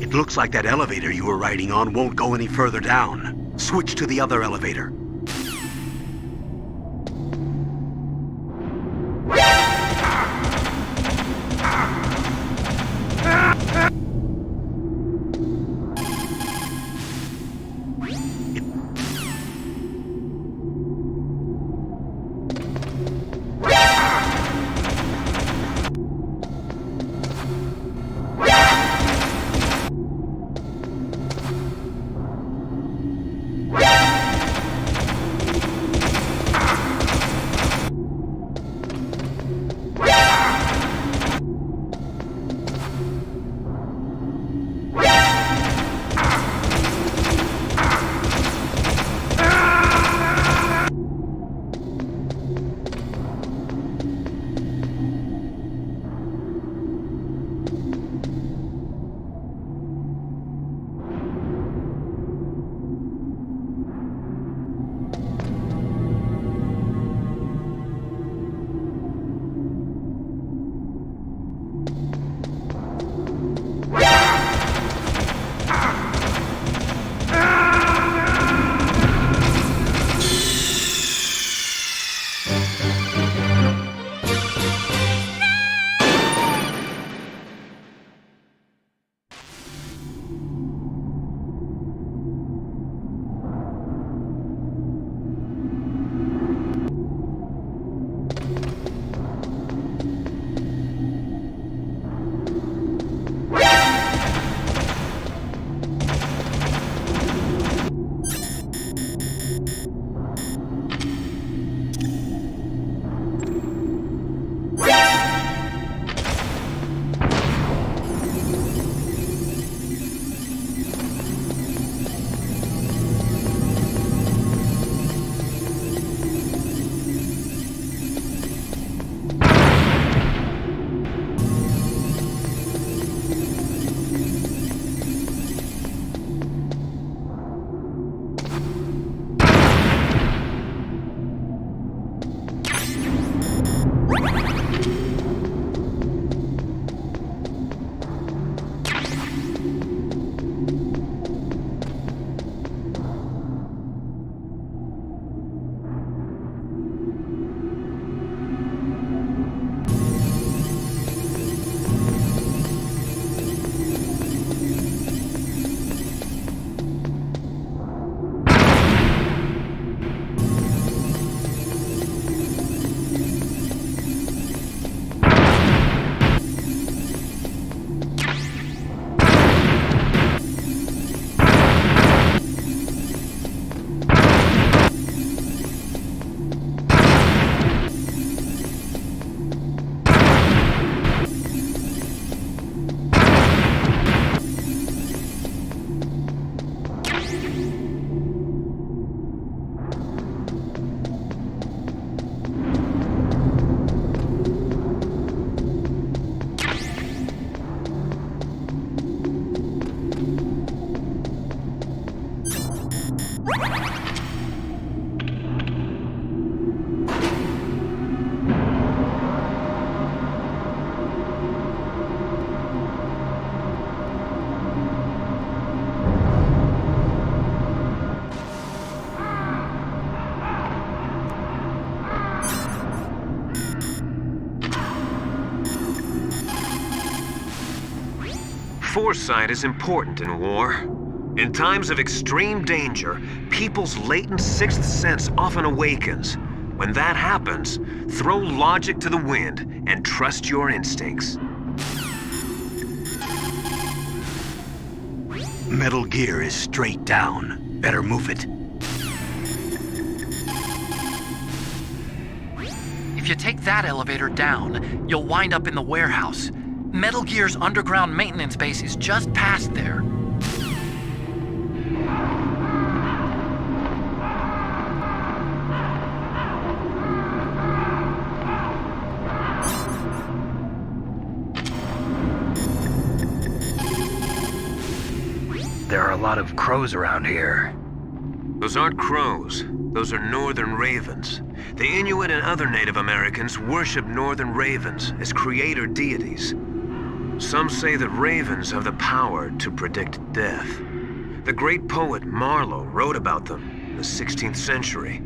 It looks like that elevator you were riding on won't go any further down. Switch to the other elevator. Foresight is important in war. In times of extreme danger, people's latent sixth sense often awakens. When that happens, throw logic to the wind and trust your instincts. Metal gear is straight down. Better move it. If you take that elevator down, you'll wind up in the warehouse. Metal Gear's underground maintenance base is just past there. There are a lot of crows around here. Those aren't crows. Those are northern ravens. The Inuit and other Native Americans worship northern ravens as creator deities. Some say that ravens have the power to predict death. The great poet Marlowe wrote about them in the 16th century.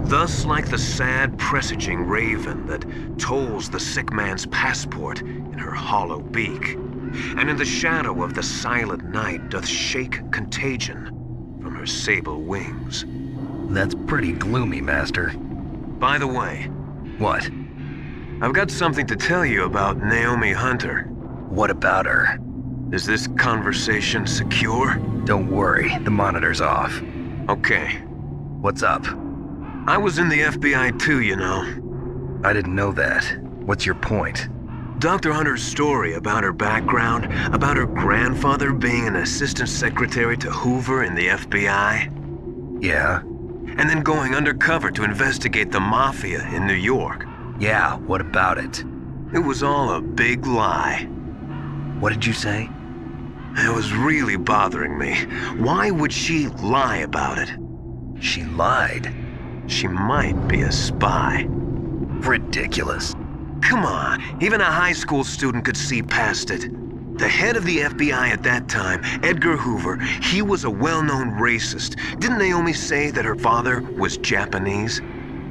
Thus, like the sad presaging raven that tolls the sick man's passport in her hollow beak, and in the shadow of the silent night doth shake contagion from her sable wings. That's pretty gloomy, Master. By the way... What? I've got something to tell you about Naomi Hunter. What about her? Is this conversation secure? Don't worry, the monitor's off. Okay. What's up? I was in the FBI too, you know. I didn't know that. What's your point? Dr. Hunter's story about her background, about her grandfather being an assistant secretary to Hoover in the FBI. Yeah? And then going undercover to investigate the mafia in New York. Yeah, what about it? It was all a big lie. What did you say? It was really bothering me. Why would she lie about it? She lied? She might be a spy. Ridiculous. Come on, even a high school student could see past it. The head of the FBI at that time, Edgar Hoover, he was a well-known racist. Didn't Naomi say that her father was Japanese?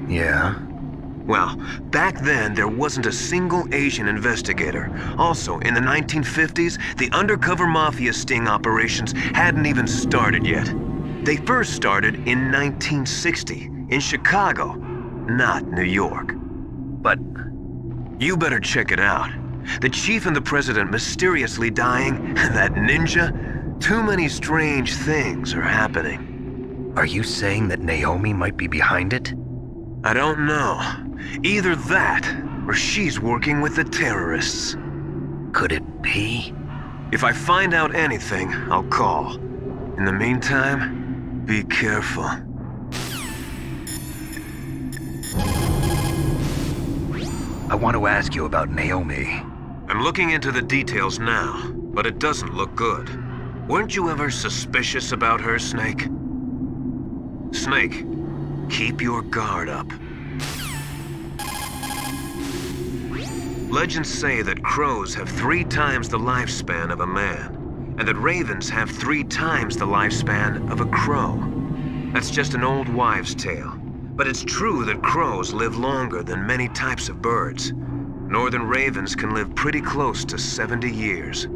Yeah. Well, back then there wasn't a single Asian investigator. Also, in the 1950s, the undercover mafia sting operations hadn't even started yet. They first started in 1960, in Chicago, not New York. But... You better check it out. The chief and the president mysteriously dying, that ninja, too many strange things are happening. Are you saying that Naomi might be behind it? I don't know. Either that, or she's working with the terrorists. Could it be? If I find out anything, I'll call. In the meantime, be careful. I want to ask you about Naomi. I'm looking into the details now, but it doesn't look good. Weren't you ever suspicious about her, Snake? Snake, keep your guard up. Legends say that crows have 3 times the lifespan of a man, and that ravens have 3 times the lifespan of a crow. That's just an old wives' tale. But it's true that crows live longer than many types of birds. Northern ravens can live pretty close to 70 years.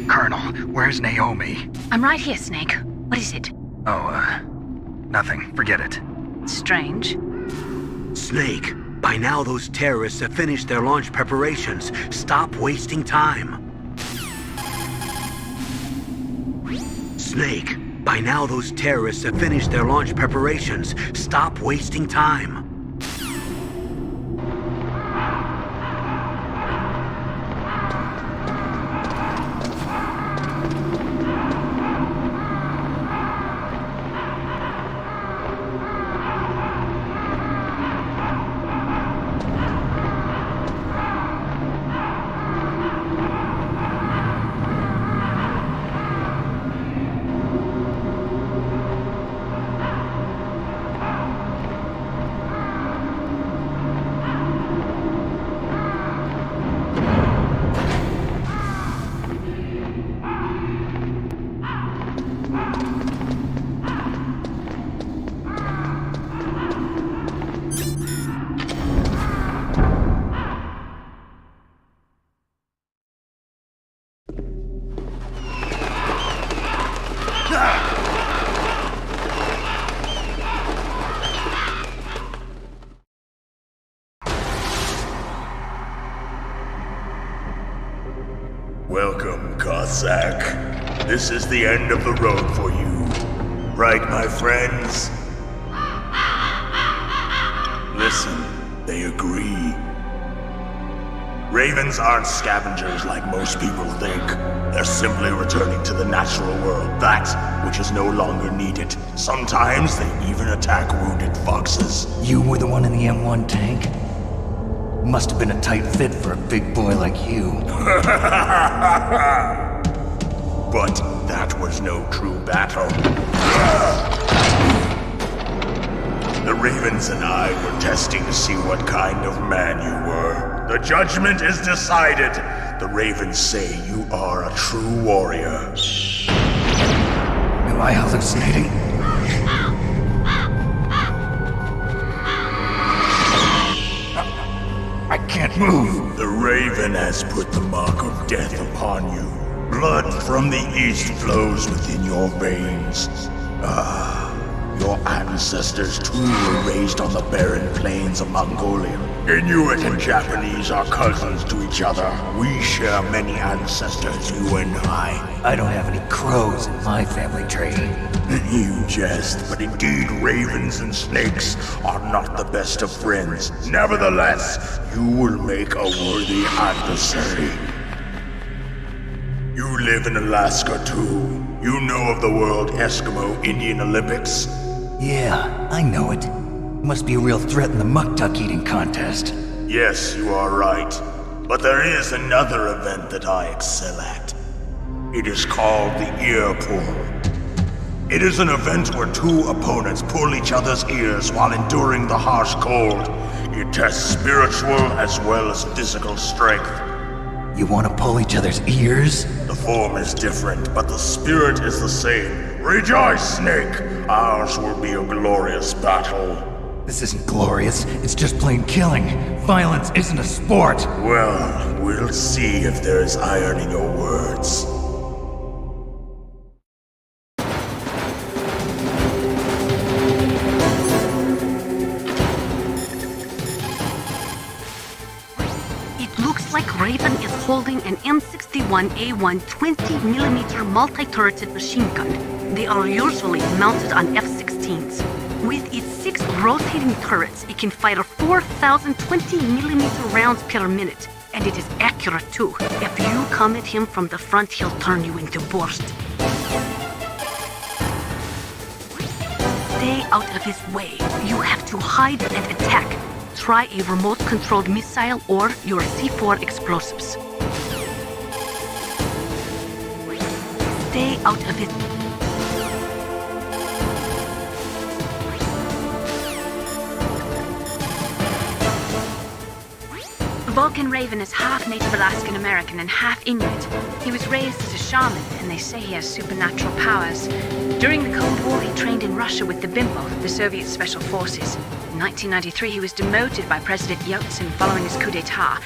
Colonel, where's Naomi? I'm right here, Snake. What is it? Oh, nothing. Forget it. Strange. Snake, by now those terrorists have finished their launch preparations. Stop wasting time. Snake, by now those terrorists have finished their launch preparations. Stop wasting time. Welcome, Cossack. This is the end of the road for you. Right, my friends? Listen, they agree. Ravens aren't scavengers like most people think. They're simply returning to the natural world, that which is no longer needed. Sometimes they even attack wounded foxes. You were the one in the M1 tank? Must have been a tight fit for a big boy like you. But that was no true battle. The Ravens and I were testing to see what kind of man you were. The judgment is decided. The Ravens say you are a true warrior. Am I hallucinating? I can't move. The Raven has put the mark of death upon you. Blood from the east flows within your veins. Your ancestors too were raised on the barren plains of Mongolia. Inuit and Japanese are cousins to each other. We share many ancestors, you and I. I don't have any crows in my family tree. You jest, but indeed ravens and snakes are not the best of friends. Nevertheless, you will make a worthy adversary. You live in Alaska too. You know of the World Eskimo Indian Olympics? Yeah, I know it. Must be a real threat in the muck-duck eating contest. Yes, you are right. But there is another event that I excel at. It is called the ear pull. It is an event where two opponents pull each other's ears while enduring the harsh cold. It tests spiritual as well as physical strength. You want to pull each other's ears? The form is different, but the spirit is the same. Rejoice, Snake! Ours will be a glorious battle. This isn't glorious, it's just plain killing. Violence isn't a sport. Well, we'll see if there's iron in your words. Like Raven is holding an M61A1 20mm multi-turreted machine gun. They are usually mounted on F-16s. With its 6 rotating turrets, it can fire 4,000 20mm rounds per minute, and it is accurate too. If you come at him from the front, he'll turn you into borscht. Stay out of his way. You have to hide and attack. Try a remote-controlled missile or your C4 explosives. Stay out of it. Vulcan Raven is half Native Alaskan American and half Inuit. He was raised as a shaman, and they say he has supernatural powers. During the Cold War, he trained in Russia with the Bimbo, the Soviet Special Forces. In 1993, he was demoted by President Yeltsin following his coup d'etat,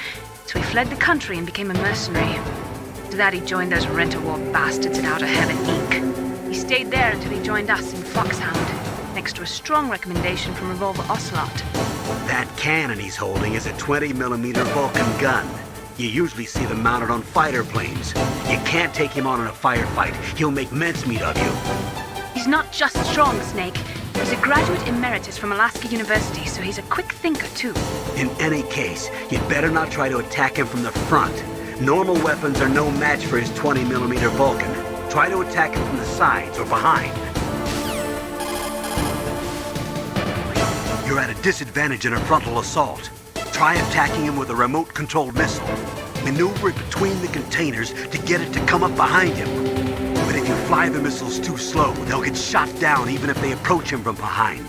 so he fled the country and became a mercenary. After that, he joined those rent-a war bastards at Outer Heaven, Inc. He stayed there until he joined us in Foxhound, next to a strong recommendation from Revolver Ocelot. That cannon he's holding is a 20mm Vulcan gun. You usually see them mounted on fighter planes. You can't take him on in a firefight. He'll make mincemeat of you. He's not just strong, Snake. He's a graduate emeritus from Alaska University, so he's a quick thinker, too. In any case, you'd better not try to attack him from the front. Normal weapons are no match for his 20mm Vulcan. Try to attack him from the sides or behind. You're at a disadvantage in a frontal assault. Try attacking him with a remote-controlled missile. Maneuver it between the containers to get it to come up behind him. But if you fly the missiles too slow, they'll get shot down even if they approach him from behind.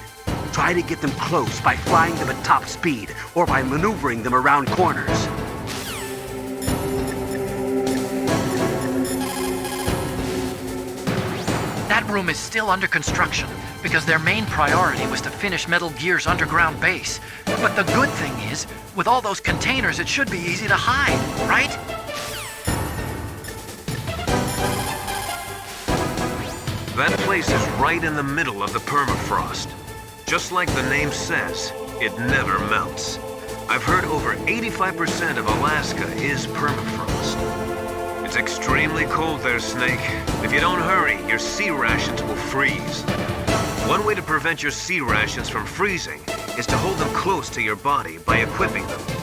Try to get them close by flying them at top speed or by maneuvering them around corners. That room is still under construction because their main priority was to finish Metal Gear's underground base. But the good thing is, with all those containers, it should be easy to hide, right? That place is right in the middle of the permafrost. Just like the name says, it never melts. I've heard over 85% of Alaska is permafrost. It's extremely cold there, Snake. If you don't hurry, your sea rations will freeze. One way to prevent your sea rations from freezing is to hold them close to your body by equipping them.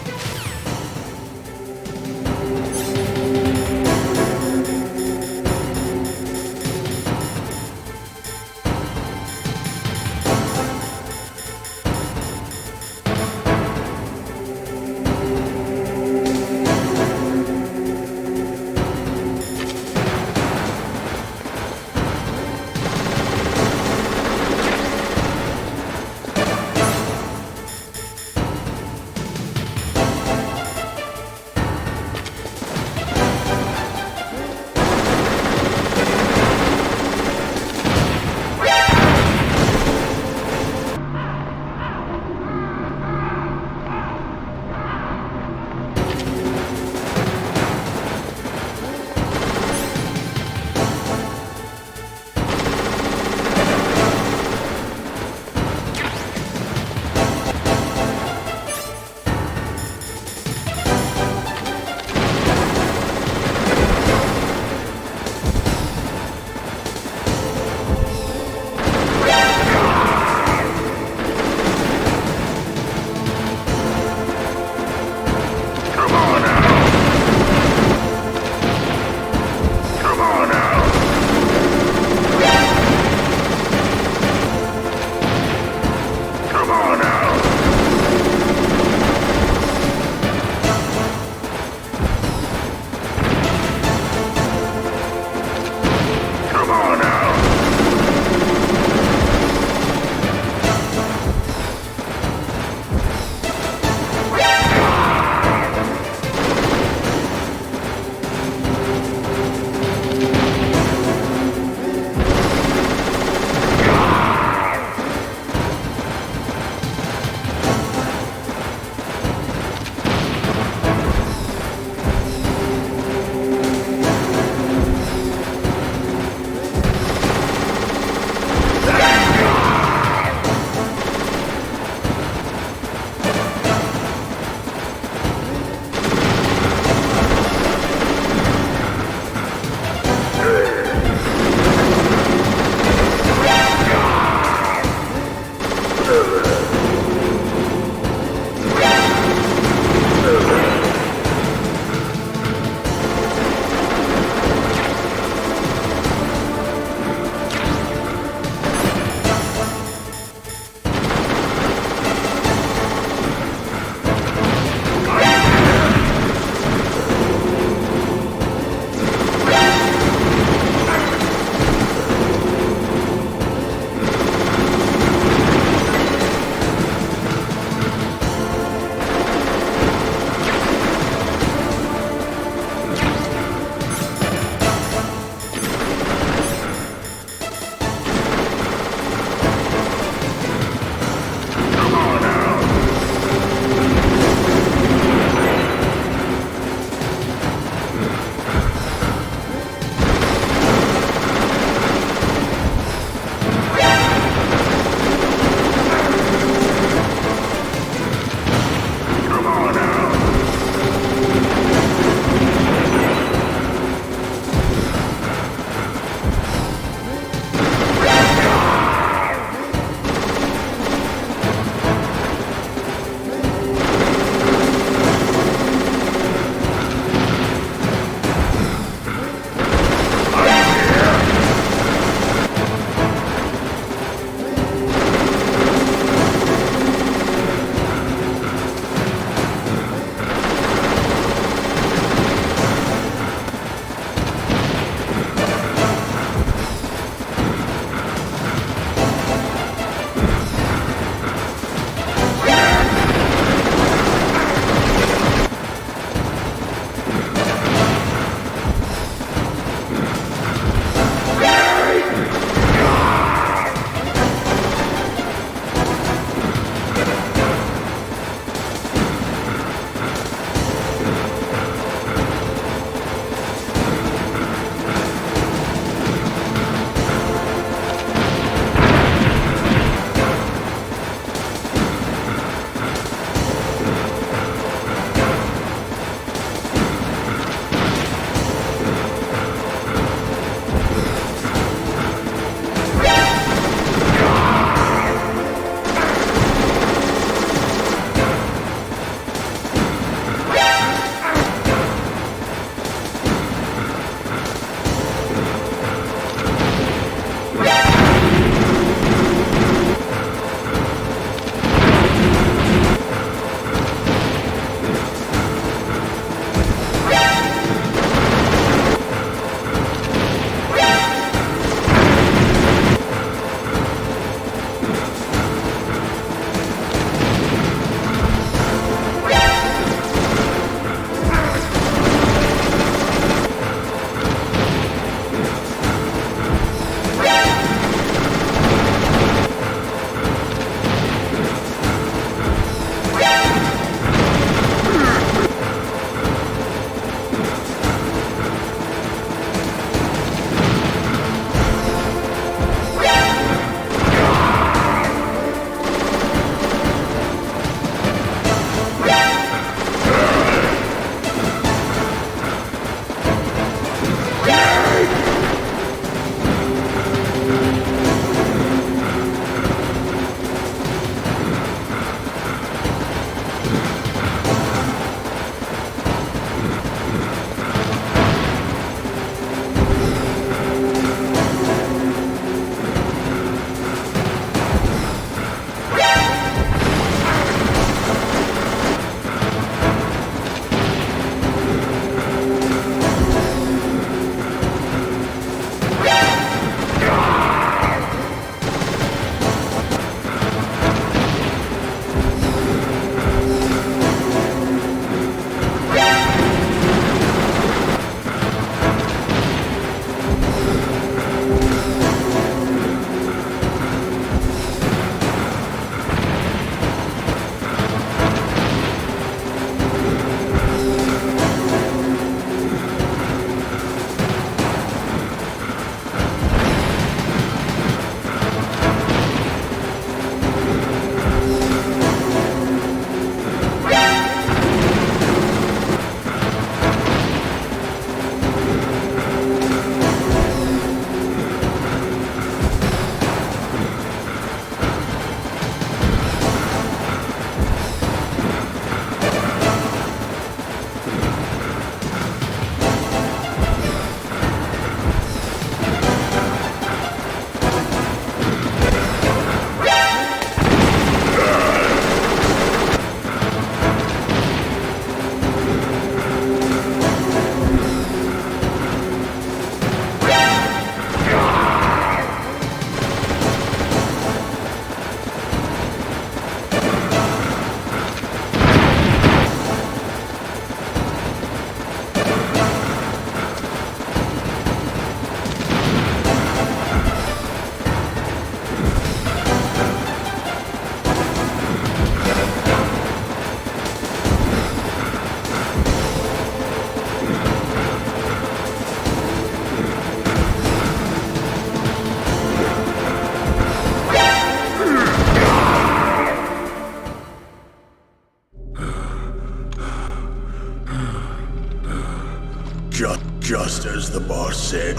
the boss said,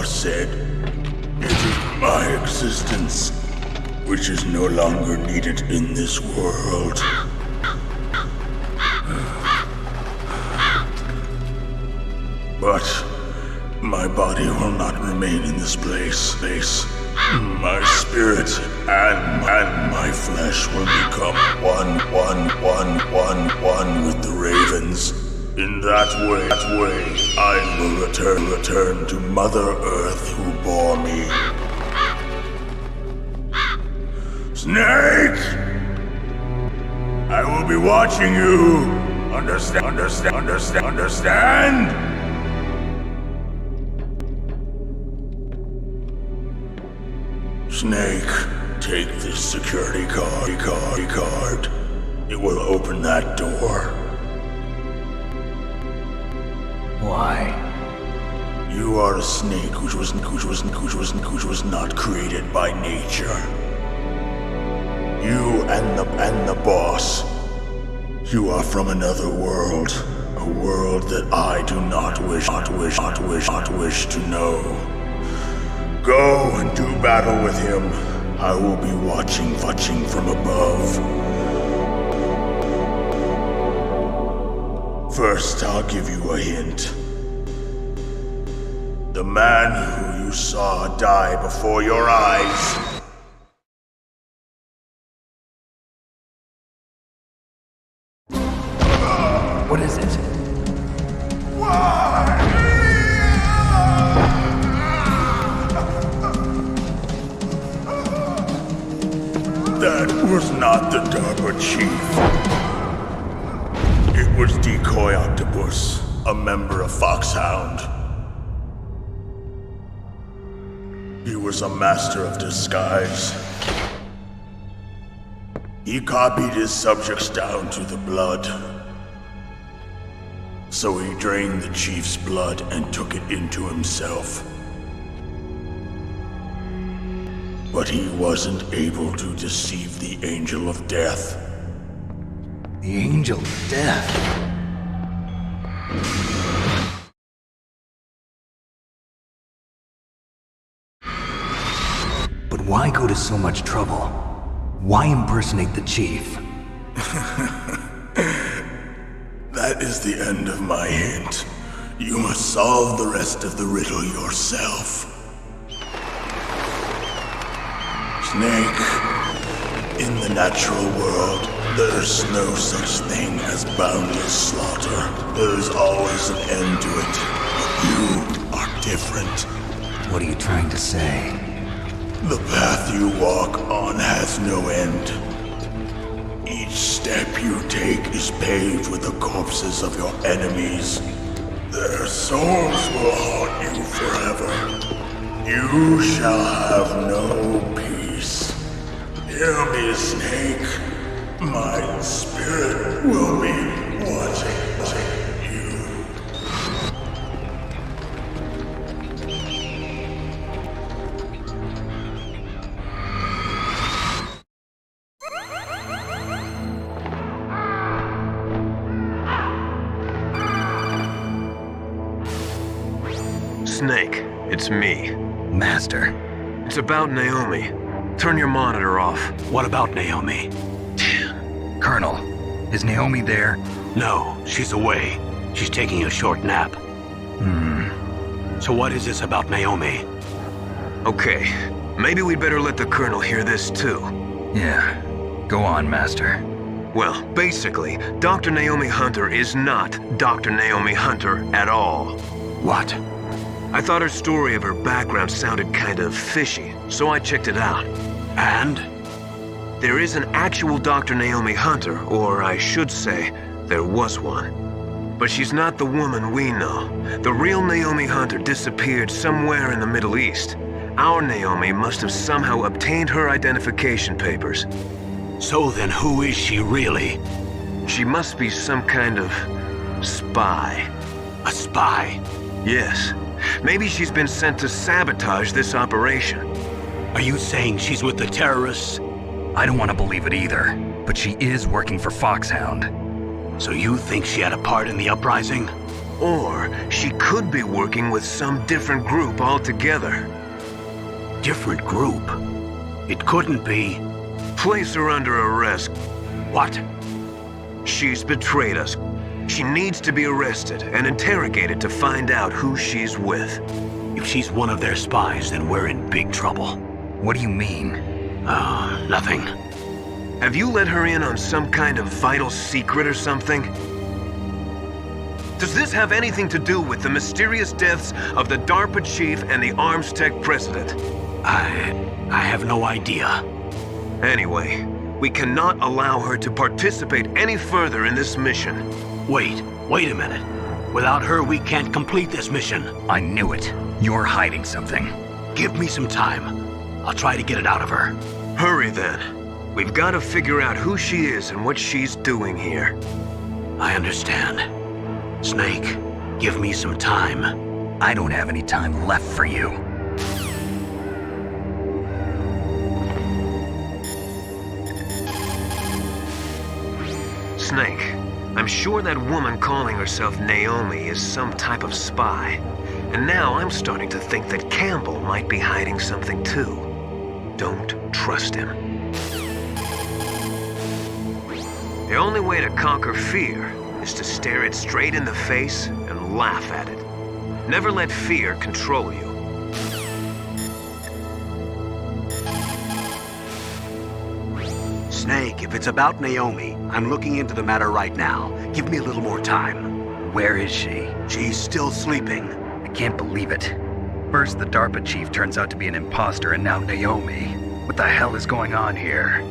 it is my existence which is no longer needed in this world. But my body will not remain in this place. My spirit and my flesh will become one with the ravens. In that way, I will return to Mother Earth who bore me. Snake! I will be watching you. Understand? Snake, take this security card. It will open that door. Why? You are a snake which was not created by nature. You and the boss. You are from another world. A world that I do not wish to know. Go and do battle with him. I will be watching from above. First, I'll give you a hint. The man who you saw die before your eyes. What is it? That was not the DARPA chief. It was Decoy Octopus, a member of Foxhound. He was a master of disguise. He copied his subjects down to the blood. So he drained the chief's blood and took it into himself. But he wasn't able to deceive the Angel of Death. The Angel of Death? But why go to so much trouble? Why impersonate the chief? That is the end of my hint. You must solve the rest of the riddle yourself. Snake, in the natural world, there's no such thing as boundless slaughter. There's always an end to it. But you are different. What are you trying to say? The path you walk on has no end. Each step you take is paved with the corpses of your enemies. Their souls will haunt you forever. You shall have no peace. Hear me, Snake. My spirit will be watching you. Snake, it's me. Master. It's about Naomi. Turn your monitor off. What about Naomi? Colonel, is Naomi there? No, she's away. She's taking a short nap. So what is this about Naomi? Okay, maybe we'd better let the Colonel hear this too. Yeah, go on, Master. Well, basically, Dr. Naomi Hunter is not Dr. Naomi Hunter at all. What? I thought her story of her background sounded kind of fishy, so I checked it out. And? There is an actual Dr. Naomi Hunter, or I should say, there was one. But she's not the woman we know. The real Naomi Hunter disappeared somewhere in the Middle East. Our Naomi must have somehow obtained her identification papers. So then who is she really? She must be some kind of spy. A spy? Yes. Maybe she's been sent to sabotage this operation. Are you saying she's with the terrorists? I don't want to believe it either, but she is working for Foxhound. So you think she had a part in the uprising? Or she could be working with some different group altogether. Different group? It couldn't be. Place her under arrest. What? She's betrayed us. She needs to be arrested and interrogated to find out who she's with. If she's one of their spies, then we're in big trouble. What do you mean? Nothing. Have you let her in on some kind of vital secret or something? Does this have anything to do with the mysterious deaths of the DARPA chief and the Arms Tech president? I have no idea. Anyway, we cannot allow her to participate any further in this mission. Wait a minute. Without her, we can't complete this mission. I knew it. You're hiding something. Give me some time. I'll try to get it out of her. Hurry then. We've got to figure out who she is and what she's doing here. I understand. Snake, give me some time. I don't have any time left for you. Snake, I'm sure that woman calling herself Naomi is some type of spy. And now I'm starting to think that Campbell might be hiding something too. Don't trust him. The only way to conquer fear is to stare it straight in the face and laugh at it. Never let fear control you. Snake, if it's about Naomi, I'm looking into the matter right now. Give me a little more time. Where is she? She's still sleeping. I can't believe it. First, the DARPA chief turns out to be an imposter, and now Naomi. What the hell is going on here?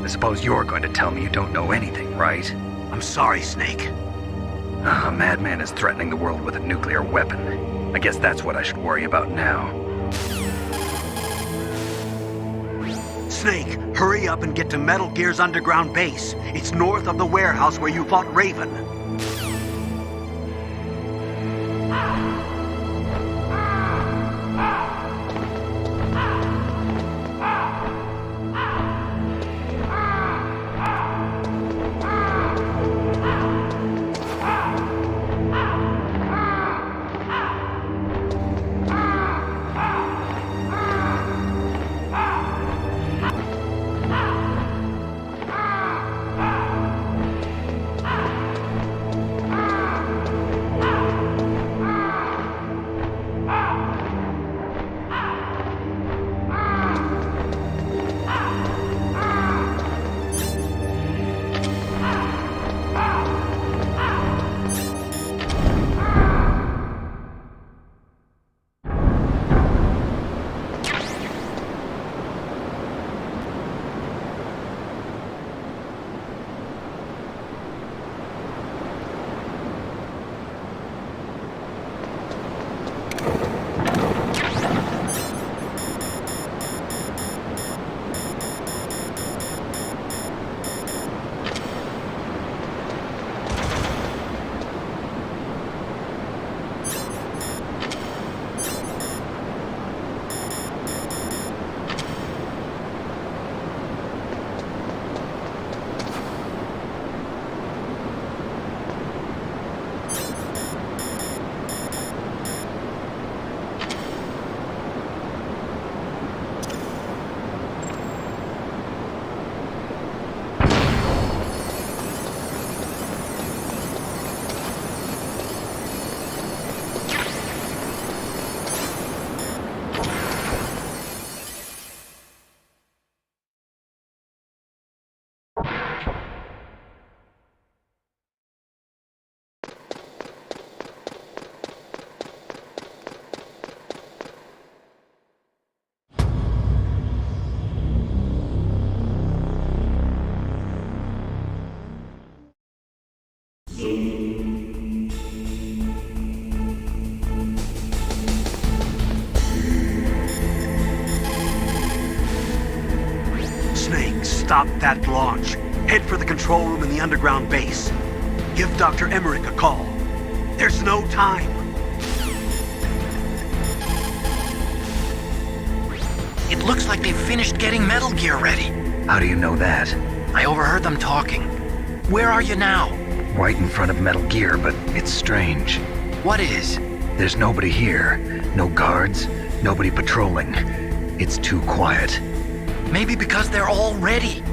I suppose you're going to tell me you don't know anything, right? I'm sorry, Snake. A madman is threatening the world with a nuclear weapon. I guess that's what I should worry about now. Snake, hurry up and get to Metal Gear's underground base. It's north of the warehouse where you fought Raven. Snake, stop that launch. Head for the control room in the underground base. Give Dr. Emmerich a call. There's no time. It looks like they've finished getting Metal Gear ready. How do you know that? I overheard them talking. Where are you now? Right in front of Metal Gear, but it's strange. What is? There's nobody here. No guards, nobody patrolling. It's too quiet. Maybe because they're all ready.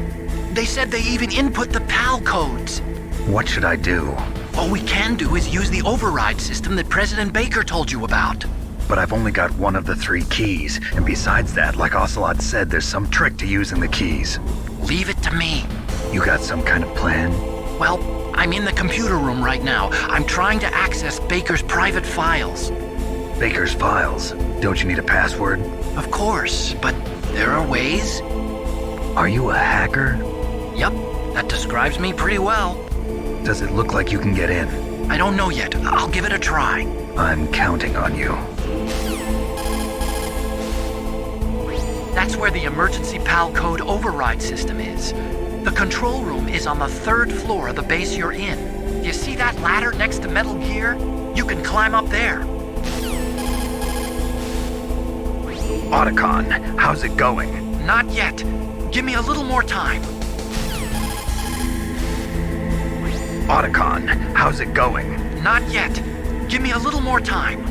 They said they even input the PAL codes. What should I do? All we can do is use the override system that President Baker told you about. But I've only got one of the 3 keys, and besides that, like Ocelot said, there's some trick to using the keys. Leave it to me. You got some kind of plan? Well, I'm in the computer room right now. I'm trying to access Baker's private files. Baker's files? Don't you need a password? Of course, but there are ways. Are you a hacker? Yup, that describes me pretty well. Does it look like you can get in? I don't know yet. I'll give it a try. I'm counting on you. That's where the emergency PAL code override system is. The control room is on the 3rd floor of the base you're in. You see that ladder next to Metal Gear? You can climb up there. Otacon, how's it going? Not yet. Give me a little more time. Otacon, how's it going? Not yet. Give me a little more time.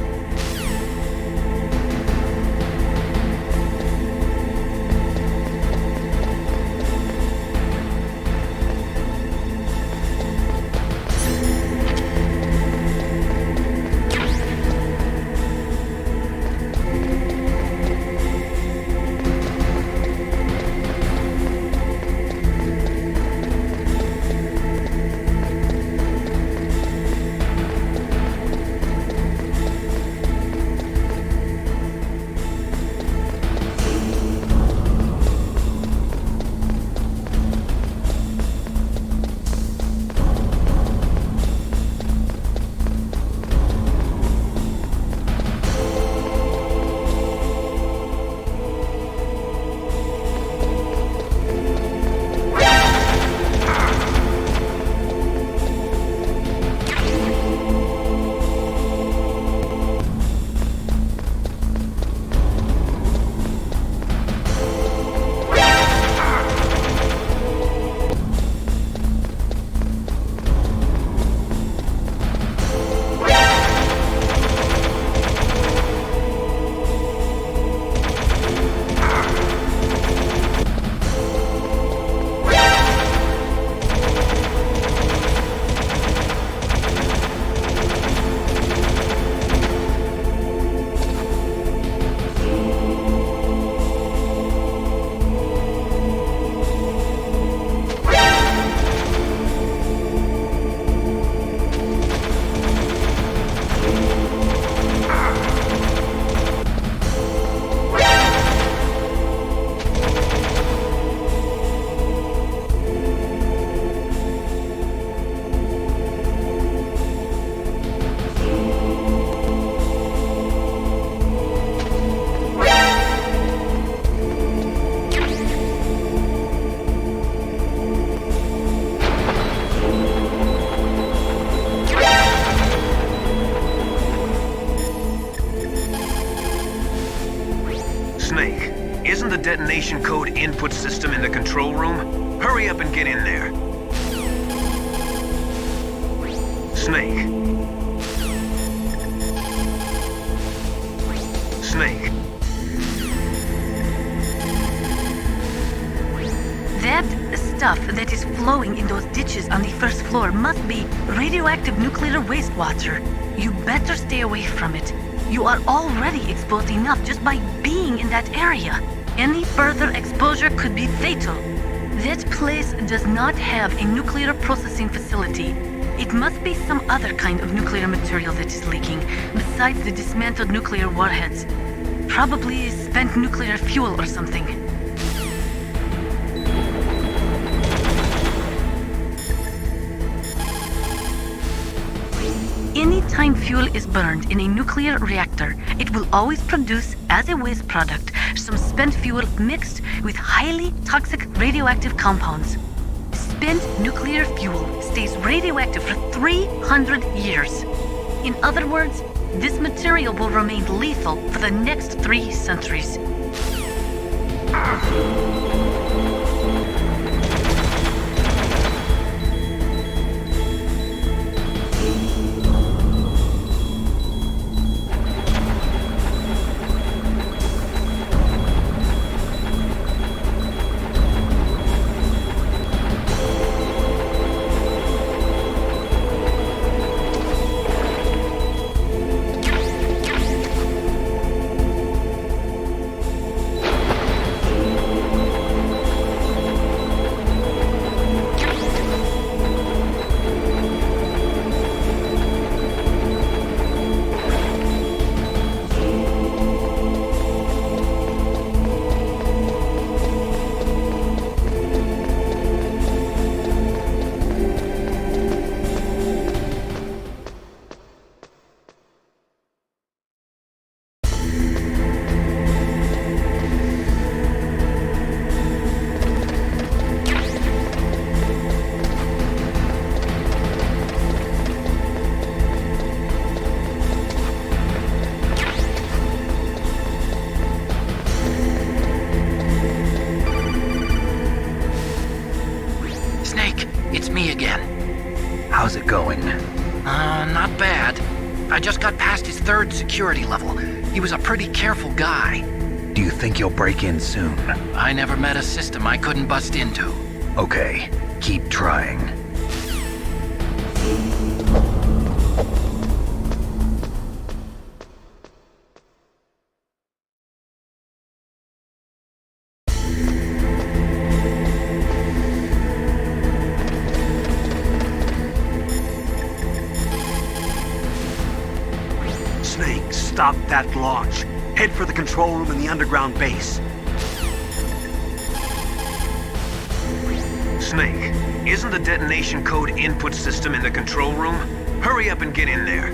Detonation code input system in the control room? Hurry up and get in there. Snake. Snake. That stuff that is flowing in those ditches on the 1st floor must be radioactive nuclear wastewater. You better stay away from it. You are already exposed enough just by being in that area. Any further exposure could be fatal. That place does not have a nuclear processing facility. It must be some other kind of nuclear material that is leaking, besides the dismantled nuclear warheads. Probably spent nuclear fuel or something. Anytime fuel is burned in a nuclear reactor, it will always produce, as a waste product, some spent fuel mixed with highly toxic radioactive compounds. Spent nuclear fuel stays radioactive for 300 years. In other words, this material will remain lethal for the next 3 centuries. me again. How's it going? Not bad. I just got past his 3rd security level. He was a pretty careful guy. Do you think you'll break in soon? I never met a system I couldn't bust into. Okay, keep trying. Snake, stop that launch. Head for the control room in the underground base. Snake, isn't the detonation code input system in the control room? Hurry up and get in there.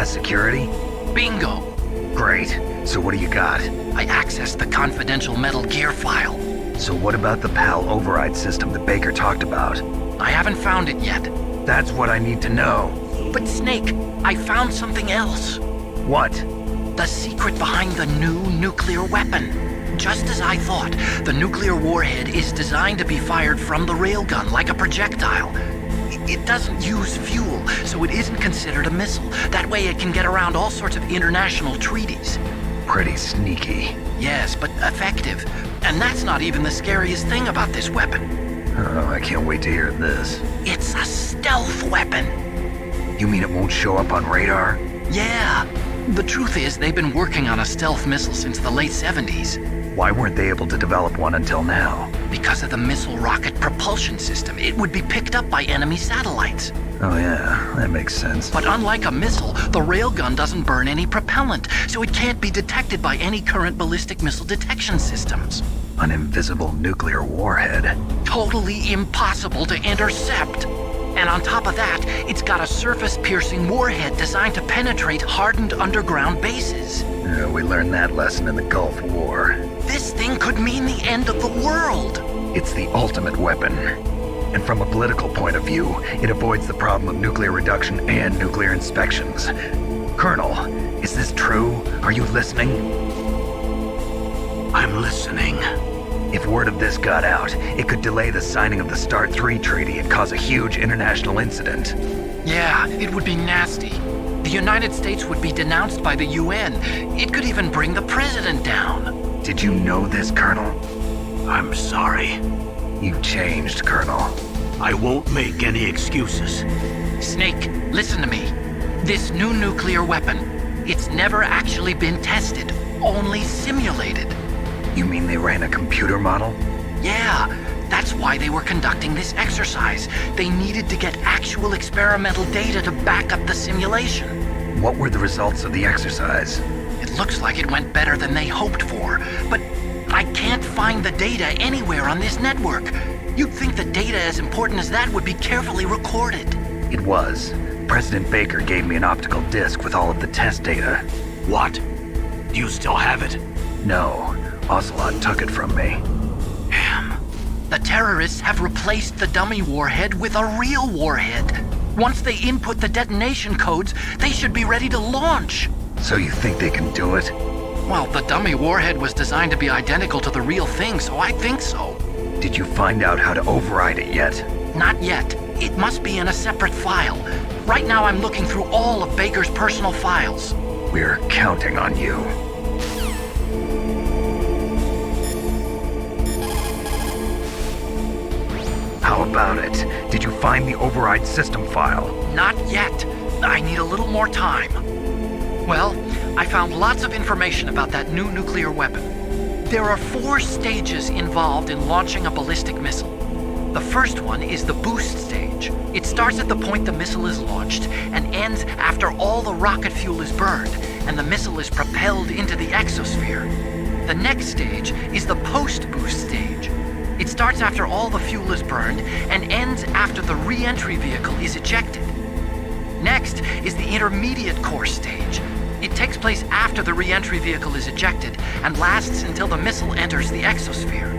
Security? Bingo! Great. So what do you got? I accessed the confidential Metal Gear file. So what about the PAL override system that Baker talked about? I haven't found it yet. That's what I need to know. But Snake, I found something else. What? The secret behind the new nuclear weapon. Just as I thought, the nuclear warhead is designed to be fired from the railgun like a projectile. It doesn't use fuel, so it isn't considered a missile. That way it can get around all sorts of international treaties. Pretty sneaky. Yes, but effective. And that's not even the scariest thing about this weapon. Oh, I can't wait to hear this. It's a stealth weapon. You mean it won't show up on radar? Yeah. The truth is, they've been working on a stealth missile since the late 70s. Why weren't they able to develop one until now? Because of the missile rocket propulsion system. It would be picked up by enemy satellites. Oh yeah, that makes sense. But unlike a missile, the railgun doesn't burn any propellant, so it can't be detected by any current ballistic missile detection systems. An invisible nuclear warhead. Totally impossible to intercept. And on top of that, it's got a surface-piercing warhead designed to penetrate hardened underground bases. Yeah, we learned that lesson in the Gulf War. This thing could mean the end of the world. It's the ultimate weapon. And from a political point of view, it avoids the problem of nuclear reduction and nuclear inspections. Colonel, is this true? Are you listening? I'm listening. If word of this got out, it could delay the signing of the START 3 treaty and cause a huge international incident. Yeah, it would be nasty. The United States would be denounced by the UN. It could even bring the president down. Did you know this, Colonel? I'm sorry. You've changed, Colonel. I won't make any excuses. Snake, listen to me. This new nuclear weapon, it's never actually been tested, only simulated. You mean they ran a computer model? Yeah, that's why they were conducting this exercise. They needed to get actual experimental data to back up the simulation. What were the results of the exercise? It looks like it went better than they hoped for, but I can't find the data anywhere on this network. You'd think the data as important as that would be carefully recorded. It was. President Baker gave me an optical disc with all of the test data. What? Do you still have it? No. Ocelot took it from me. Damn. The terrorists have replaced the dummy warhead with a real warhead. Once they input the detonation codes, they should be ready to launch. So you think they can do it? Well, the dummy warhead was designed to be identical to the real thing, so I think so. Did you find out how to override it yet? Not yet. It must be in a separate file. Right now I'm looking through all of Baker's personal files. We're counting on you. How about it? Did you find the override system file? Not yet. I need a little more time. Well, I found lots of information about that new nuclear weapon. There are 4 stages involved in launching a ballistic missile. The first one is the boost stage. It starts at the point the missile is launched and ends after all the rocket fuel is burned and the missile is propelled into the exosphere. The next stage is the post-boost stage. It starts after all the fuel is burned and ends after the re-entry vehicle is ejected. Next is the intermediate course stage. It takes place after the re-entry vehicle is ejected and lasts until the missile enters the exosphere.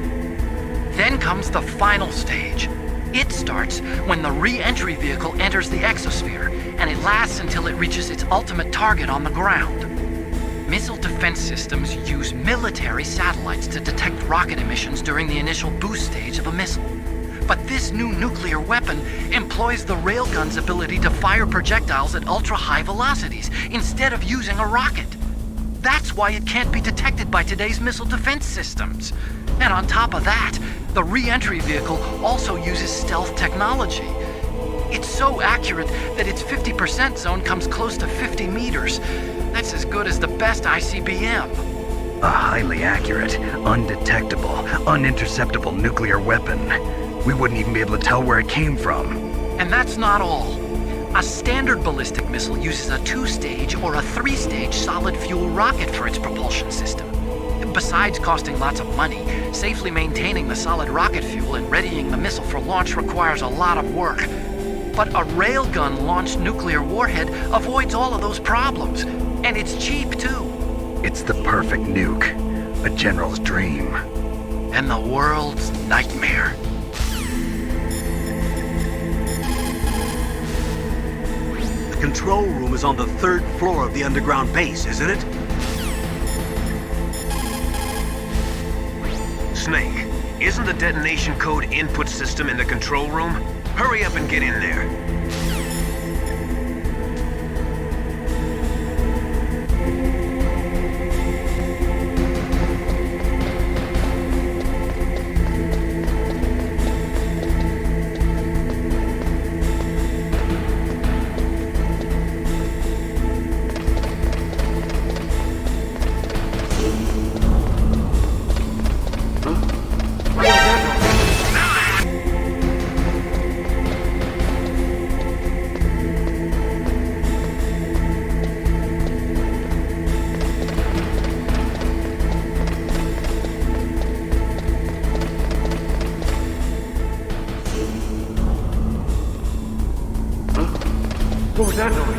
Then comes the final stage. It starts when the re-entry vehicle enters the exosphere, and it lasts until it reaches its ultimate target on the ground. Missile defense systems use military satellites to detect rocket emissions during the initial boost stage of a missile. But this new nuclear weapon employs the railgun's ability to fire projectiles at ultra-high velocities instead of using a rocket. That's why it can't be detected by today's missile defense systems. And on top of that, the re-entry vehicle also uses stealth technology. It's so accurate that its 50% zone comes close to 50 meters. That's as good as the best ICBM. A highly accurate, undetectable, uninterceptable nuclear weapon. We wouldn't even be able to tell where it came from. And that's not all. A standard ballistic missile uses a 2-stage or a 3-stage solid fuel rocket for its propulsion system. Besides costing lots of money, safely maintaining the solid rocket fuel and readying the missile for launch requires a lot of work. But a railgun-launched nuclear warhead avoids all of those problems. And it's cheap, too. It's the perfect nuke. A general's dream. And the world's nightmare. The control room is on the 3rd floor of the underground base, isn't it? Snake, isn't the detonation code input system in the control room? Hurry up and get in there. What was that noise?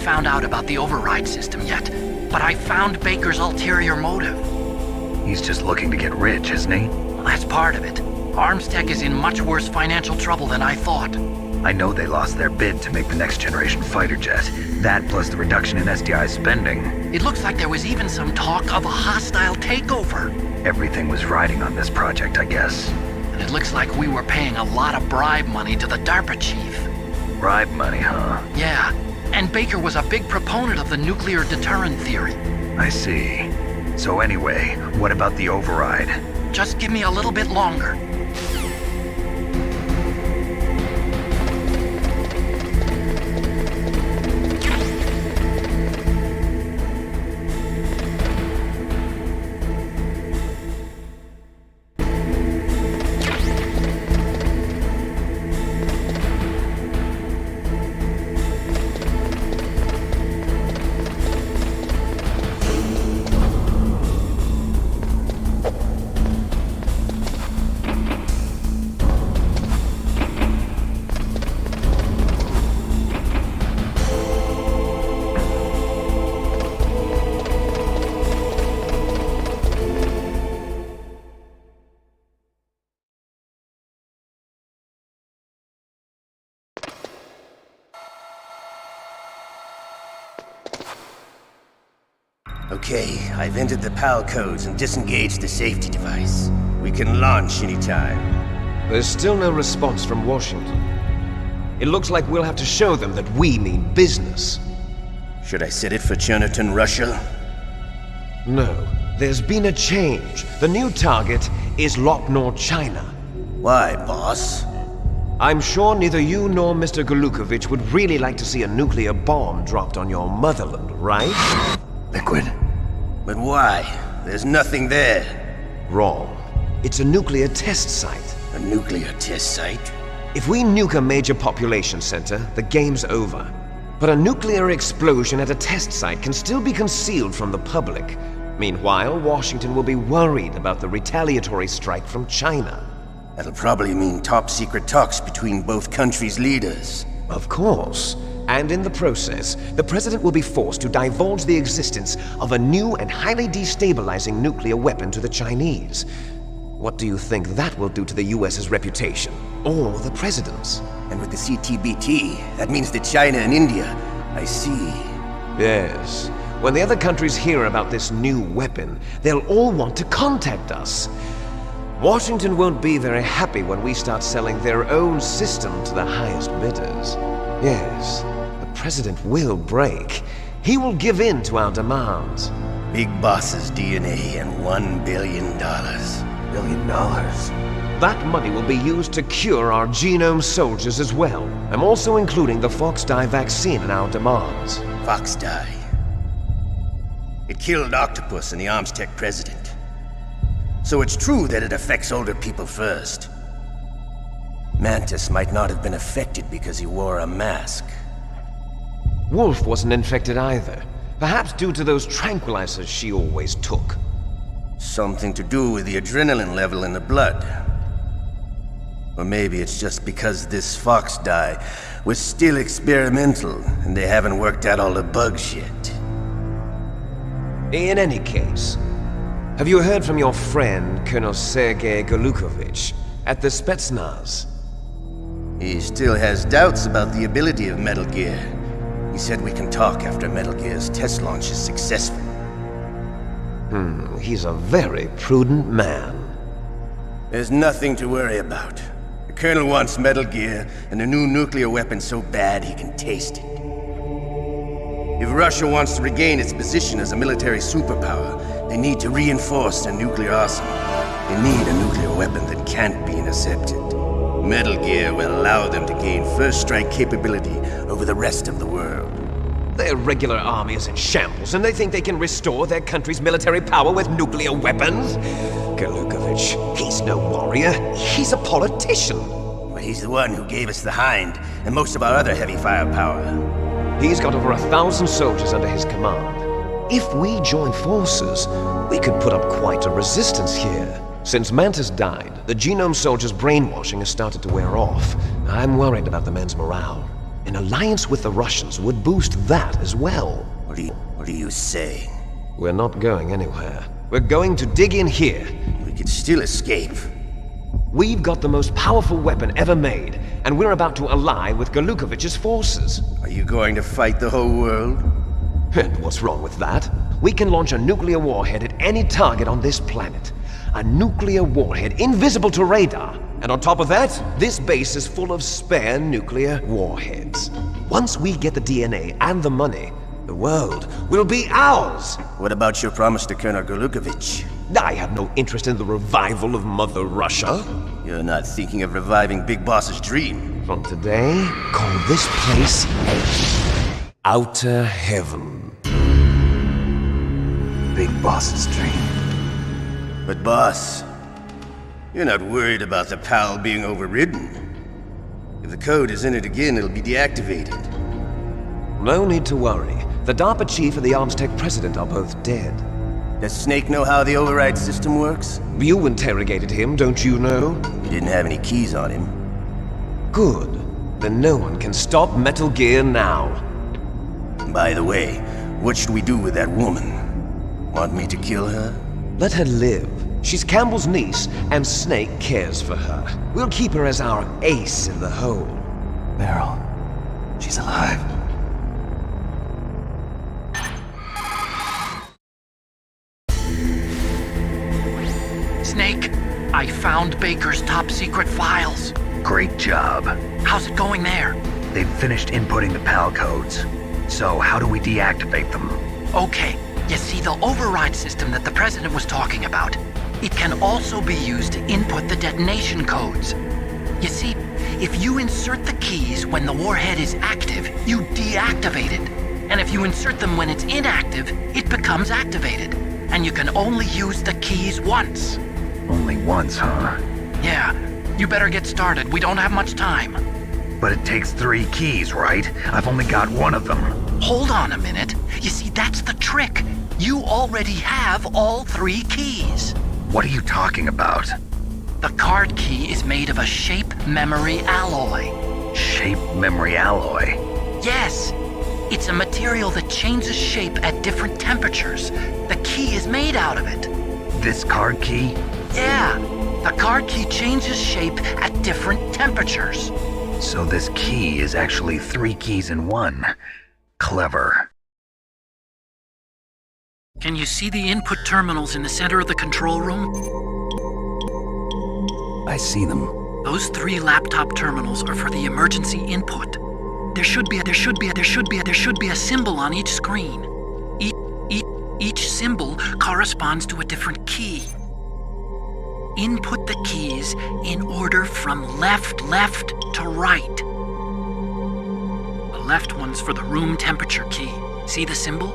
Found out about the override system yet, but I found Baker's ulterior motive. He's just looking to get rich, isn't he? Well, that's part of it. Armstech is in much worse financial trouble than I thought. I know they lost their bid to make the next generation fighter jet. That plus the reduction in SDI spending. It looks like there was even some talk of a hostile takeover. Everything was riding on this project, I guess. And it looks like we were paying a lot of bribe money to the DARPA chief. Bribe money, huh? Yeah. And Baker was a big proponent of the nuclear deterrent theory. I see. So anyway, what about the override? Just give me a little bit longer. Okay, I've entered the PAL codes and disengaged the safety device. We can launch anytime. There's still no response from Washington. It looks like we'll have to show them that we mean business. Should I set it for Cherniton, Russia? No. There's been a change. The new target is Lopnor, China. Why, boss? I'm sure neither you nor Mr. Golukovich would really like to see a nuclear bomb dropped on your motherland, right? Liquid. But why? There's nothing there. Wrong. It's a nuclear test site. A nuclear test site? If we nuke a major population center, the game's over. But a nuclear explosion at a test site can still be concealed from the public. Meanwhile, Washington will be worried about the retaliatory strike from China. That'll probably mean top-secret talks between both countries' leaders. Of course. And in the process, the president will be forced to divulge the existence of a new and highly destabilizing nuclear weapon to the Chinese. What do you think that will do to the US's reputation? Or the president's? And with the CTBT, that means that China and India. I see. Yes. When the other countries hear about this new weapon, they'll all want to contact us. Washington won't be very happy when we start selling their own system to the highest bidders. Yes, the president will break. He will give in to our demands. Big Boss's DNA and $1 billion. $1 billion? That money will be used to cure our genome soldiers as well. I'm also including the Foxdie vaccine in our demands. Foxdie? It killed Octopus and the Armstech president. So it's true that it affects older people first. Mantis might not have been affected because he wore a mask. Wolf wasn't infected either. Perhaps due to those tranquilizers she always took. Something to do with the adrenaline level in the blood. Or maybe it's just because this Foxdie was still experimental and they haven't worked out all the bugs yet. In any case, have you heard from your friend, Colonel Sergei Golukovich, at the Spetsnaz? He still has doubts about the ability of Metal Gear. He said we can talk after Metal Gear's test launch is successful. He's a very prudent man. There's nothing to worry about. The Colonel wants Metal Gear and a new nuclear weapon so bad he can taste it. If Russia wants to regain its position as a military superpower, they need to reinforce their nuclear arsenal. They need a nuclear weapon that can't be intercepted. Metal Gear will allow them to gain first strike capability over the rest of the world. Their regular army is in shambles, and they think they can restore their country's military power with nuclear weapons? Golukovich, he's no warrior. He's a politician. Well, he's the one who gave us the Hind and most of our other heavy firepower. He's got over 1,000 soldiers under his command. If we join forces, we could put up quite a resistance here. Since Mantis died, the genome soldiers' brainwashing has started to wear off. I'm worried about the man's morale. An alliance with the Russians would boost that as well. What are you saying? We're not going anywhere. We're going to dig in here. We could still escape. We've got the most powerful weapon ever made, and we're about to ally with Golukovich's forces. Are you going to fight the whole world? And what's wrong with that? We can launch a nuclear warhead at any target on this planet. A nuclear warhead invisible to radar. And on top of that, this base is full of spare nuclear warheads. Once we get the DNA and the money, the world will be ours! What about your promise to Colonel Golukovich? I have no interest in the revival of Mother Russia. You're not thinking of reviving Big Boss's dream. From today, call this place Outer Heaven. Big Boss's dream. But boss, you're not worried about the PAL being overridden. If the code is in it again, it'll be deactivated. No need to worry. The DARPA chief and the Armstech president are both dead. Does Snake know how the override system works? You interrogated him, don't you know? He didn't have any keys on him. Good. Then no one can stop Metal Gear now. By the way, what should we do with that woman? Want me to kill her? Let her live. She's Campbell's niece, and Snake cares for her. We'll keep her as our ace in the hole. Meryl, she's alive. Snake. I found Baker's top secret files. Great job. How's it going there? They've finished inputting the PAL codes. So how do we deactivate them? Okay, you see the override system that the President was talking about? It can also be used to input the detonation codes. You see, if you insert the keys when the warhead is active, you deactivate it. And if you insert them when it's inactive, it becomes activated. And you can only use the keys once. Only once, huh? Yeah, you better get started. We don't have much time. But it takes 3 keys, right? I've only got 1 of them. Hold on a minute. You see, that's the trick. You already have all 3 keys. What are you talking about? The card key is made of a shape memory alloy. Shape memory alloy? Yes. It's a material that changes shape at different temperatures. The key is made out of it. This card key? Yeah. The card key changes shape at different temperatures. So this key is actually 3 keys in 1. Clever. Can you see the input terminals in the center of the control room? I see them. Those 3 laptop terminals are for the emergency input. There should be a symbol on each screen. Each symbol corresponds to a different key. Input the keys in order from left to right. The left one's for the room temperature key. See the symbol?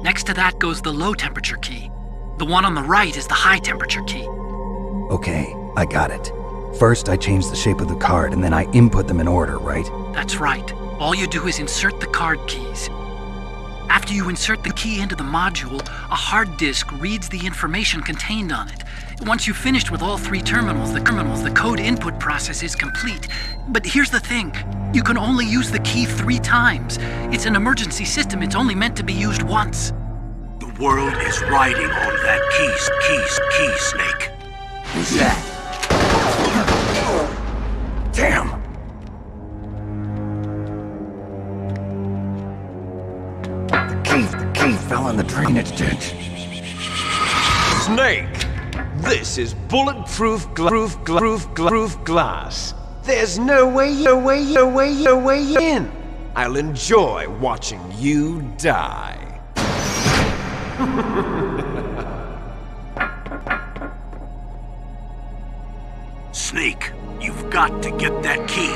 Next to that goes the low temperature key. The one on the right is the high temperature key. Okay, I got it. First, I change the shape of the card, and then I input them in order, right? That's right. All you do is insert the card keys. After you insert the key into the module, a hard disk reads the information contained on it. Once you've finished with all 3 terminals, the code input process is complete. But here's the thing. You can only use the key 3 times. It's an emergency system. It's only meant to be used once. The world is riding on that key, Snake. Who's that? Damn! The key fell in the drainage ditch. Snake! This is bulletproof glass. There's no way in. I'll enjoy watching you die. Snake, you've got to get that key.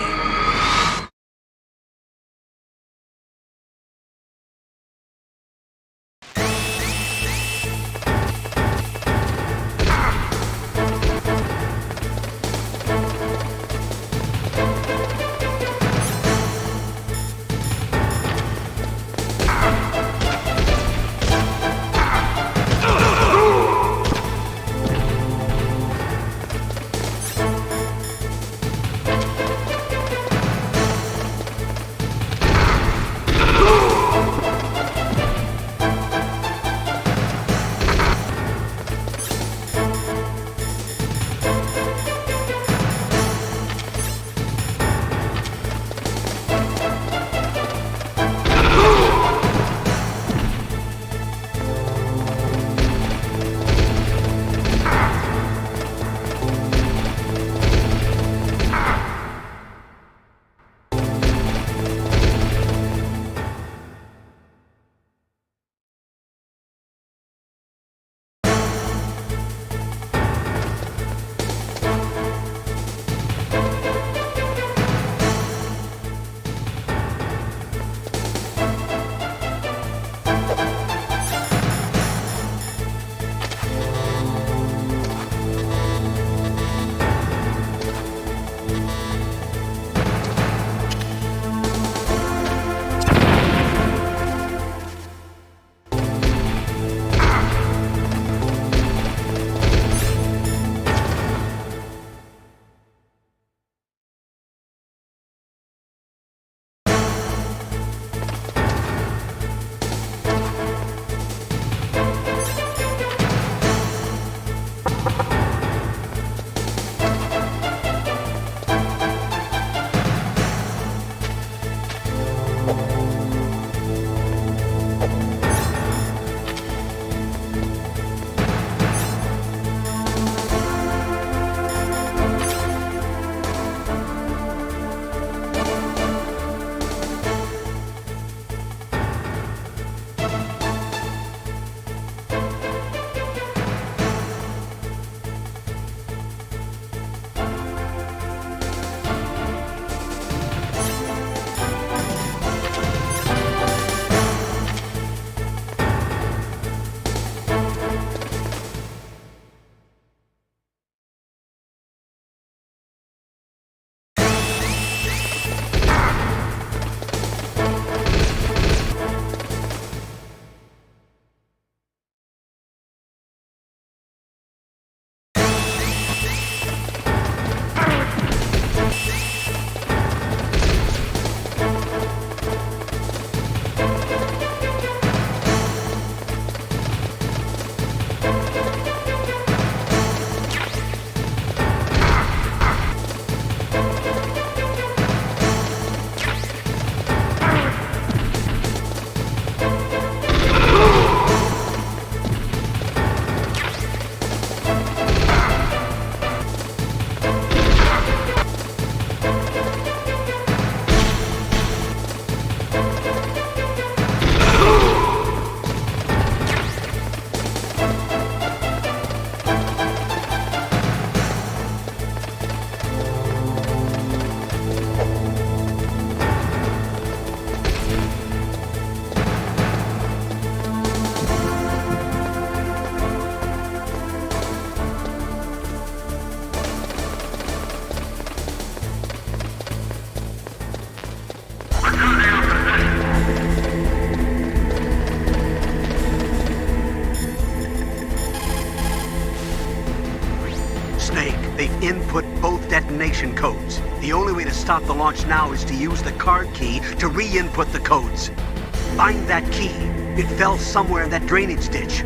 Snake, they've input both detonation codes. The only way to stop the launch now is to use the card key to re-input the codes. Find that key. It fell somewhere in that drainage ditch.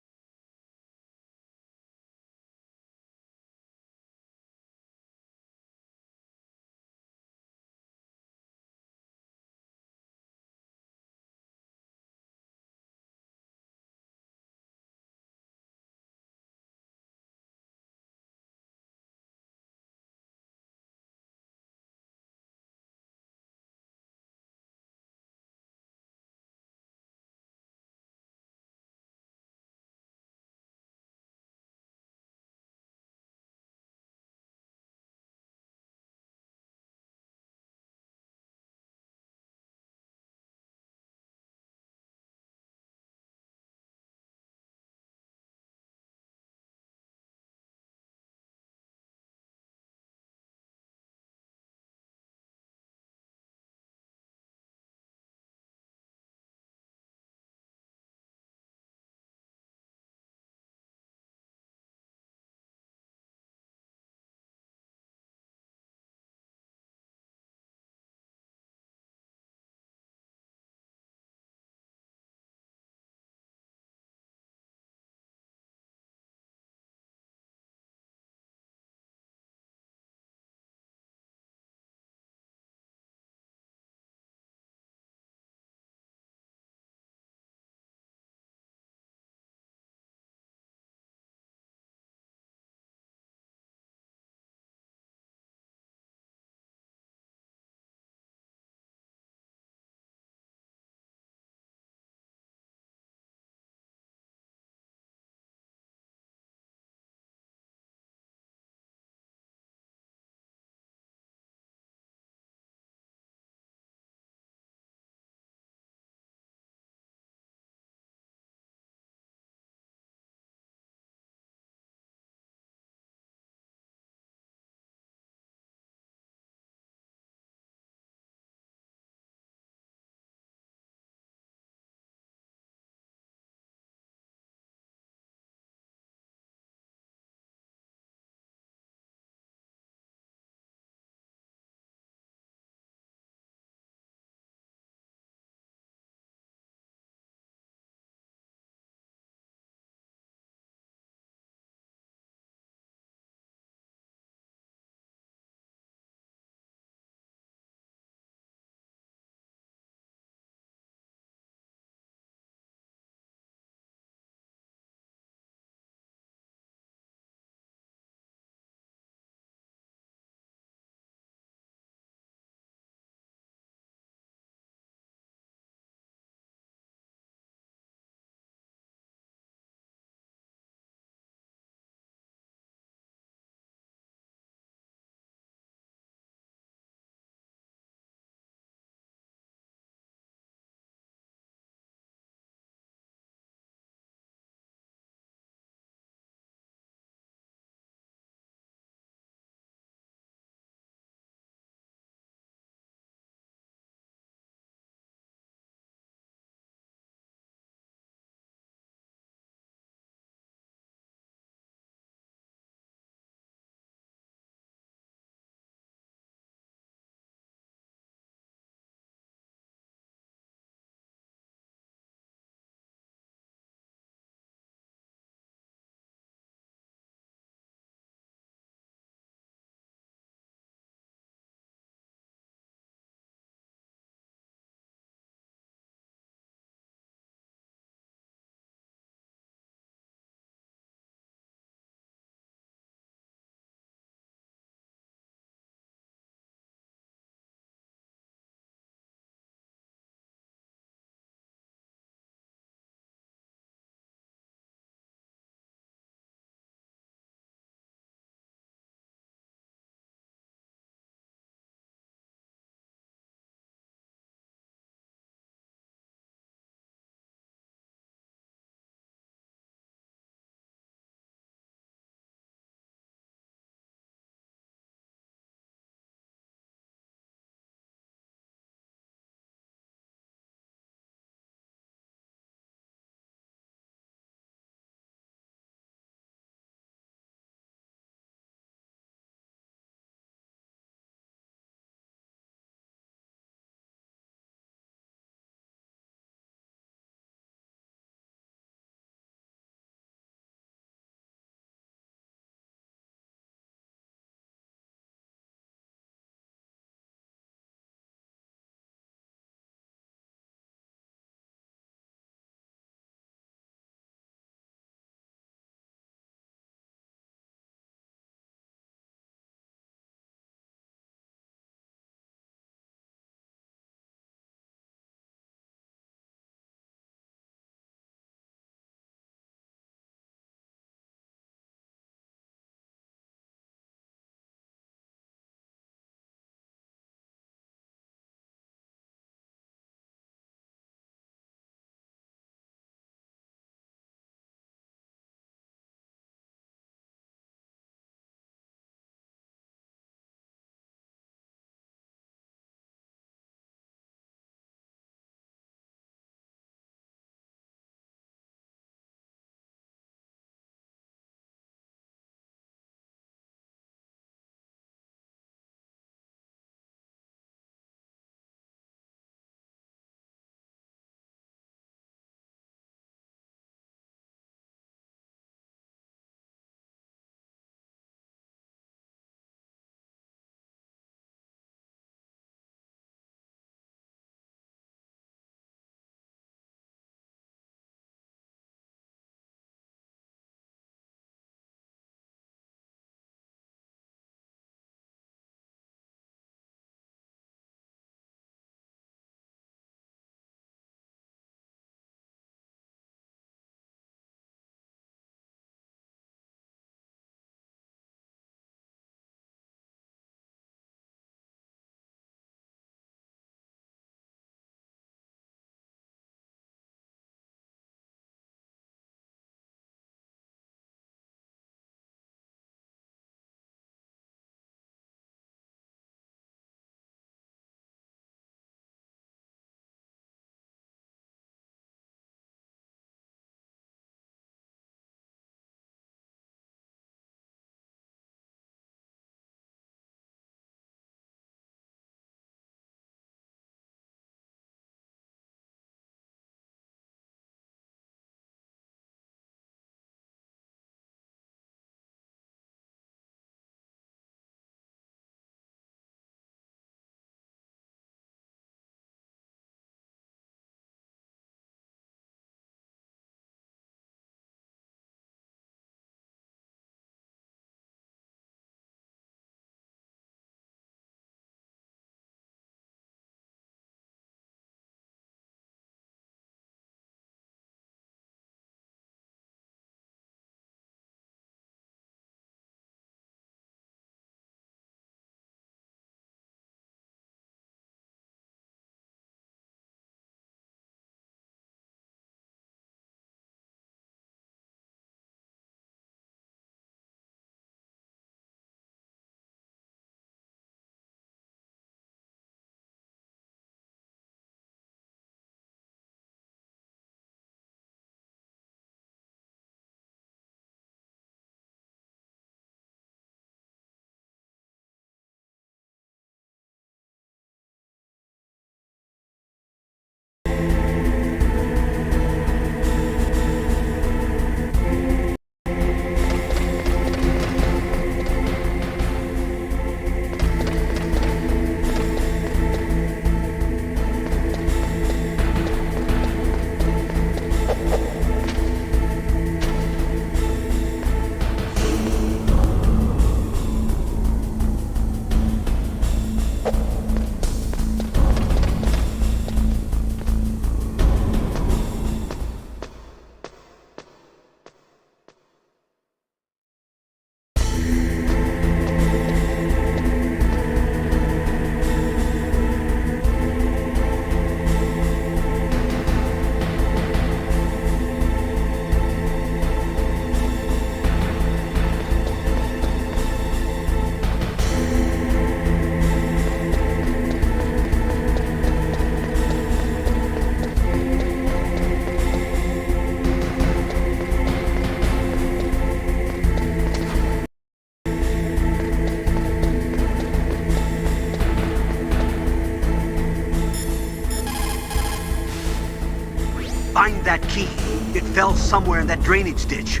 that key. It fell somewhere in that drainage ditch.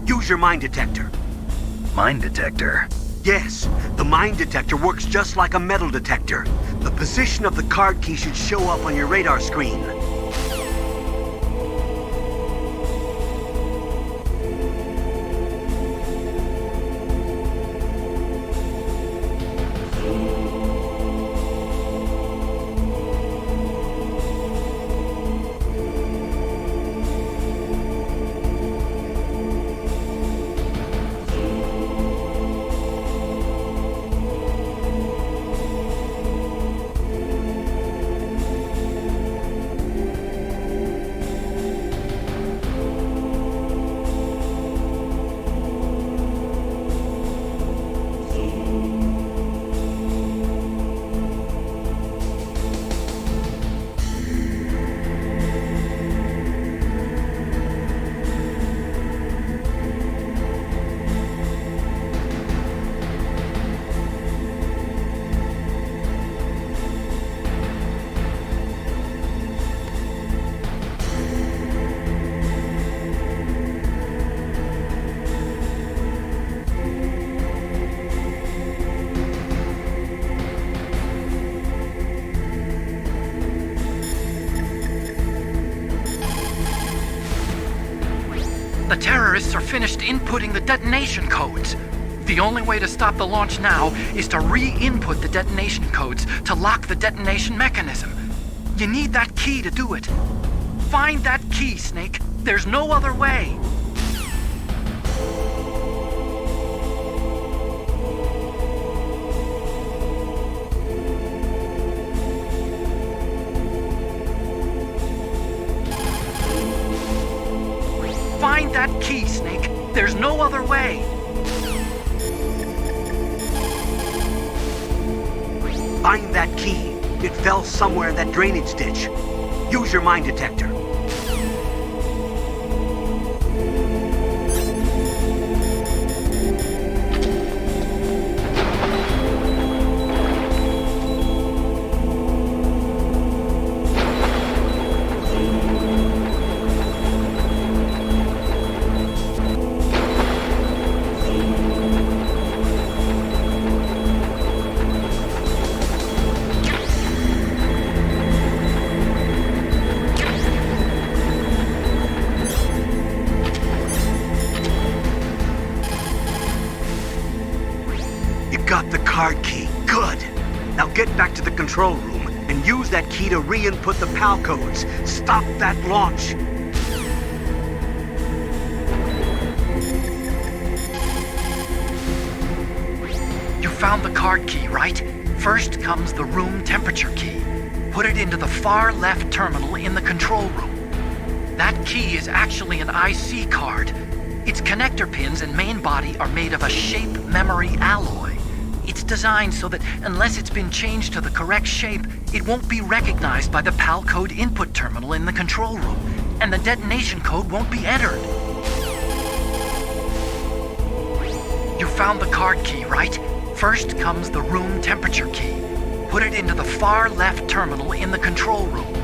Use your mine detector. Mine detector? Yes, the mine detector works just like a metal detector. The position of the card key should show up on your radar screen. The terrorists are finished inputting the detonation codes. The only way to stop the launch now is to re-input the detonation codes to lock the detonation mechanism. You need that key to do it. Find that key, Snake. There's no other way. Find that key, Snake. There's no other way. Find that key. It fell somewhere in that drainage ditch. Use your mine detector. Got the card key. Good. Now get back to the control room and use that key to re-input the PAL codes. Stop that launch. You found the card key, right? First comes the room temperature key. Put it into the far left terminal in the control room. That key is actually an IC card. Its connector pins and main body are made of a shape memory alloy. It's designed so that unless it's been changed to the correct shape, it won't be recognized by the PAL code input terminal in the control room, and the detonation code won't be entered. You found the card key, right? First comes the room temperature key. Put it into the far left terminal in the control room.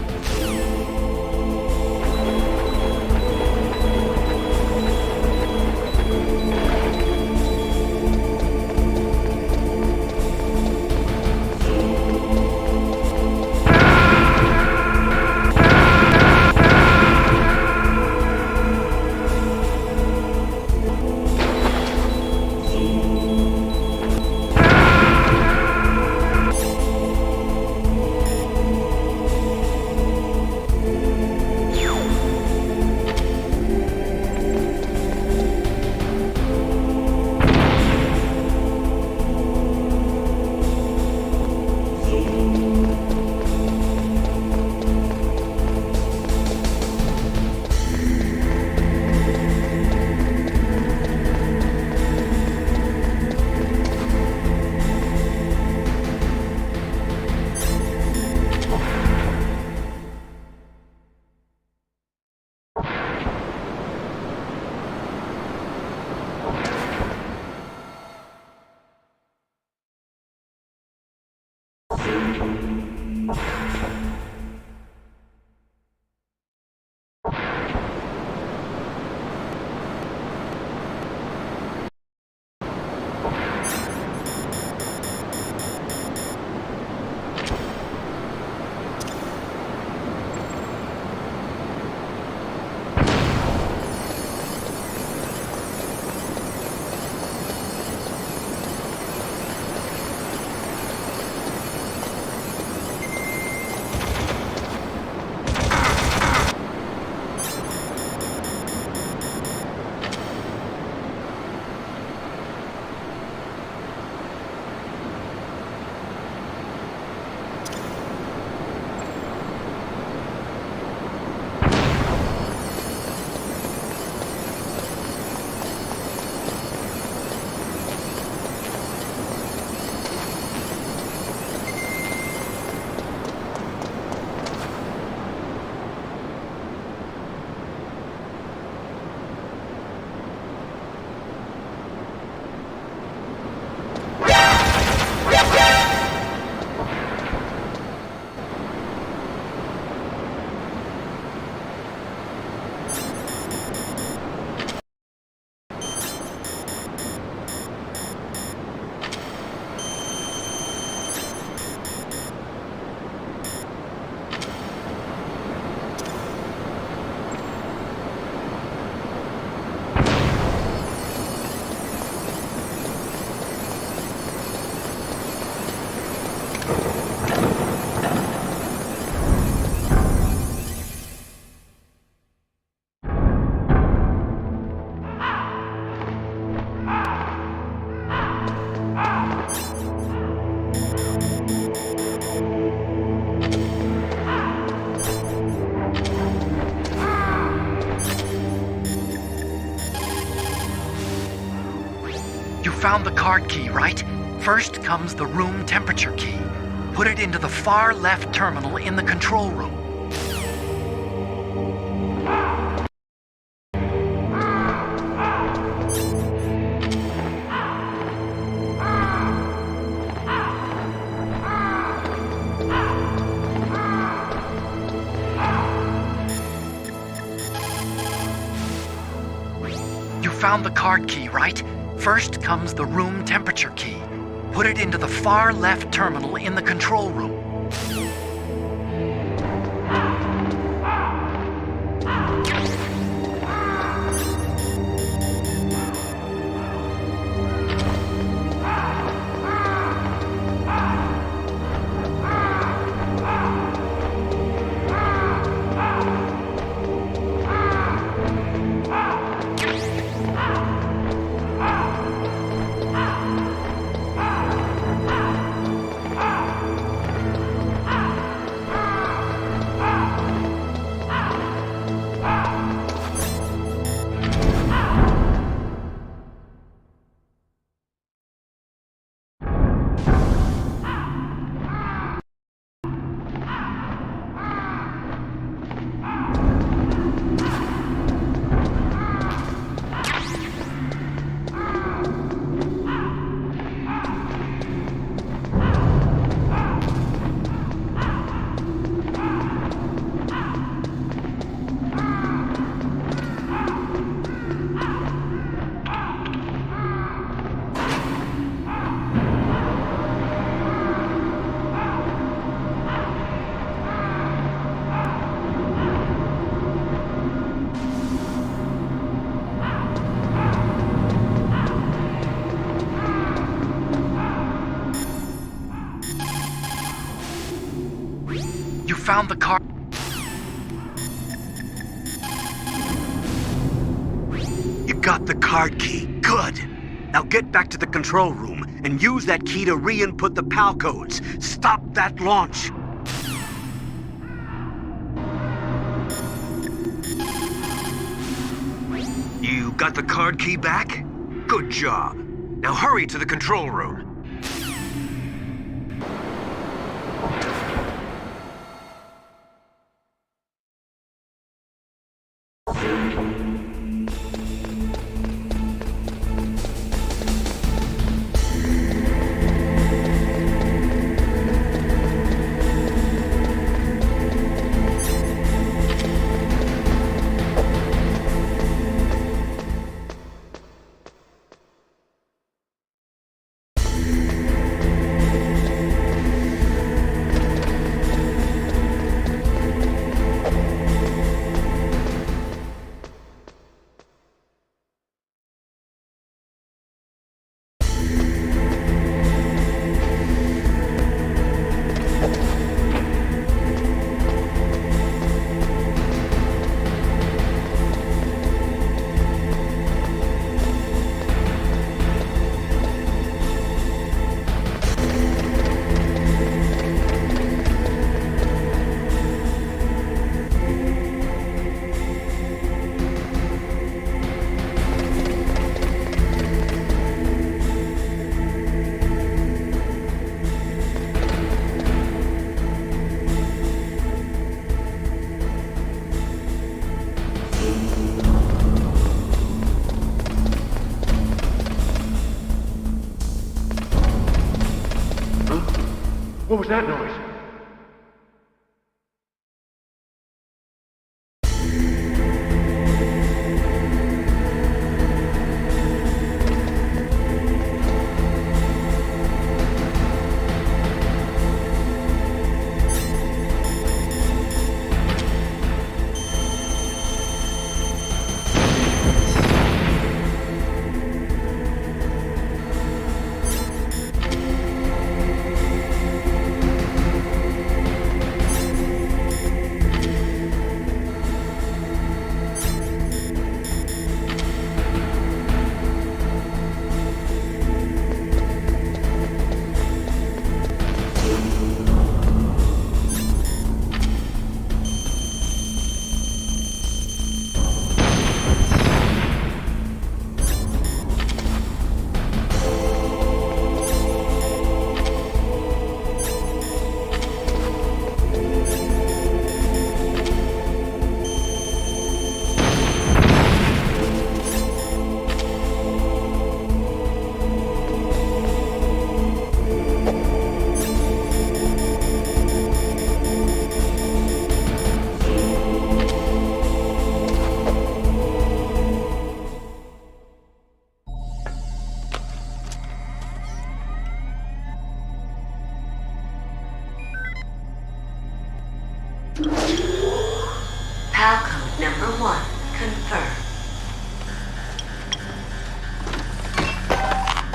found the card key, right? First comes the room temperature key. Put it into the far left terminal in the control room. You found the card key, right? First comes the room temperature key. Put it into the far left terminal in the control room. Found the car. You got the card key. Good. Now get back to the control room and use that key to re-input the PAL codes. Stop that launch. You got the card key back? Good job. Now hurry to the control room. What was that noise?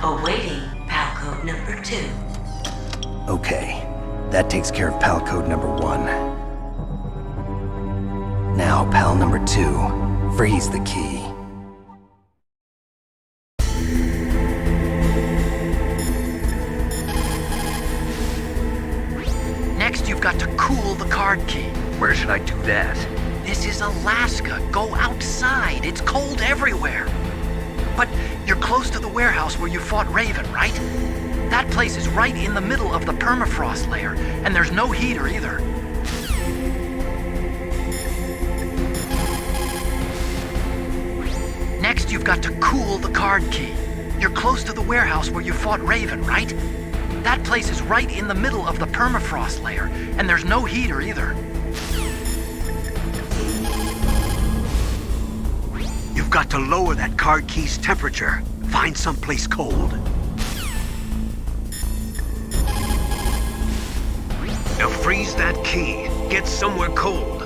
Awaiting PAL code number 2. Okay, that takes care of PAL code number 1. Now, PAL number 2, freeze the key. Next, you've got to cool the card key. Where should I do that? This is Alaska. Go outside. It's cold everywhere. But you're close to the warehouse where you fought Raven, right? That place is right in the middle of the permafrost layer, and there's no heater either. Next, you've got to cool the card key. You're close to the warehouse where you fought Raven, right? That place is right in the middle of the permafrost layer, and there's no heater either. You've got to lower that card key's temperature. Find someplace cold. Now freeze that key. Get somewhere cold.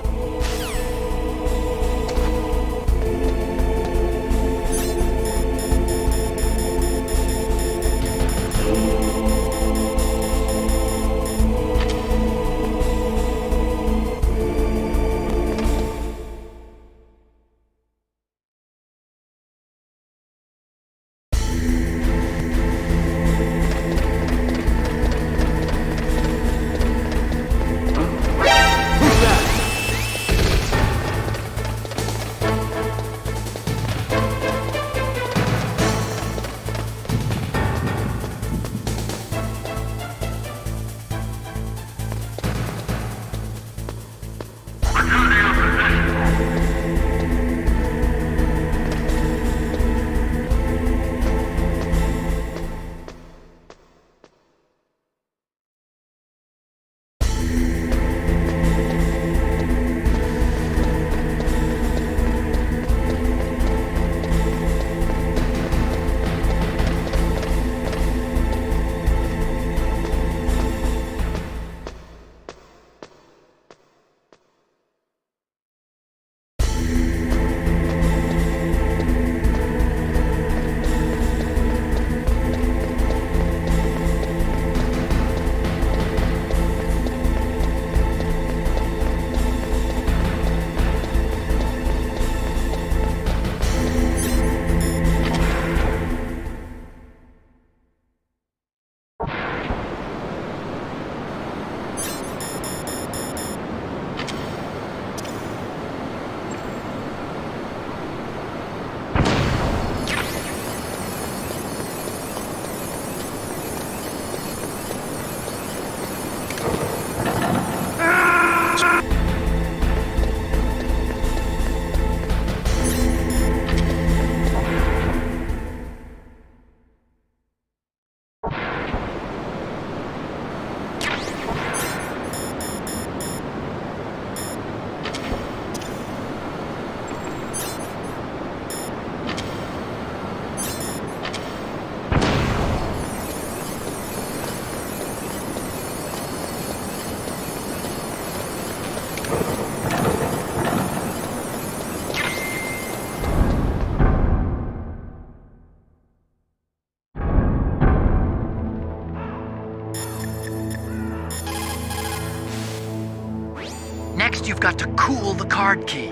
Next, you've got to cool the card key.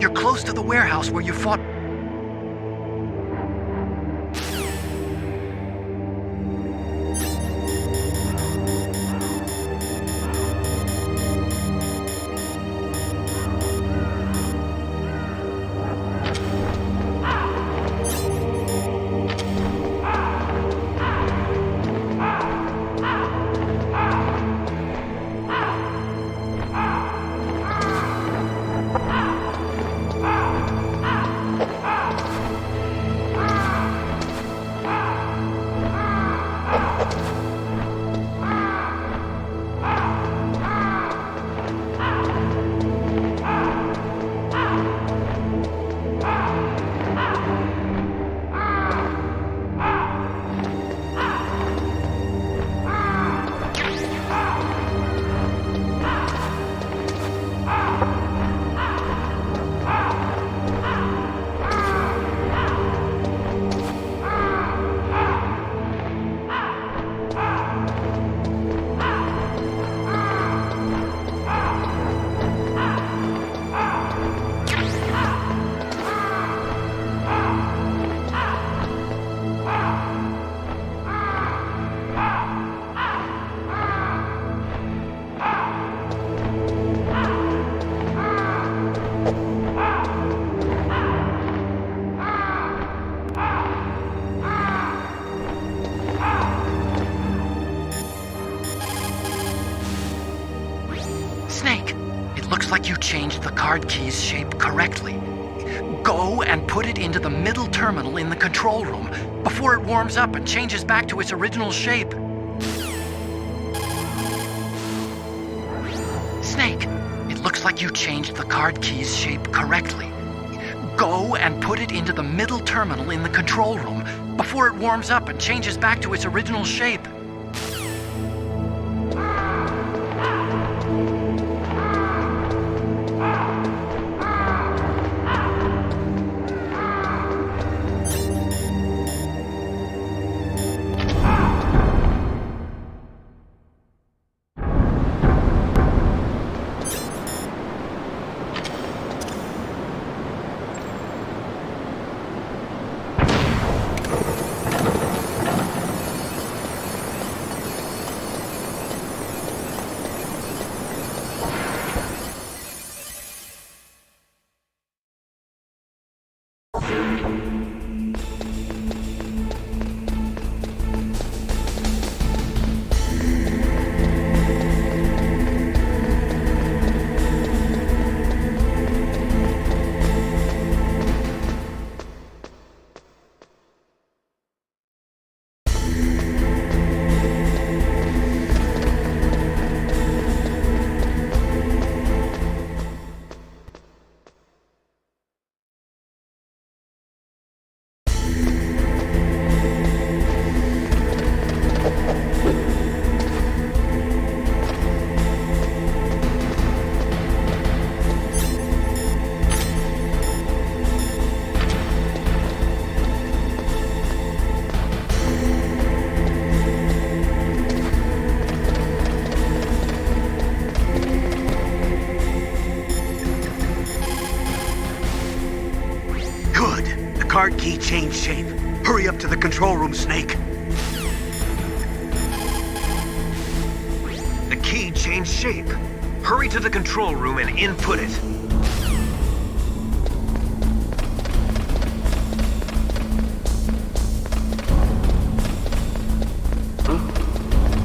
You're close to the warehouse where you fought... looks like you changed the card key's shape correctly. Go and put it into the middle terminal in the control room before it warms up and changes back to its original shape. Snake, it looks like you changed the card key's shape correctly. Go and put it into the middle terminal in the control room before it warms up and changes back to its original shape. Card key changed shape. Hurry up to the control room, Snake. The key changed shape. Hurry to the control room and input it.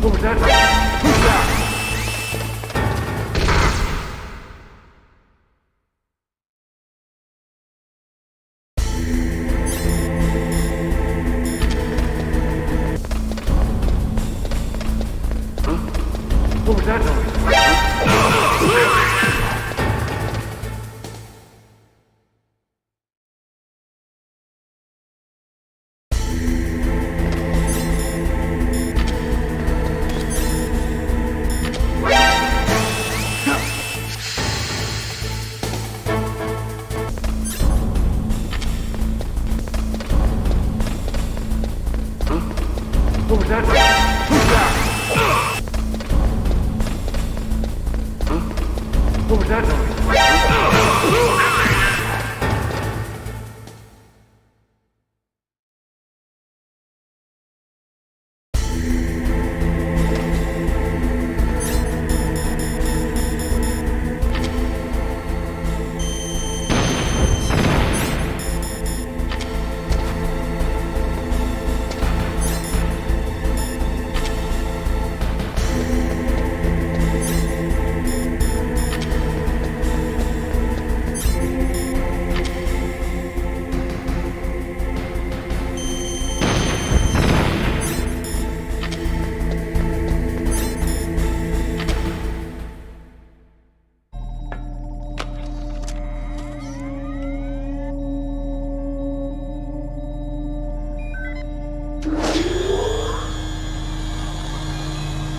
What was that? Who's that? What was that noise? What was that? Who's that? What was that noise?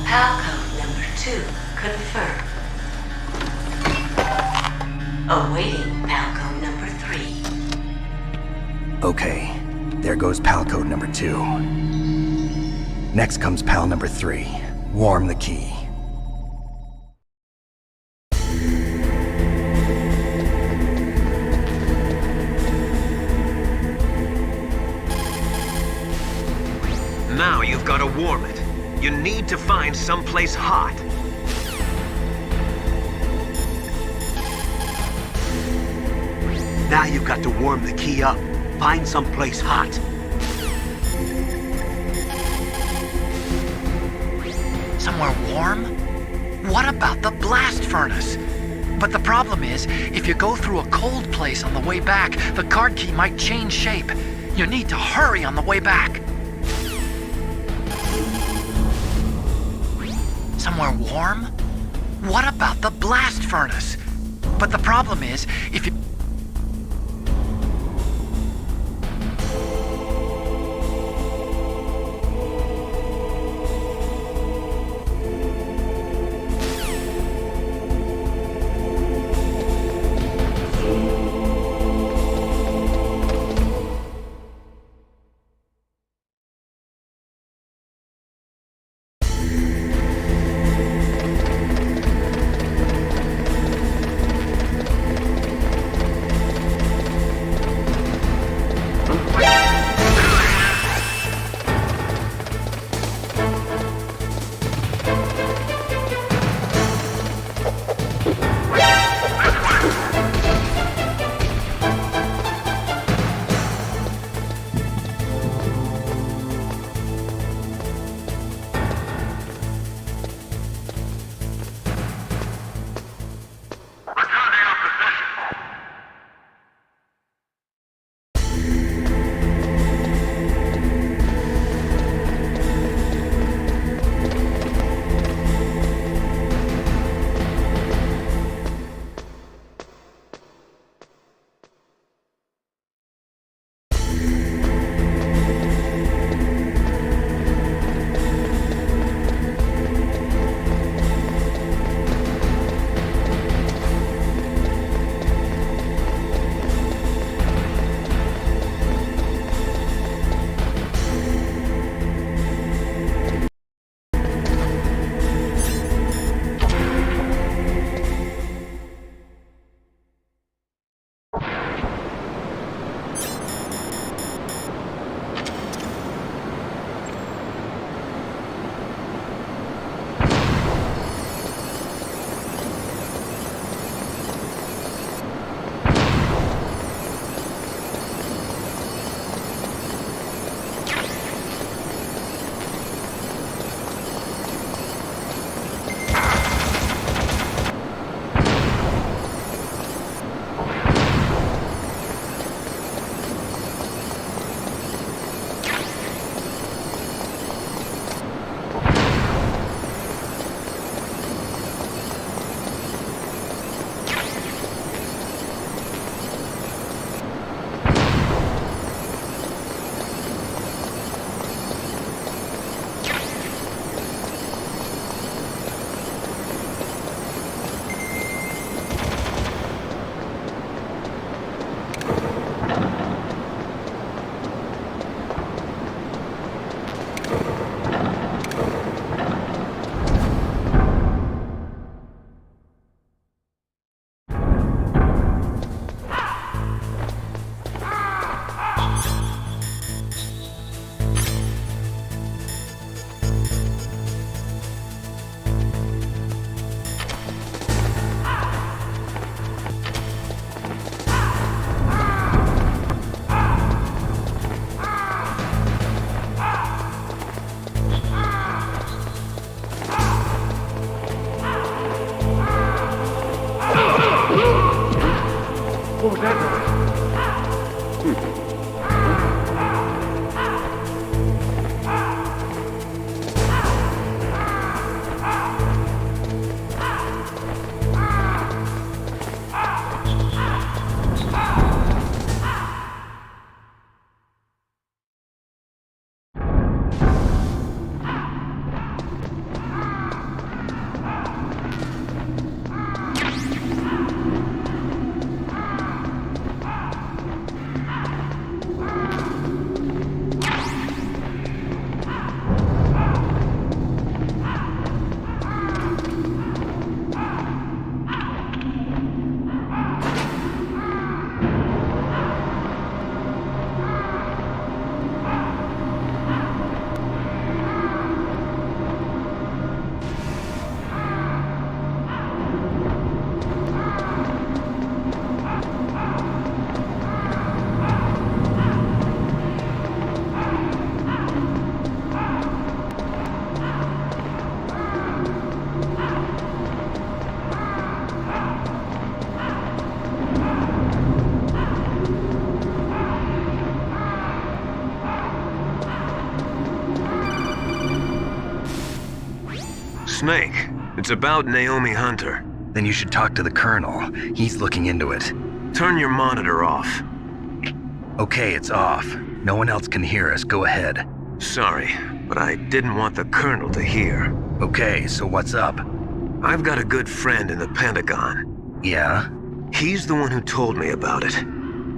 Palcode number 2 confirmed. Awaiting Palcode number 3. Okay, there goes pal code number 2. Next comes pal number 3. Warm the key. Now you've got to warm it. You need to find someplace hot. Now you've got to warm the key up. Find someplace hot. Somewhere warm? What about the blast furnace? But the problem is, if you go through a cold place on the way back, the card key might change shape. You need to hurry on the way back. Somewhere warm? What about the blast furnace? But the problem is, if you... Snake, it's about Naomi Hunter. Then you should talk to the Colonel. He's looking into it. Turn your monitor off. Okay, it's off. No one else can hear us. Go ahead. Sorry, but I didn't want the Colonel to hear. Okay, so what's up? I've got a good friend in the Pentagon. Yeah? He's the one who told me about it.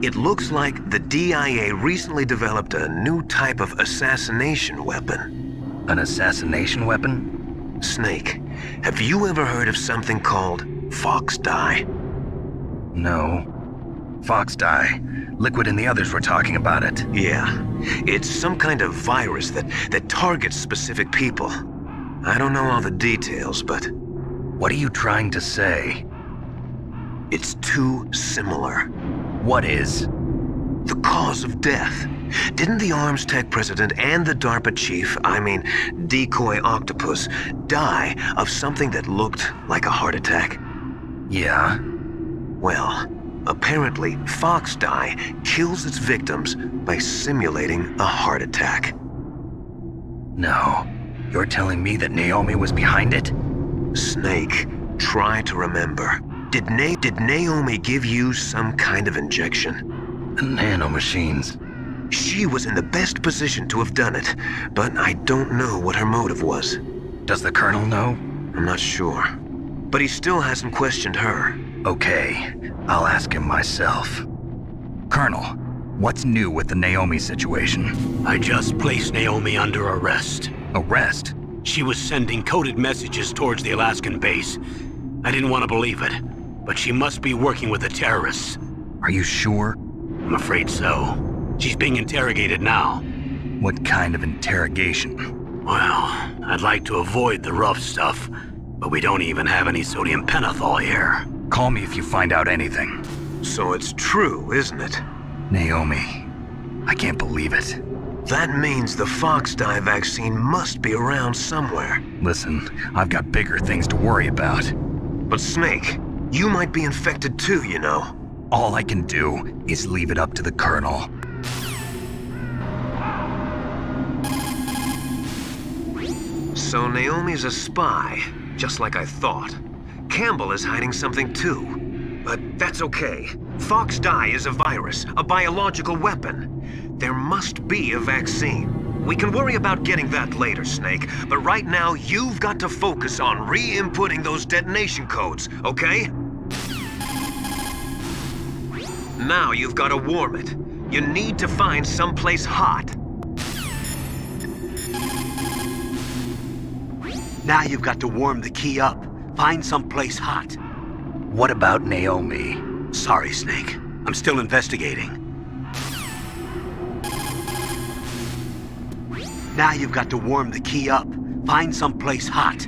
It looks like the DIA recently developed a new type of assassination weapon. An assassination weapon? Snake, have you ever heard of something called Fox Dye? No. Fox Dye. Liquid and the others were talking about it. Yeah. It's some kind of virus that targets specific people. I don't know all the details, but... What are you trying to say? It's too similar. What is? The cause of death. Didn't the Arms Tech president and the DARPA chief, Decoy Octopus, die of something that looked like a heart attack? Yeah? Well, apparently Fox Dye kills its victims by simulating a heart attack. No. You're telling me that Naomi was behind it? Snake, try to remember. Did Naomi give you some kind of injection? The nanomachines. She was in the best position to have done it, but I don't know what her motive was. Does the Colonel know? I'm not sure. But he still hasn't questioned her. Okay, I'll ask him myself. Colonel, what's new with the Naomi situation? I just placed Naomi under arrest. Arrest? She was sending coded messages towards the Alaskan base. I didn't want to believe it, but she must be working with the terrorists. Are you sure? I'm afraid so. She's being interrogated now. What kind of interrogation? Well, I'd like to avoid the rough stuff, but we don't even have any sodium pentothal here. Call me if you find out anything. So it's true, isn't it? Naomi, I can't believe it. That means the Fox Dye vaccine must be around somewhere. Listen, I've got bigger things to worry about. But Snake, you might be infected too, you know. All I can do is leave it up to the Colonel. So Naomi's a spy, just like I thought. Campbell is hiding something too. But that's okay. Fox Dye is a virus, a biological weapon. There must be a vaccine. We can worry about getting that later, Snake, but right now you've got to focus on re-inputting those detonation codes, okay? Now you've got to warm it. You need to find someplace hot. Now you've got to warm the key up. Find someplace hot. What about Naomi? Sorry, Snake. I'm still investigating. Now you've got to warm the key up. Find someplace hot.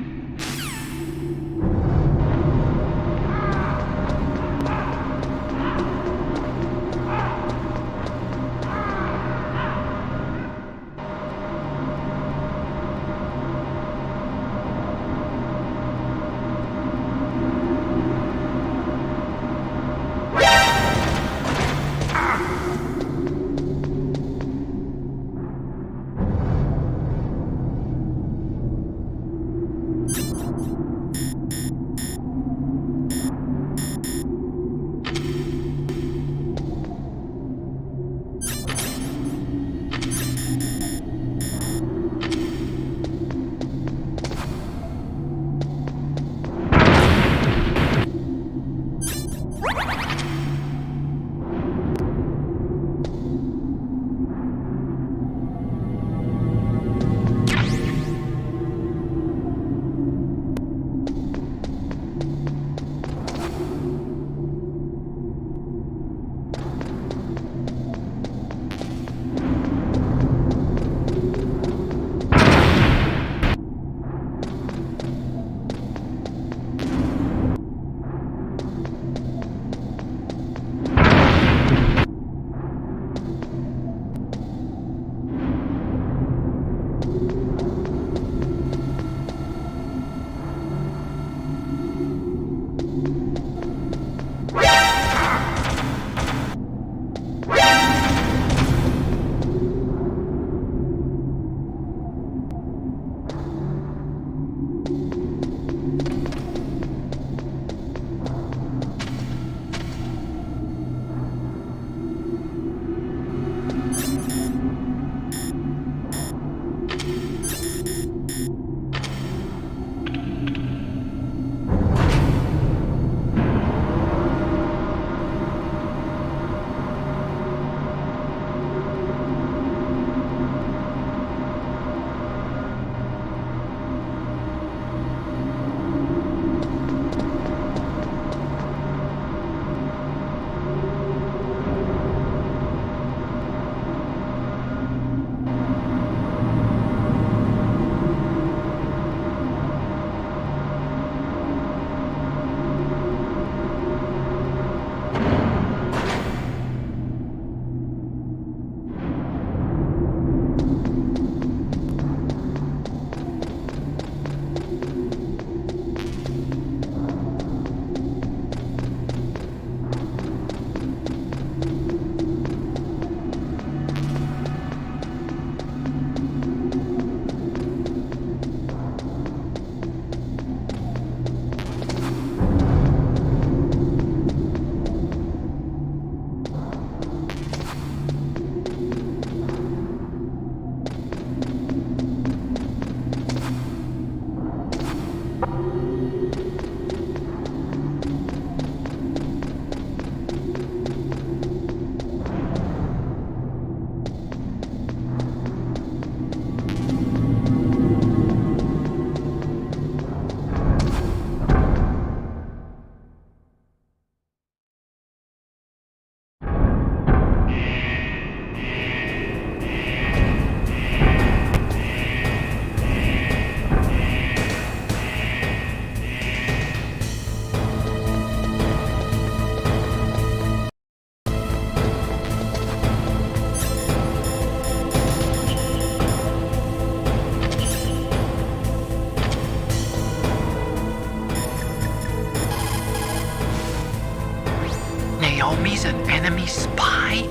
Naomi's an enemy spy?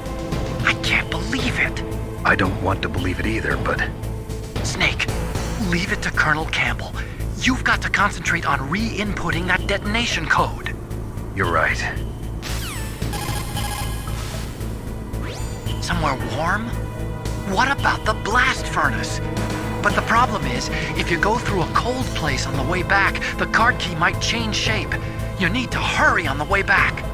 I can't believe it. I don't want to believe it either, but... Snake, leave it to Colonel Campbell. You've got to concentrate on re-inputting that detonation code. You're right. Somewhere warm? What about the blast furnace? But the problem is, if you go through a cold place on the way back, the card key might change shape. You need to hurry on the way back.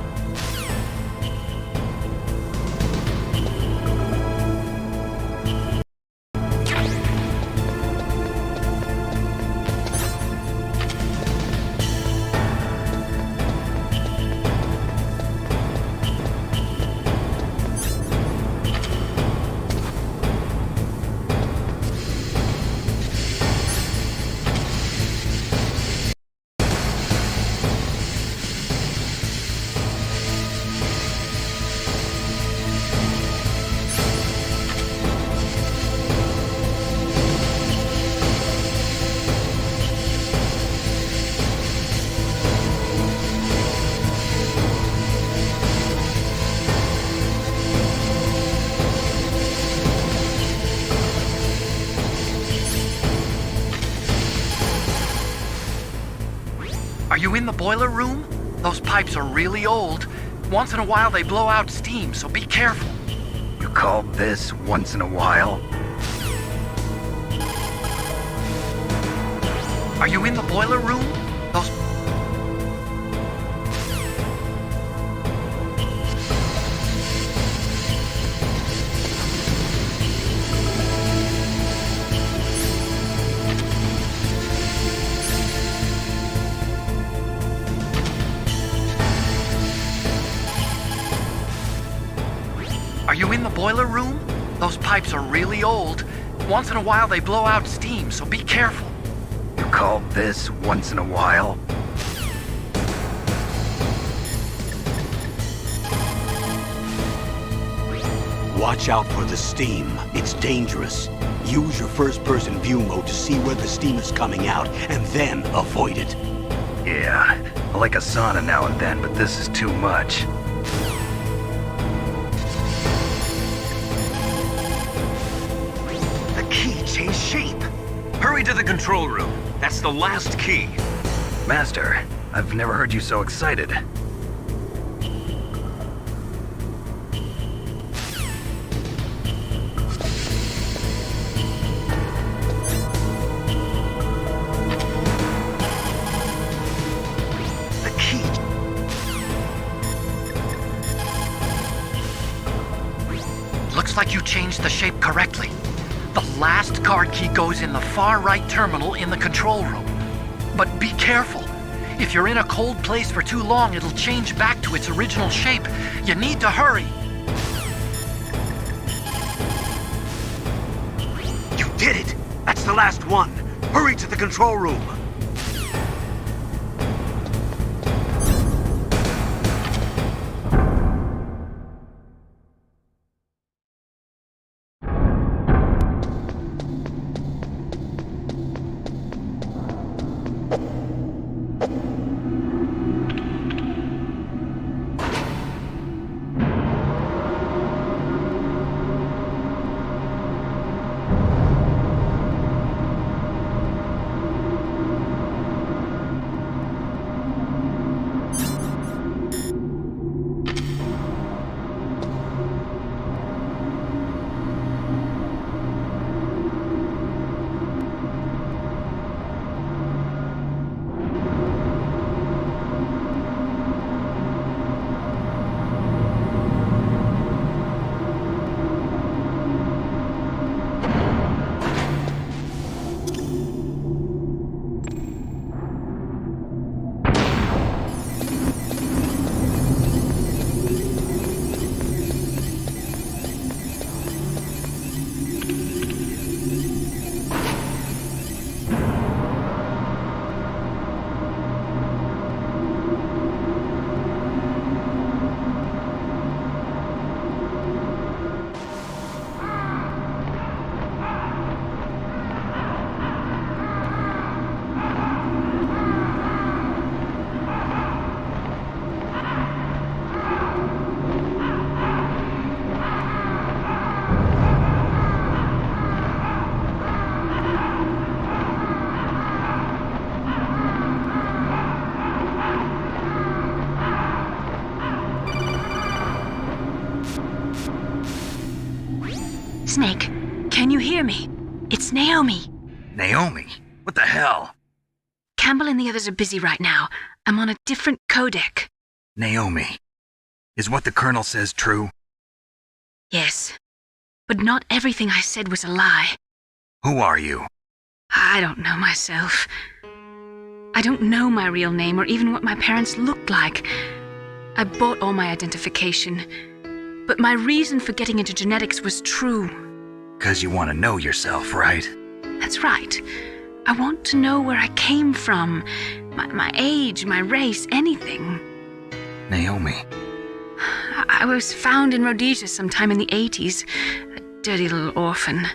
Are you in the boiler room? Those pipes are really old. Once in a while they blow out steam, so be careful. You call this once in a while? Are you in the boiler room? Those... Are you in the boiler room? Those pipes are really old. Once in a while they blow out steam, so be careful. You call this once in a while? Watch out for the steam. It's dangerous. Use your first-person view mode to see where the steam is coming out, and then avoid it. Yeah, I like a sauna now and then, but this is too much. The key changed shape. Hurry to the control room. That's the last key. Master, I've never heard you so excited. Looks like you changed the shape correctly. The last card key goes in the far right terminal in the control room. But be careful. If you're in a cold place for too long, it'll change back to its original shape. You need to hurry. You did it! That's the last one! Hurry to the control room! Snake, can you hear me? It's Naomi. Naomi? What the hell? Campbell and the others are busy right now. I'm on a different codec. Naomi, is what the Colonel says true? Yes, but not everything I said was a lie. Who are you? I don't know myself. I don't know my real name or even what my parents looked like. I bought all my identification, but my reason for getting into genetics was true. 'Cause you want to know yourself, right? That's right. I want to know where I came from, my age, my race, anything. Naomi. I was found in Rhodesia sometime in the 80s, a dirty little orphan.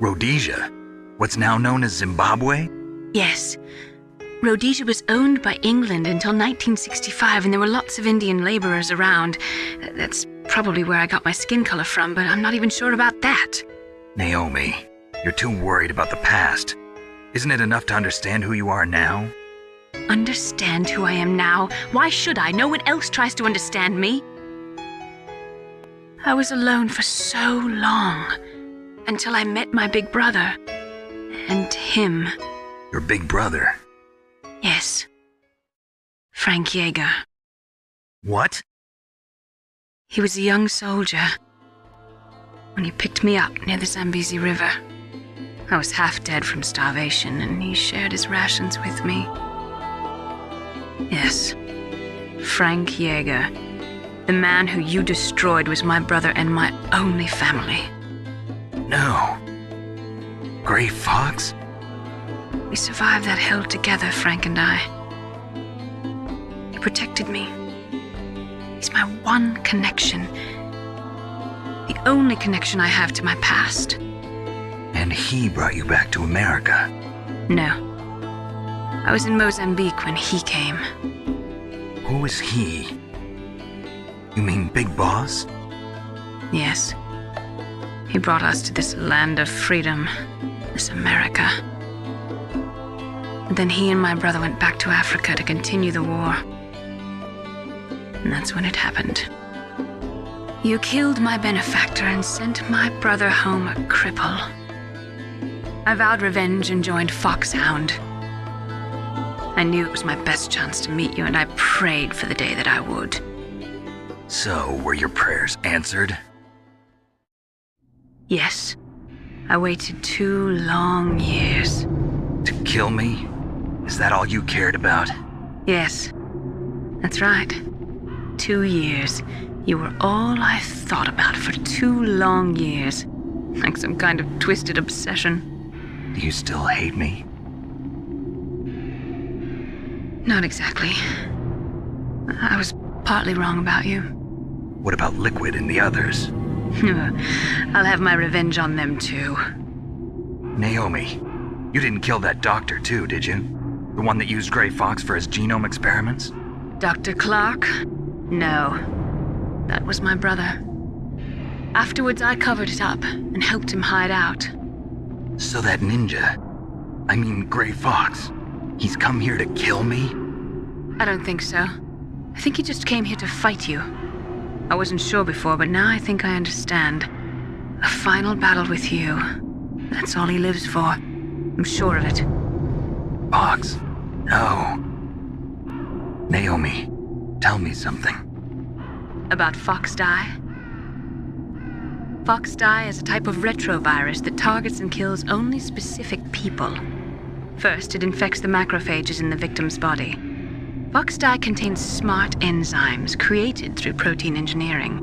Rhodesia? What's now known as Zimbabwe? Yes. Rhodesia was owned by England until 1965, and there were lots of Indian laborers around. That's probably where I got my skin color from, but I'm not even sure about that. Naomi, you're too worried about the past. Isn't it enough to understand who you are now? Understand who I am now? Why should I? No one else tries to understand me. I was alone for so long, until I met my big brother. And him. Your big brother? Yes. Frank Yeager. What? He was a young soldier when he picked me up near the Zambezi River. I was half dead from starvation, and he shared his rations with me. Yes, Frank Yeager. The man who you destroyed was my brother and my only family. No. Gray Fox? We survived that hell together, Frank and I. He protected me. He's my one connection. The only connection I have to my past. And he brought you back to America? No. I was in Mozambique when he came. Who is he? You mean Big Boss? Yes. He brought us to this land of freedom, this America. And then he and my brother went back to Africa to continue the war. And that's when it happened. You killed my benefactor and sent my brother home a cripple. I vowed revenge and joined Foxhound. I knew it was my best chance to meet you, and I prayed for the day that I would. So, were your prayers answered? Yes. I waited 2 long years. To kill me? Is that all you cared about? Yes. That's right. 2 years. You were all I thought about for 2 long years. Like some kind of twisted obsession. Do you still hate me? Not exactly. I was partly wrong about you. What about Liquid and the others? I'll have my revenge on them too. Naomi, you didn't kill that doctor too, did you? The one that used Gray Fox for his genome experiments? Dr. Clark? No. That was my brother. Afterwards, I covered it up and helped him hide out. So that ninja, I mean Gray Fox, he's come here to kill me? I don't think so. I think he just came here to fight you. I wasn't sure before, but now I think I understand. A final battle with you. That's all he lives for. I'm sure of it. Fox? No. Naomi, tell me something. About Foxdie? Foxdie is a type of retrovirus that targets and kills only specific people. First, it infects the macrophages in the victim's body. Foxdie contains smart enzymes created through protein engineering.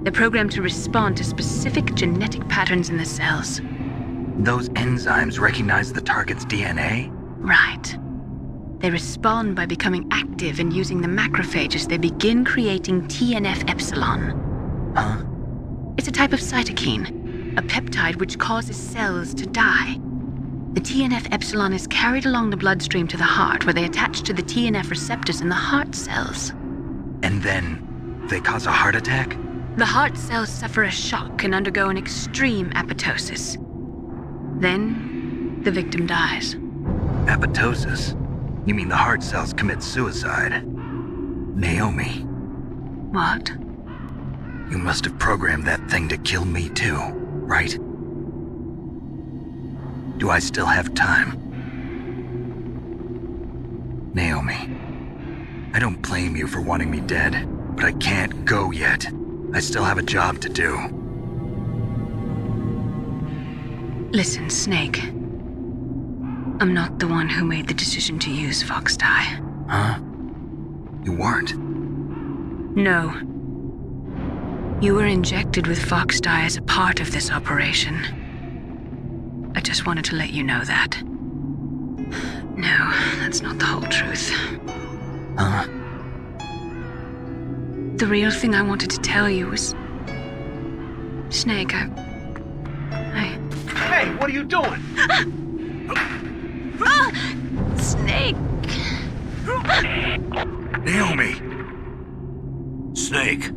They're programmed to respond to specific genetic patterns in the cells. Those enzymes recognize the target's DNA? Right. They respond by becoming active and using the macrophages. They begin creating TNF-epsilon. Huh? It's a type of cytokine, a peptide which causes cells to die. The TNF-epsilon is carried along the bloodstream to the heart, where they attach to the TNF receptors in the heart cells. And then they cause a heart attack? The heart cells suffer a shock and undergo an extreme apoptosis. Then, the victim dies. Apoptosis? You mean the heart cells commit suicide? Naomi. What? You must have programmed that thing to kill me too, right? Do I still have time? Naomi, I don't blame you for wanting me dead, but I can't go yet. I still have a job to do. Listen, Snake. I'm not the one who made the decision to use Fox Dye. Huh? You weren't? No. You were injected with Fox Dye as a part of this operation. I just wanted to let you know that. No, that's not the whole truth. Huh? The real thing I wanted to tell you was... Snake, I... Hey, what are you doing? Snake! Naomi! Snake,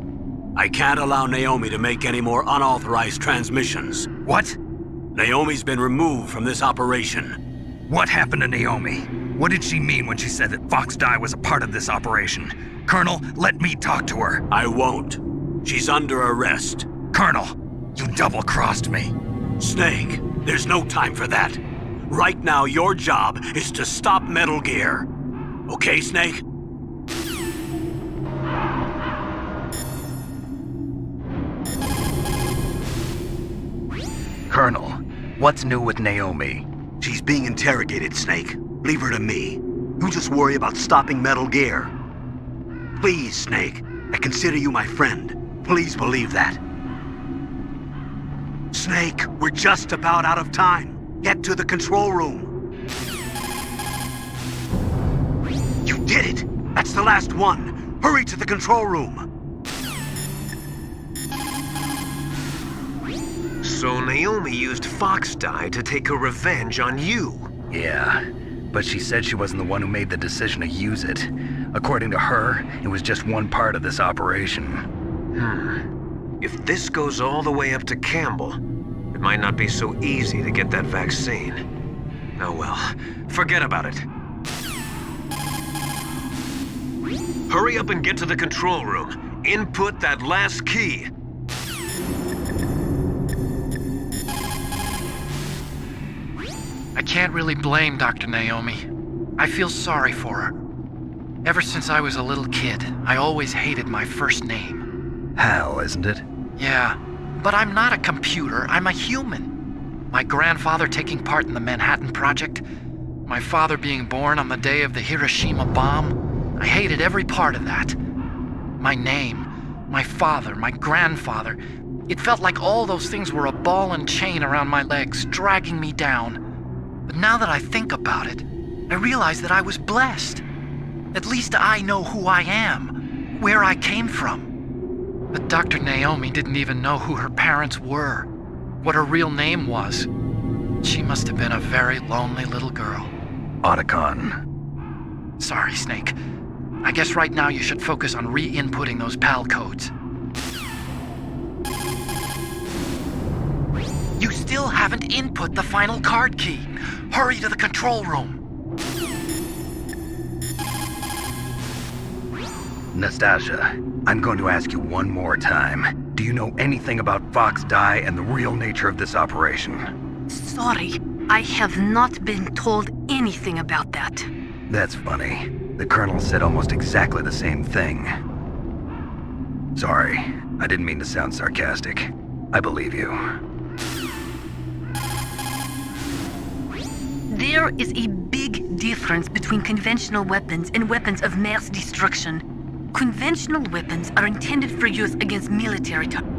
I can't allow Naomi to make any more unauthorized transmissions. What? Naomi's been removed from this operation. What happened to Naomi? What did she mean when she said that Fox Dye was a part of this operation? Colonel, let me talk to her. I won't. She's under arrest. Colonel, you double-crossed me. Snake, there's no time for that. Right now, your job is to stop Metal Gear. Okay, Snake? Colonel, what's new with Naomi? She's being interrogated, Snake. Leave her to me. You just worry about stopping Metal Gear. Please, Snake. I consider you my friend. Please believe that. Snake, we're just about out of time. Get to the control room. You did it! That's the last one. Hurry to the control room. So Naomi used Fox Dye to take her revenge on you. Yeah, but she said she wasn't the one who made the decision to use it. According to her, it was just one part of this operation. If this goes all the way up to Campbell, it might not be so easy to get that vaccine. Oh well, forget about it. Hurry up and get to the control room. Input that last key. I can't really blame Dr. Naomi. I feel sorry for her. Ever since I was a little kid, I always hated my first name. Hal, isn't it? Yeah, but I'm not a computer, I'm a human. My grandfather taking part in the Manhattan Project, my father being born on the day of the Hiroshima bomb, I hated every part of that. My name, my father, my grandfather, it felt like all those things were a ball and chain around my legs, dragging me down. But now that I think about it, I realize that I was blessed. At least I know who I am, where I came from. But Dr. Naomi didn't even know who her parents were, what her real name was. She must have been a very lonely little girl. Otacon. Sorry, Snake. I guess right now you should focus on re-inputting those PAL codes. You still haven't input the final card key. Hurry to the control room. Nastasia, I'm going to ask you one more time. Do you know anything about Fox Dye and the real nature of this operation? Sorry, I have not been told anything about that. That's funny. The Colonel said almost exactly the same thing. Sorry, I didn't mean to sound sarcastic. I believe you. There is a big difference between conventional weapons and weapons of mass destruction. Conventional weapons are intended for use against military targets.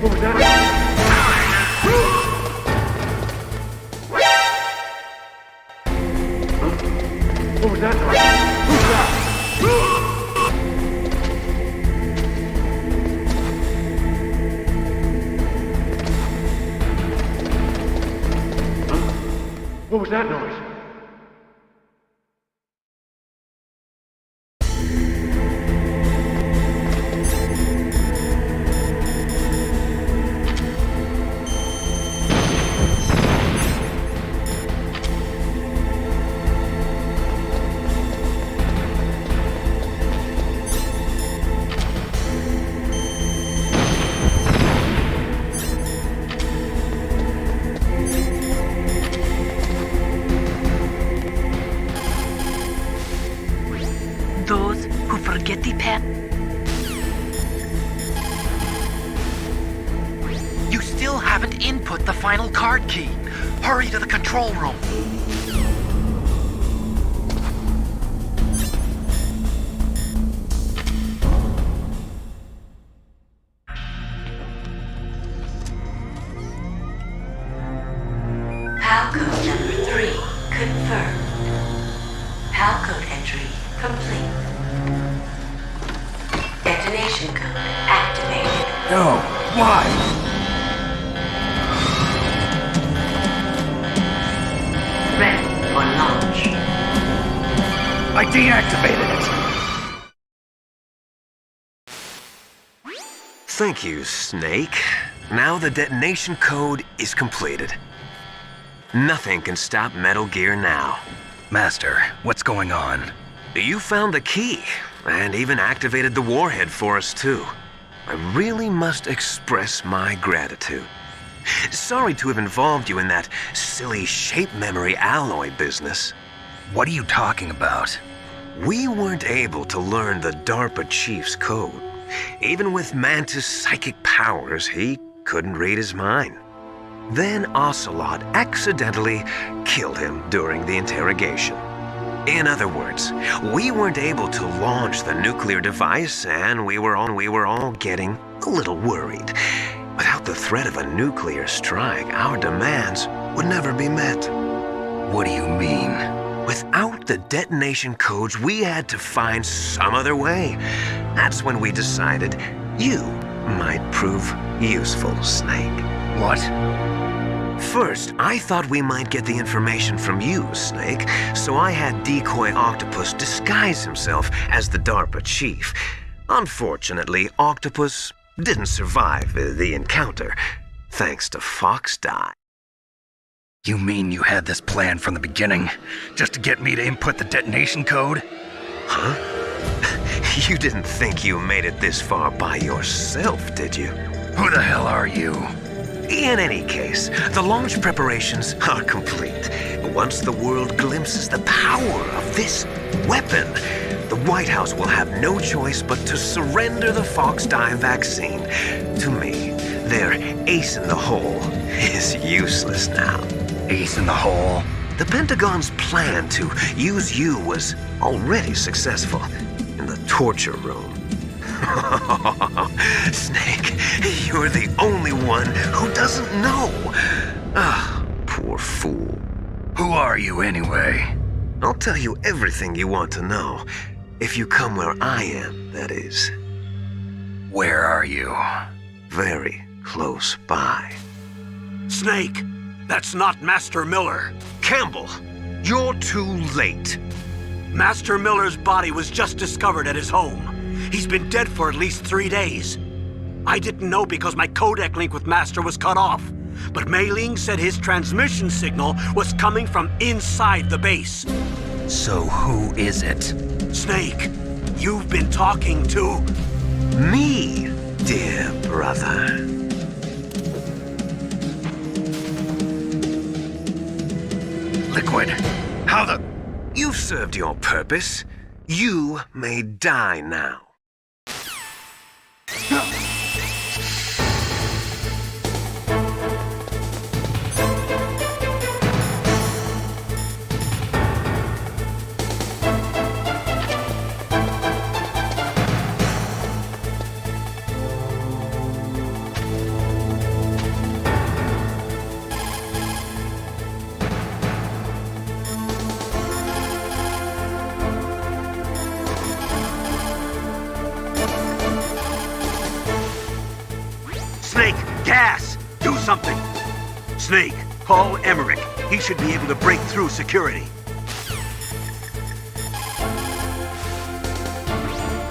What was that noise? Those who forget the pet. You still haven't input the final card key. Hurry to the control room. PAL code number 3 confirmed. PAL code entry complete. Detonation code activated. No, why? Ready for launch. I deactivated it. Thank you, Snake. Now the detonation code is completed. Nothing can stop Metal Gear now. Master, what's going on? You found the key, and even activated the warhead for us, too. I really must express my gratitude. Sorry to have involved you in that silly shape memory alloy business. What are you talking about? We weren't able to learn the DARPA chief's code. Even with Mantis' psychic powers, he couldn't read his mind. Then Ocelot accidentally killed him during the interrogation. In other words, we weren't able to launch the nuclear device, and we were all getting a little worried. Without the threat of a nuclear strike, our demands would never be met. What do you mean? Without the detonation codes, we had to find some other way. That's when we decided you might prove useful, Snake. What? First, I thought we might get the information from you, Snake, so I had Decoy Octopus disguise himself as the DARPA chief. Unfortunately, Octopus didn't survive the encounter, thanks to Fox Die. You mean you had this plan from the beginning, just to get me to input the detonation code? Huh? You didn't think you made it this far by yourself, did you? Who the hell are you? In any case, the launch preparations are complete. Once the world glimpses the power of this weapon, the White House will have no choice but to surrender the Fox Die vaccine to me. Their ace in the hole is useless now. Ace in the hole? The Pentagon's plan to use you was already successful in the torture room. Snake, you're the only one who doesn't know. Ah, poor fool. Who are you anyway? I'll tell you everything you want to know. If you come where I am, that is. Where are you? Very close by. Snake, that's not Master Miller. Campbell, you're too late. Master Miller's body was just discovered at his home. He's been dead for at least 3 days. I didn't know because my codec link with Master was cut off. But Mei Ling said his transmission signal was coming from inside the base. So who is it? Snake, you've been talking to... me, dear brother. Liquid, how the... You've served your purpose. You may die now. Cass, do something! Snake, call Emmerich. He should be able to break through security.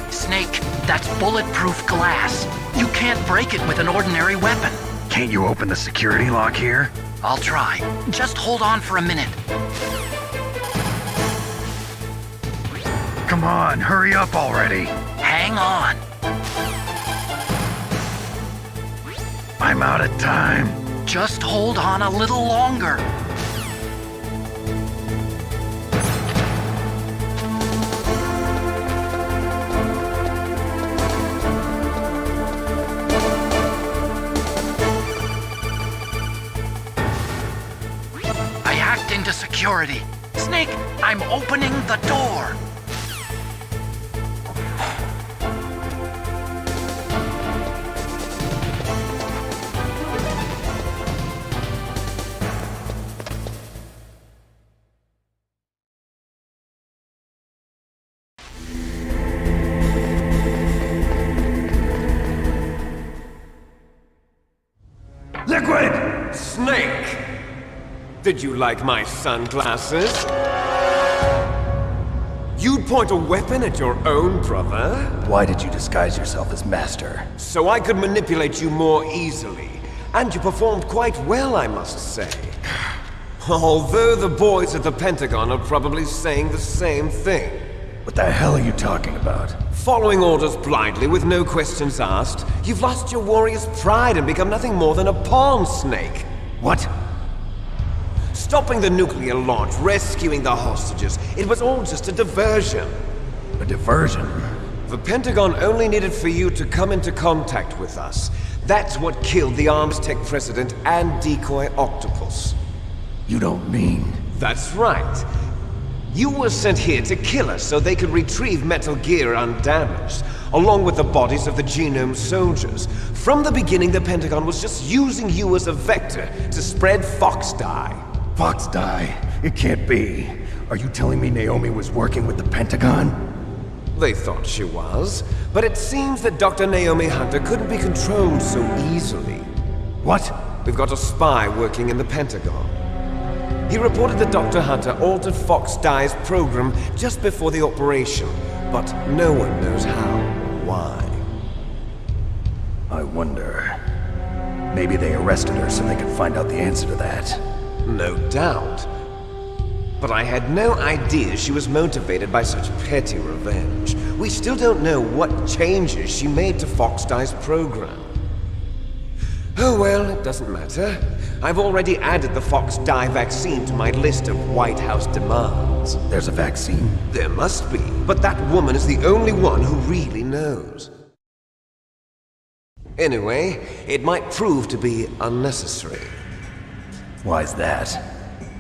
Snake, that's bulletproof glass. You can't break it with an ordinary weapon. Can't you open the security lock here? I'll try. Just hold on for a minute. Come on, hurry up already. Hang on. I'm out of time. Just hold on a little longer. I hacked into security. Snake, I'm opening the door. Liquid! Snake! Did you like my sunglasses? You'd point a weapon at your own brother? Why did you disguise yourself as Master? So I could manipulate you more easily. And you performed quite well, I must say. Although the boys at the Pentagon are probably saying the same thing. What the hell are you talking about? Following orders blindly with no questions asked, you've lost your warrior's pride and become nothing more than a pawn, Snake. What? Stopping the nuclear launch, rescuing the hostages, it was all just a diversion. A diversion? The Pentagon only needed for you to come into contact with us. That's what killed the Arms Tech president and decoy octopus. You don't mean... That's right. You were sent here to kill us so they could retrieve Metal Gear undamaged, along with the bodies of the Genome soldiers. From the beginning, the Pentagon was just using you as a vector to spread Fox dye. Fox dye? It can't be. Are you telling me Naomi was working with the Pentagon? They thought she was, but it seems that Dr. Naomi Hunter couldn't be controlled so easily. What? We've got a spy working in the Pentagon. He reported that Dr. Hunter altered Fox Dye's program just before the operation, but no one knows how or why. I wonder... Maybe they arrested her so they could find out the answer to that. No doubt. But I had no idea she was motivated by such petty revenge. We still don't know what changes she made to Fox Dye's program. Oh well, it doesn't matter. I've already added the Fox Dye vaccine to my list of White House demands. There's a vaccine? There must be, but that woman is the only one who really knows. Anyway, it might prove to be unnecessary. Why's that?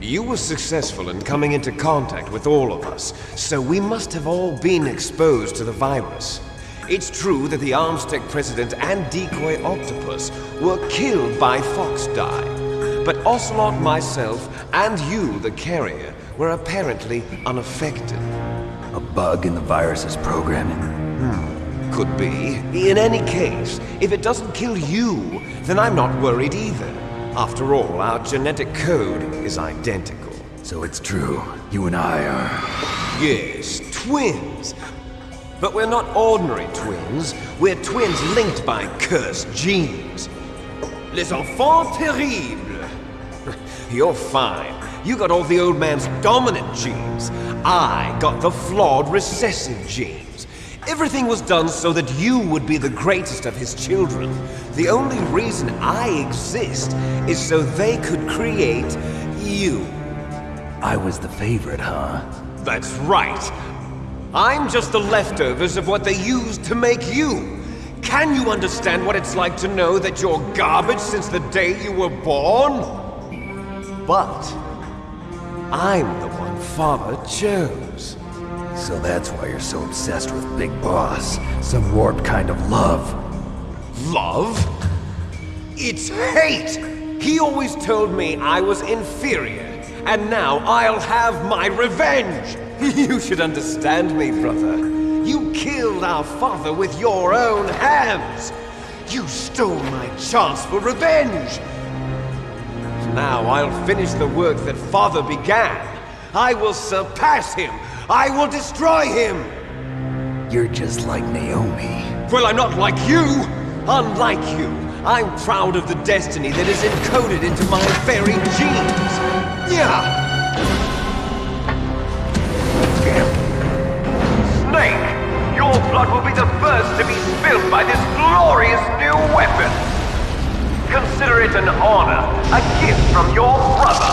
You were successful in coming into contact with all of us, so we must have all been exposed to the virus. It's true that the Arms Tech president and decoy octopus were killed by Fox Dye, but Ocelot, myself, and you, the carrier, were apparently unaffected. A bug in the virus's programming? Could be. In any case, if it doesn't kill you, then I'm not worried either. After all, our genetic code is identical. So it's true. You and I are... Yes, twins. But we're not ordinary twins. We're twins linked by cursed genes. Les enfants terribles. You're fine. You got all the old man's dominant genes. I got the flawed recessive genes. Everything was done so that you would be the greatest of his children. The only reason I exist is so they could create you. I was the favorite, huh? That's right. I'm just the leftovers of what they used to make you. Can you understand what it's like to know that you're garbage since the day you were born? But I'm the one Father chose. So that's why you're so obsessed with Big Boss. Some warped kind of love. Love? It's hate! He always told me I was inferior, and now I'll have my revenge! You should understand me, brother. You killed our father with your own hands! You stole my chance for revenge! Now I'll finish the work that Father began. I will surpass him! I will destroy him! You're just like Naomi. Well, I'm not like you! Unlike you, I'm proud of the destiny that is encoded into my very genes! Yeah! Snake, your blood will be the first to be spilled by this glorious new weapon. Consider it an honor, a gift from your brother.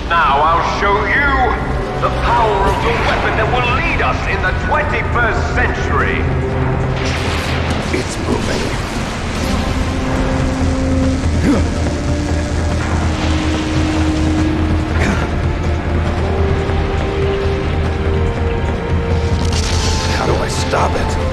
Now I'll show you the power of the weapon that will lead us in the 21st century. It's moving. How do I stop it?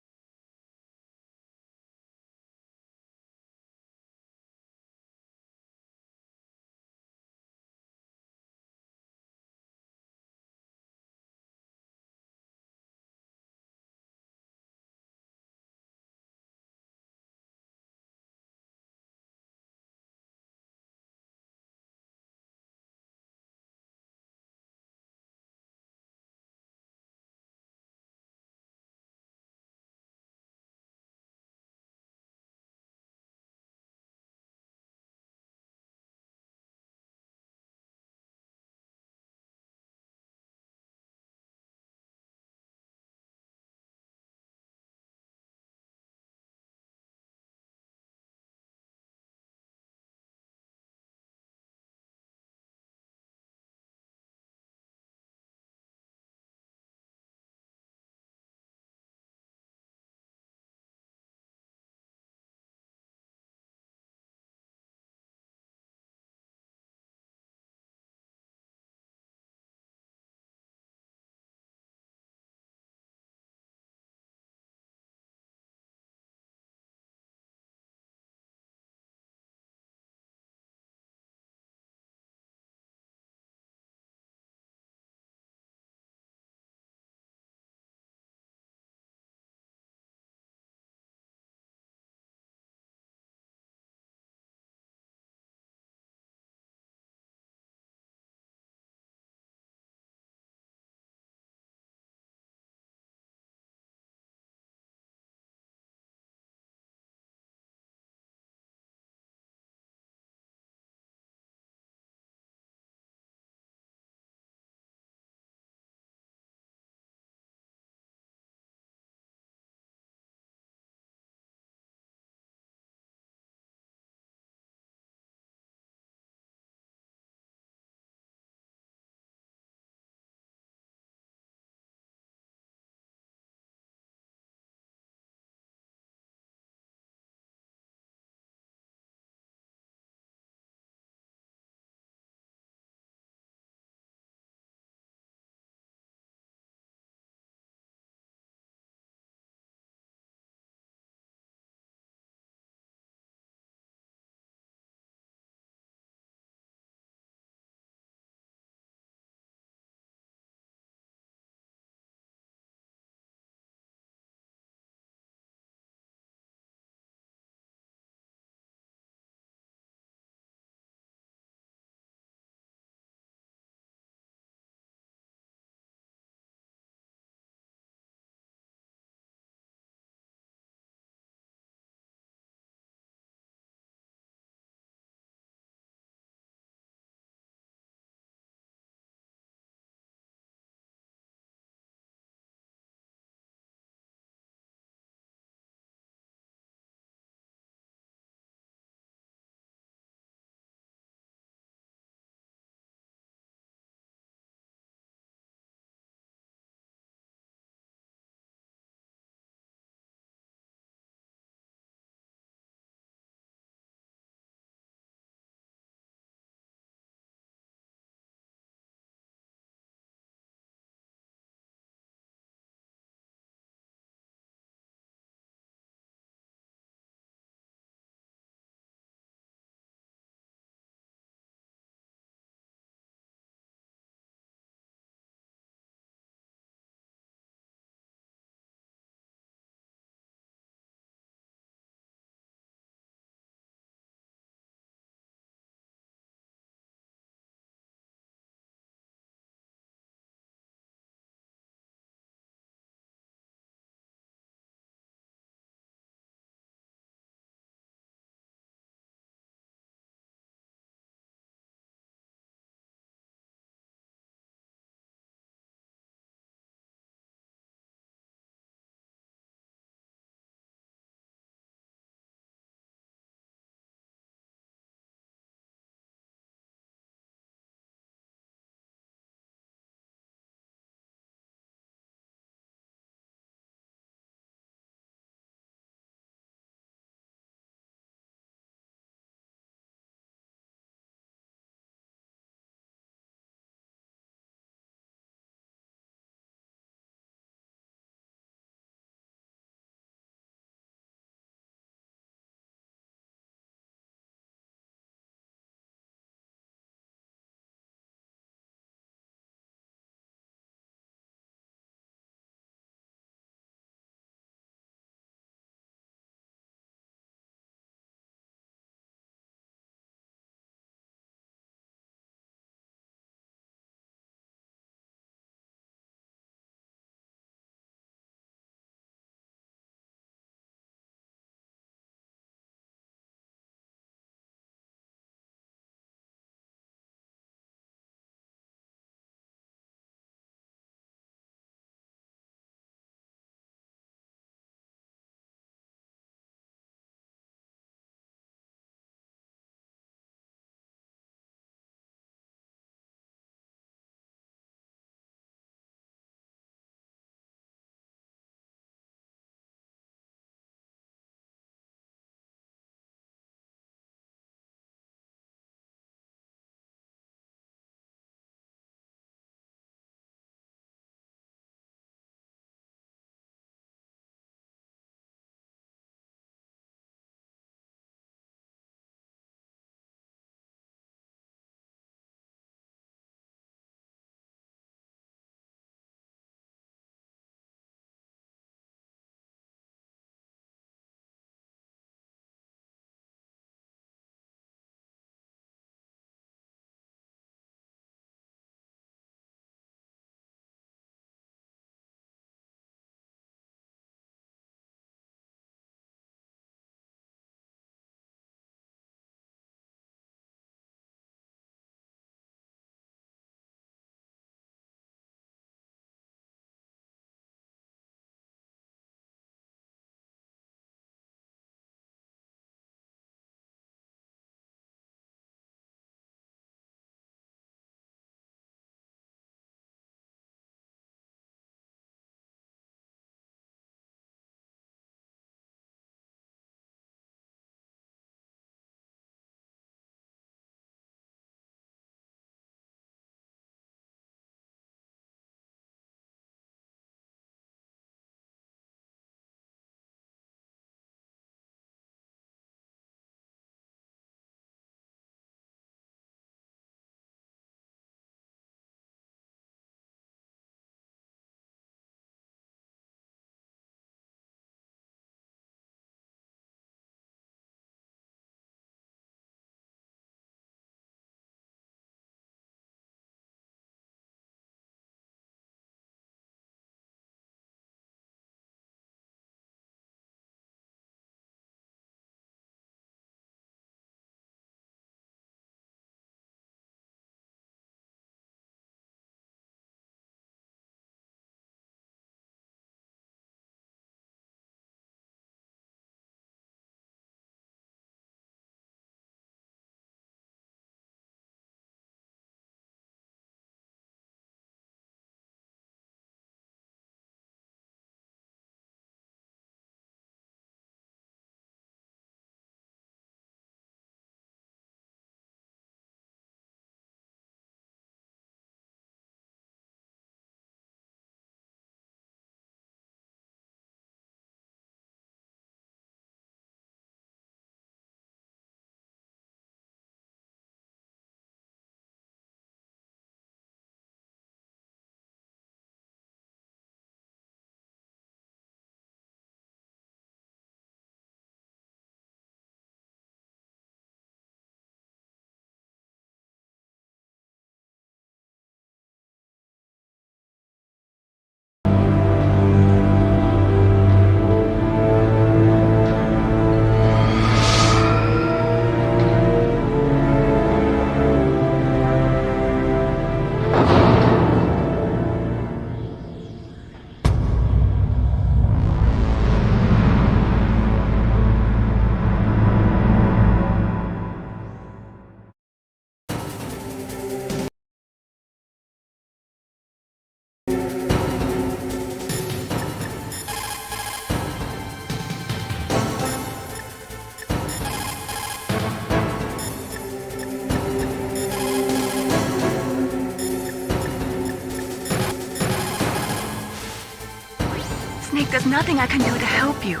there's nothing I can do to help you.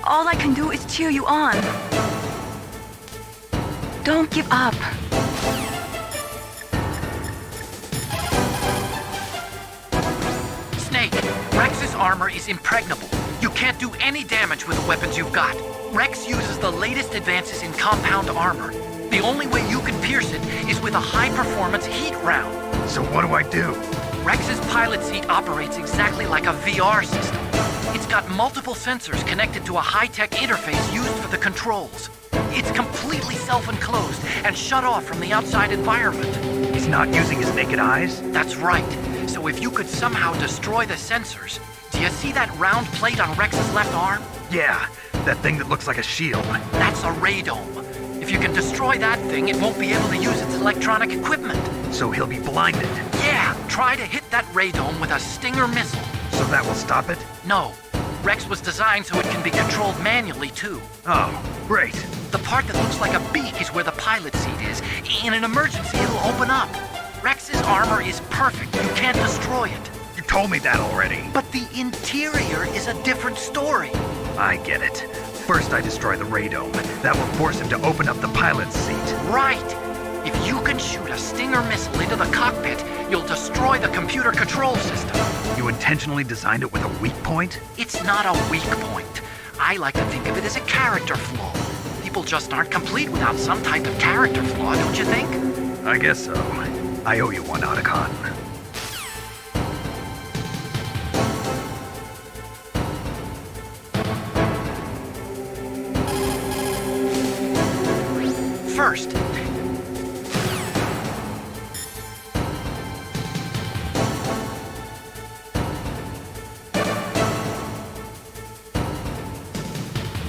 All I can do is cheer you on. Don't give up. Snake, Rex's armor is impregnable. You can't do any damage with the weapons you've got. Rex uses the latest advances in compound armor. The only way you can pierce it is with a high-performance heat round. So what do I do? Rex's pilot seat operates exactly like a VR system. It's got multiple sensors connected to a high-tech interface used for the controls. It's completely self-enclosed and shut off from the outside environment. He's not using his naked eyes? That's right. So if you could somehow destroy the sensors... Do you see that round plate on Rex's left arm? Yeah, that thing that looks like a shield. That's a radome. If you can destroy that thing, it won't be able to use its electronic equipment. So he'll be blinded? Yeah, try to hit that radome with a Stinger missile. So that will stop it? No. Rex was designed so it can be controlled manually, too. Oh, great. The part that looks like a beak is where the pilot seat is. In an emergency, it'll open up. Rex's armor is perfect. You can't destroy it. You told me that already. But the interior is a different story. I get it. First I destroy the radome. That will force him to open up the pilot's seat. Right. If you can shoot a Stinger missile into the cockpit, you'll destroy the computer control system. You intentionally designed it with a weak point? It's not a weak point. I like to think of it as a character flaw. People just aren't complete without some type of character flaw, don't you think? I guess so. I owe you one, Otacon. First,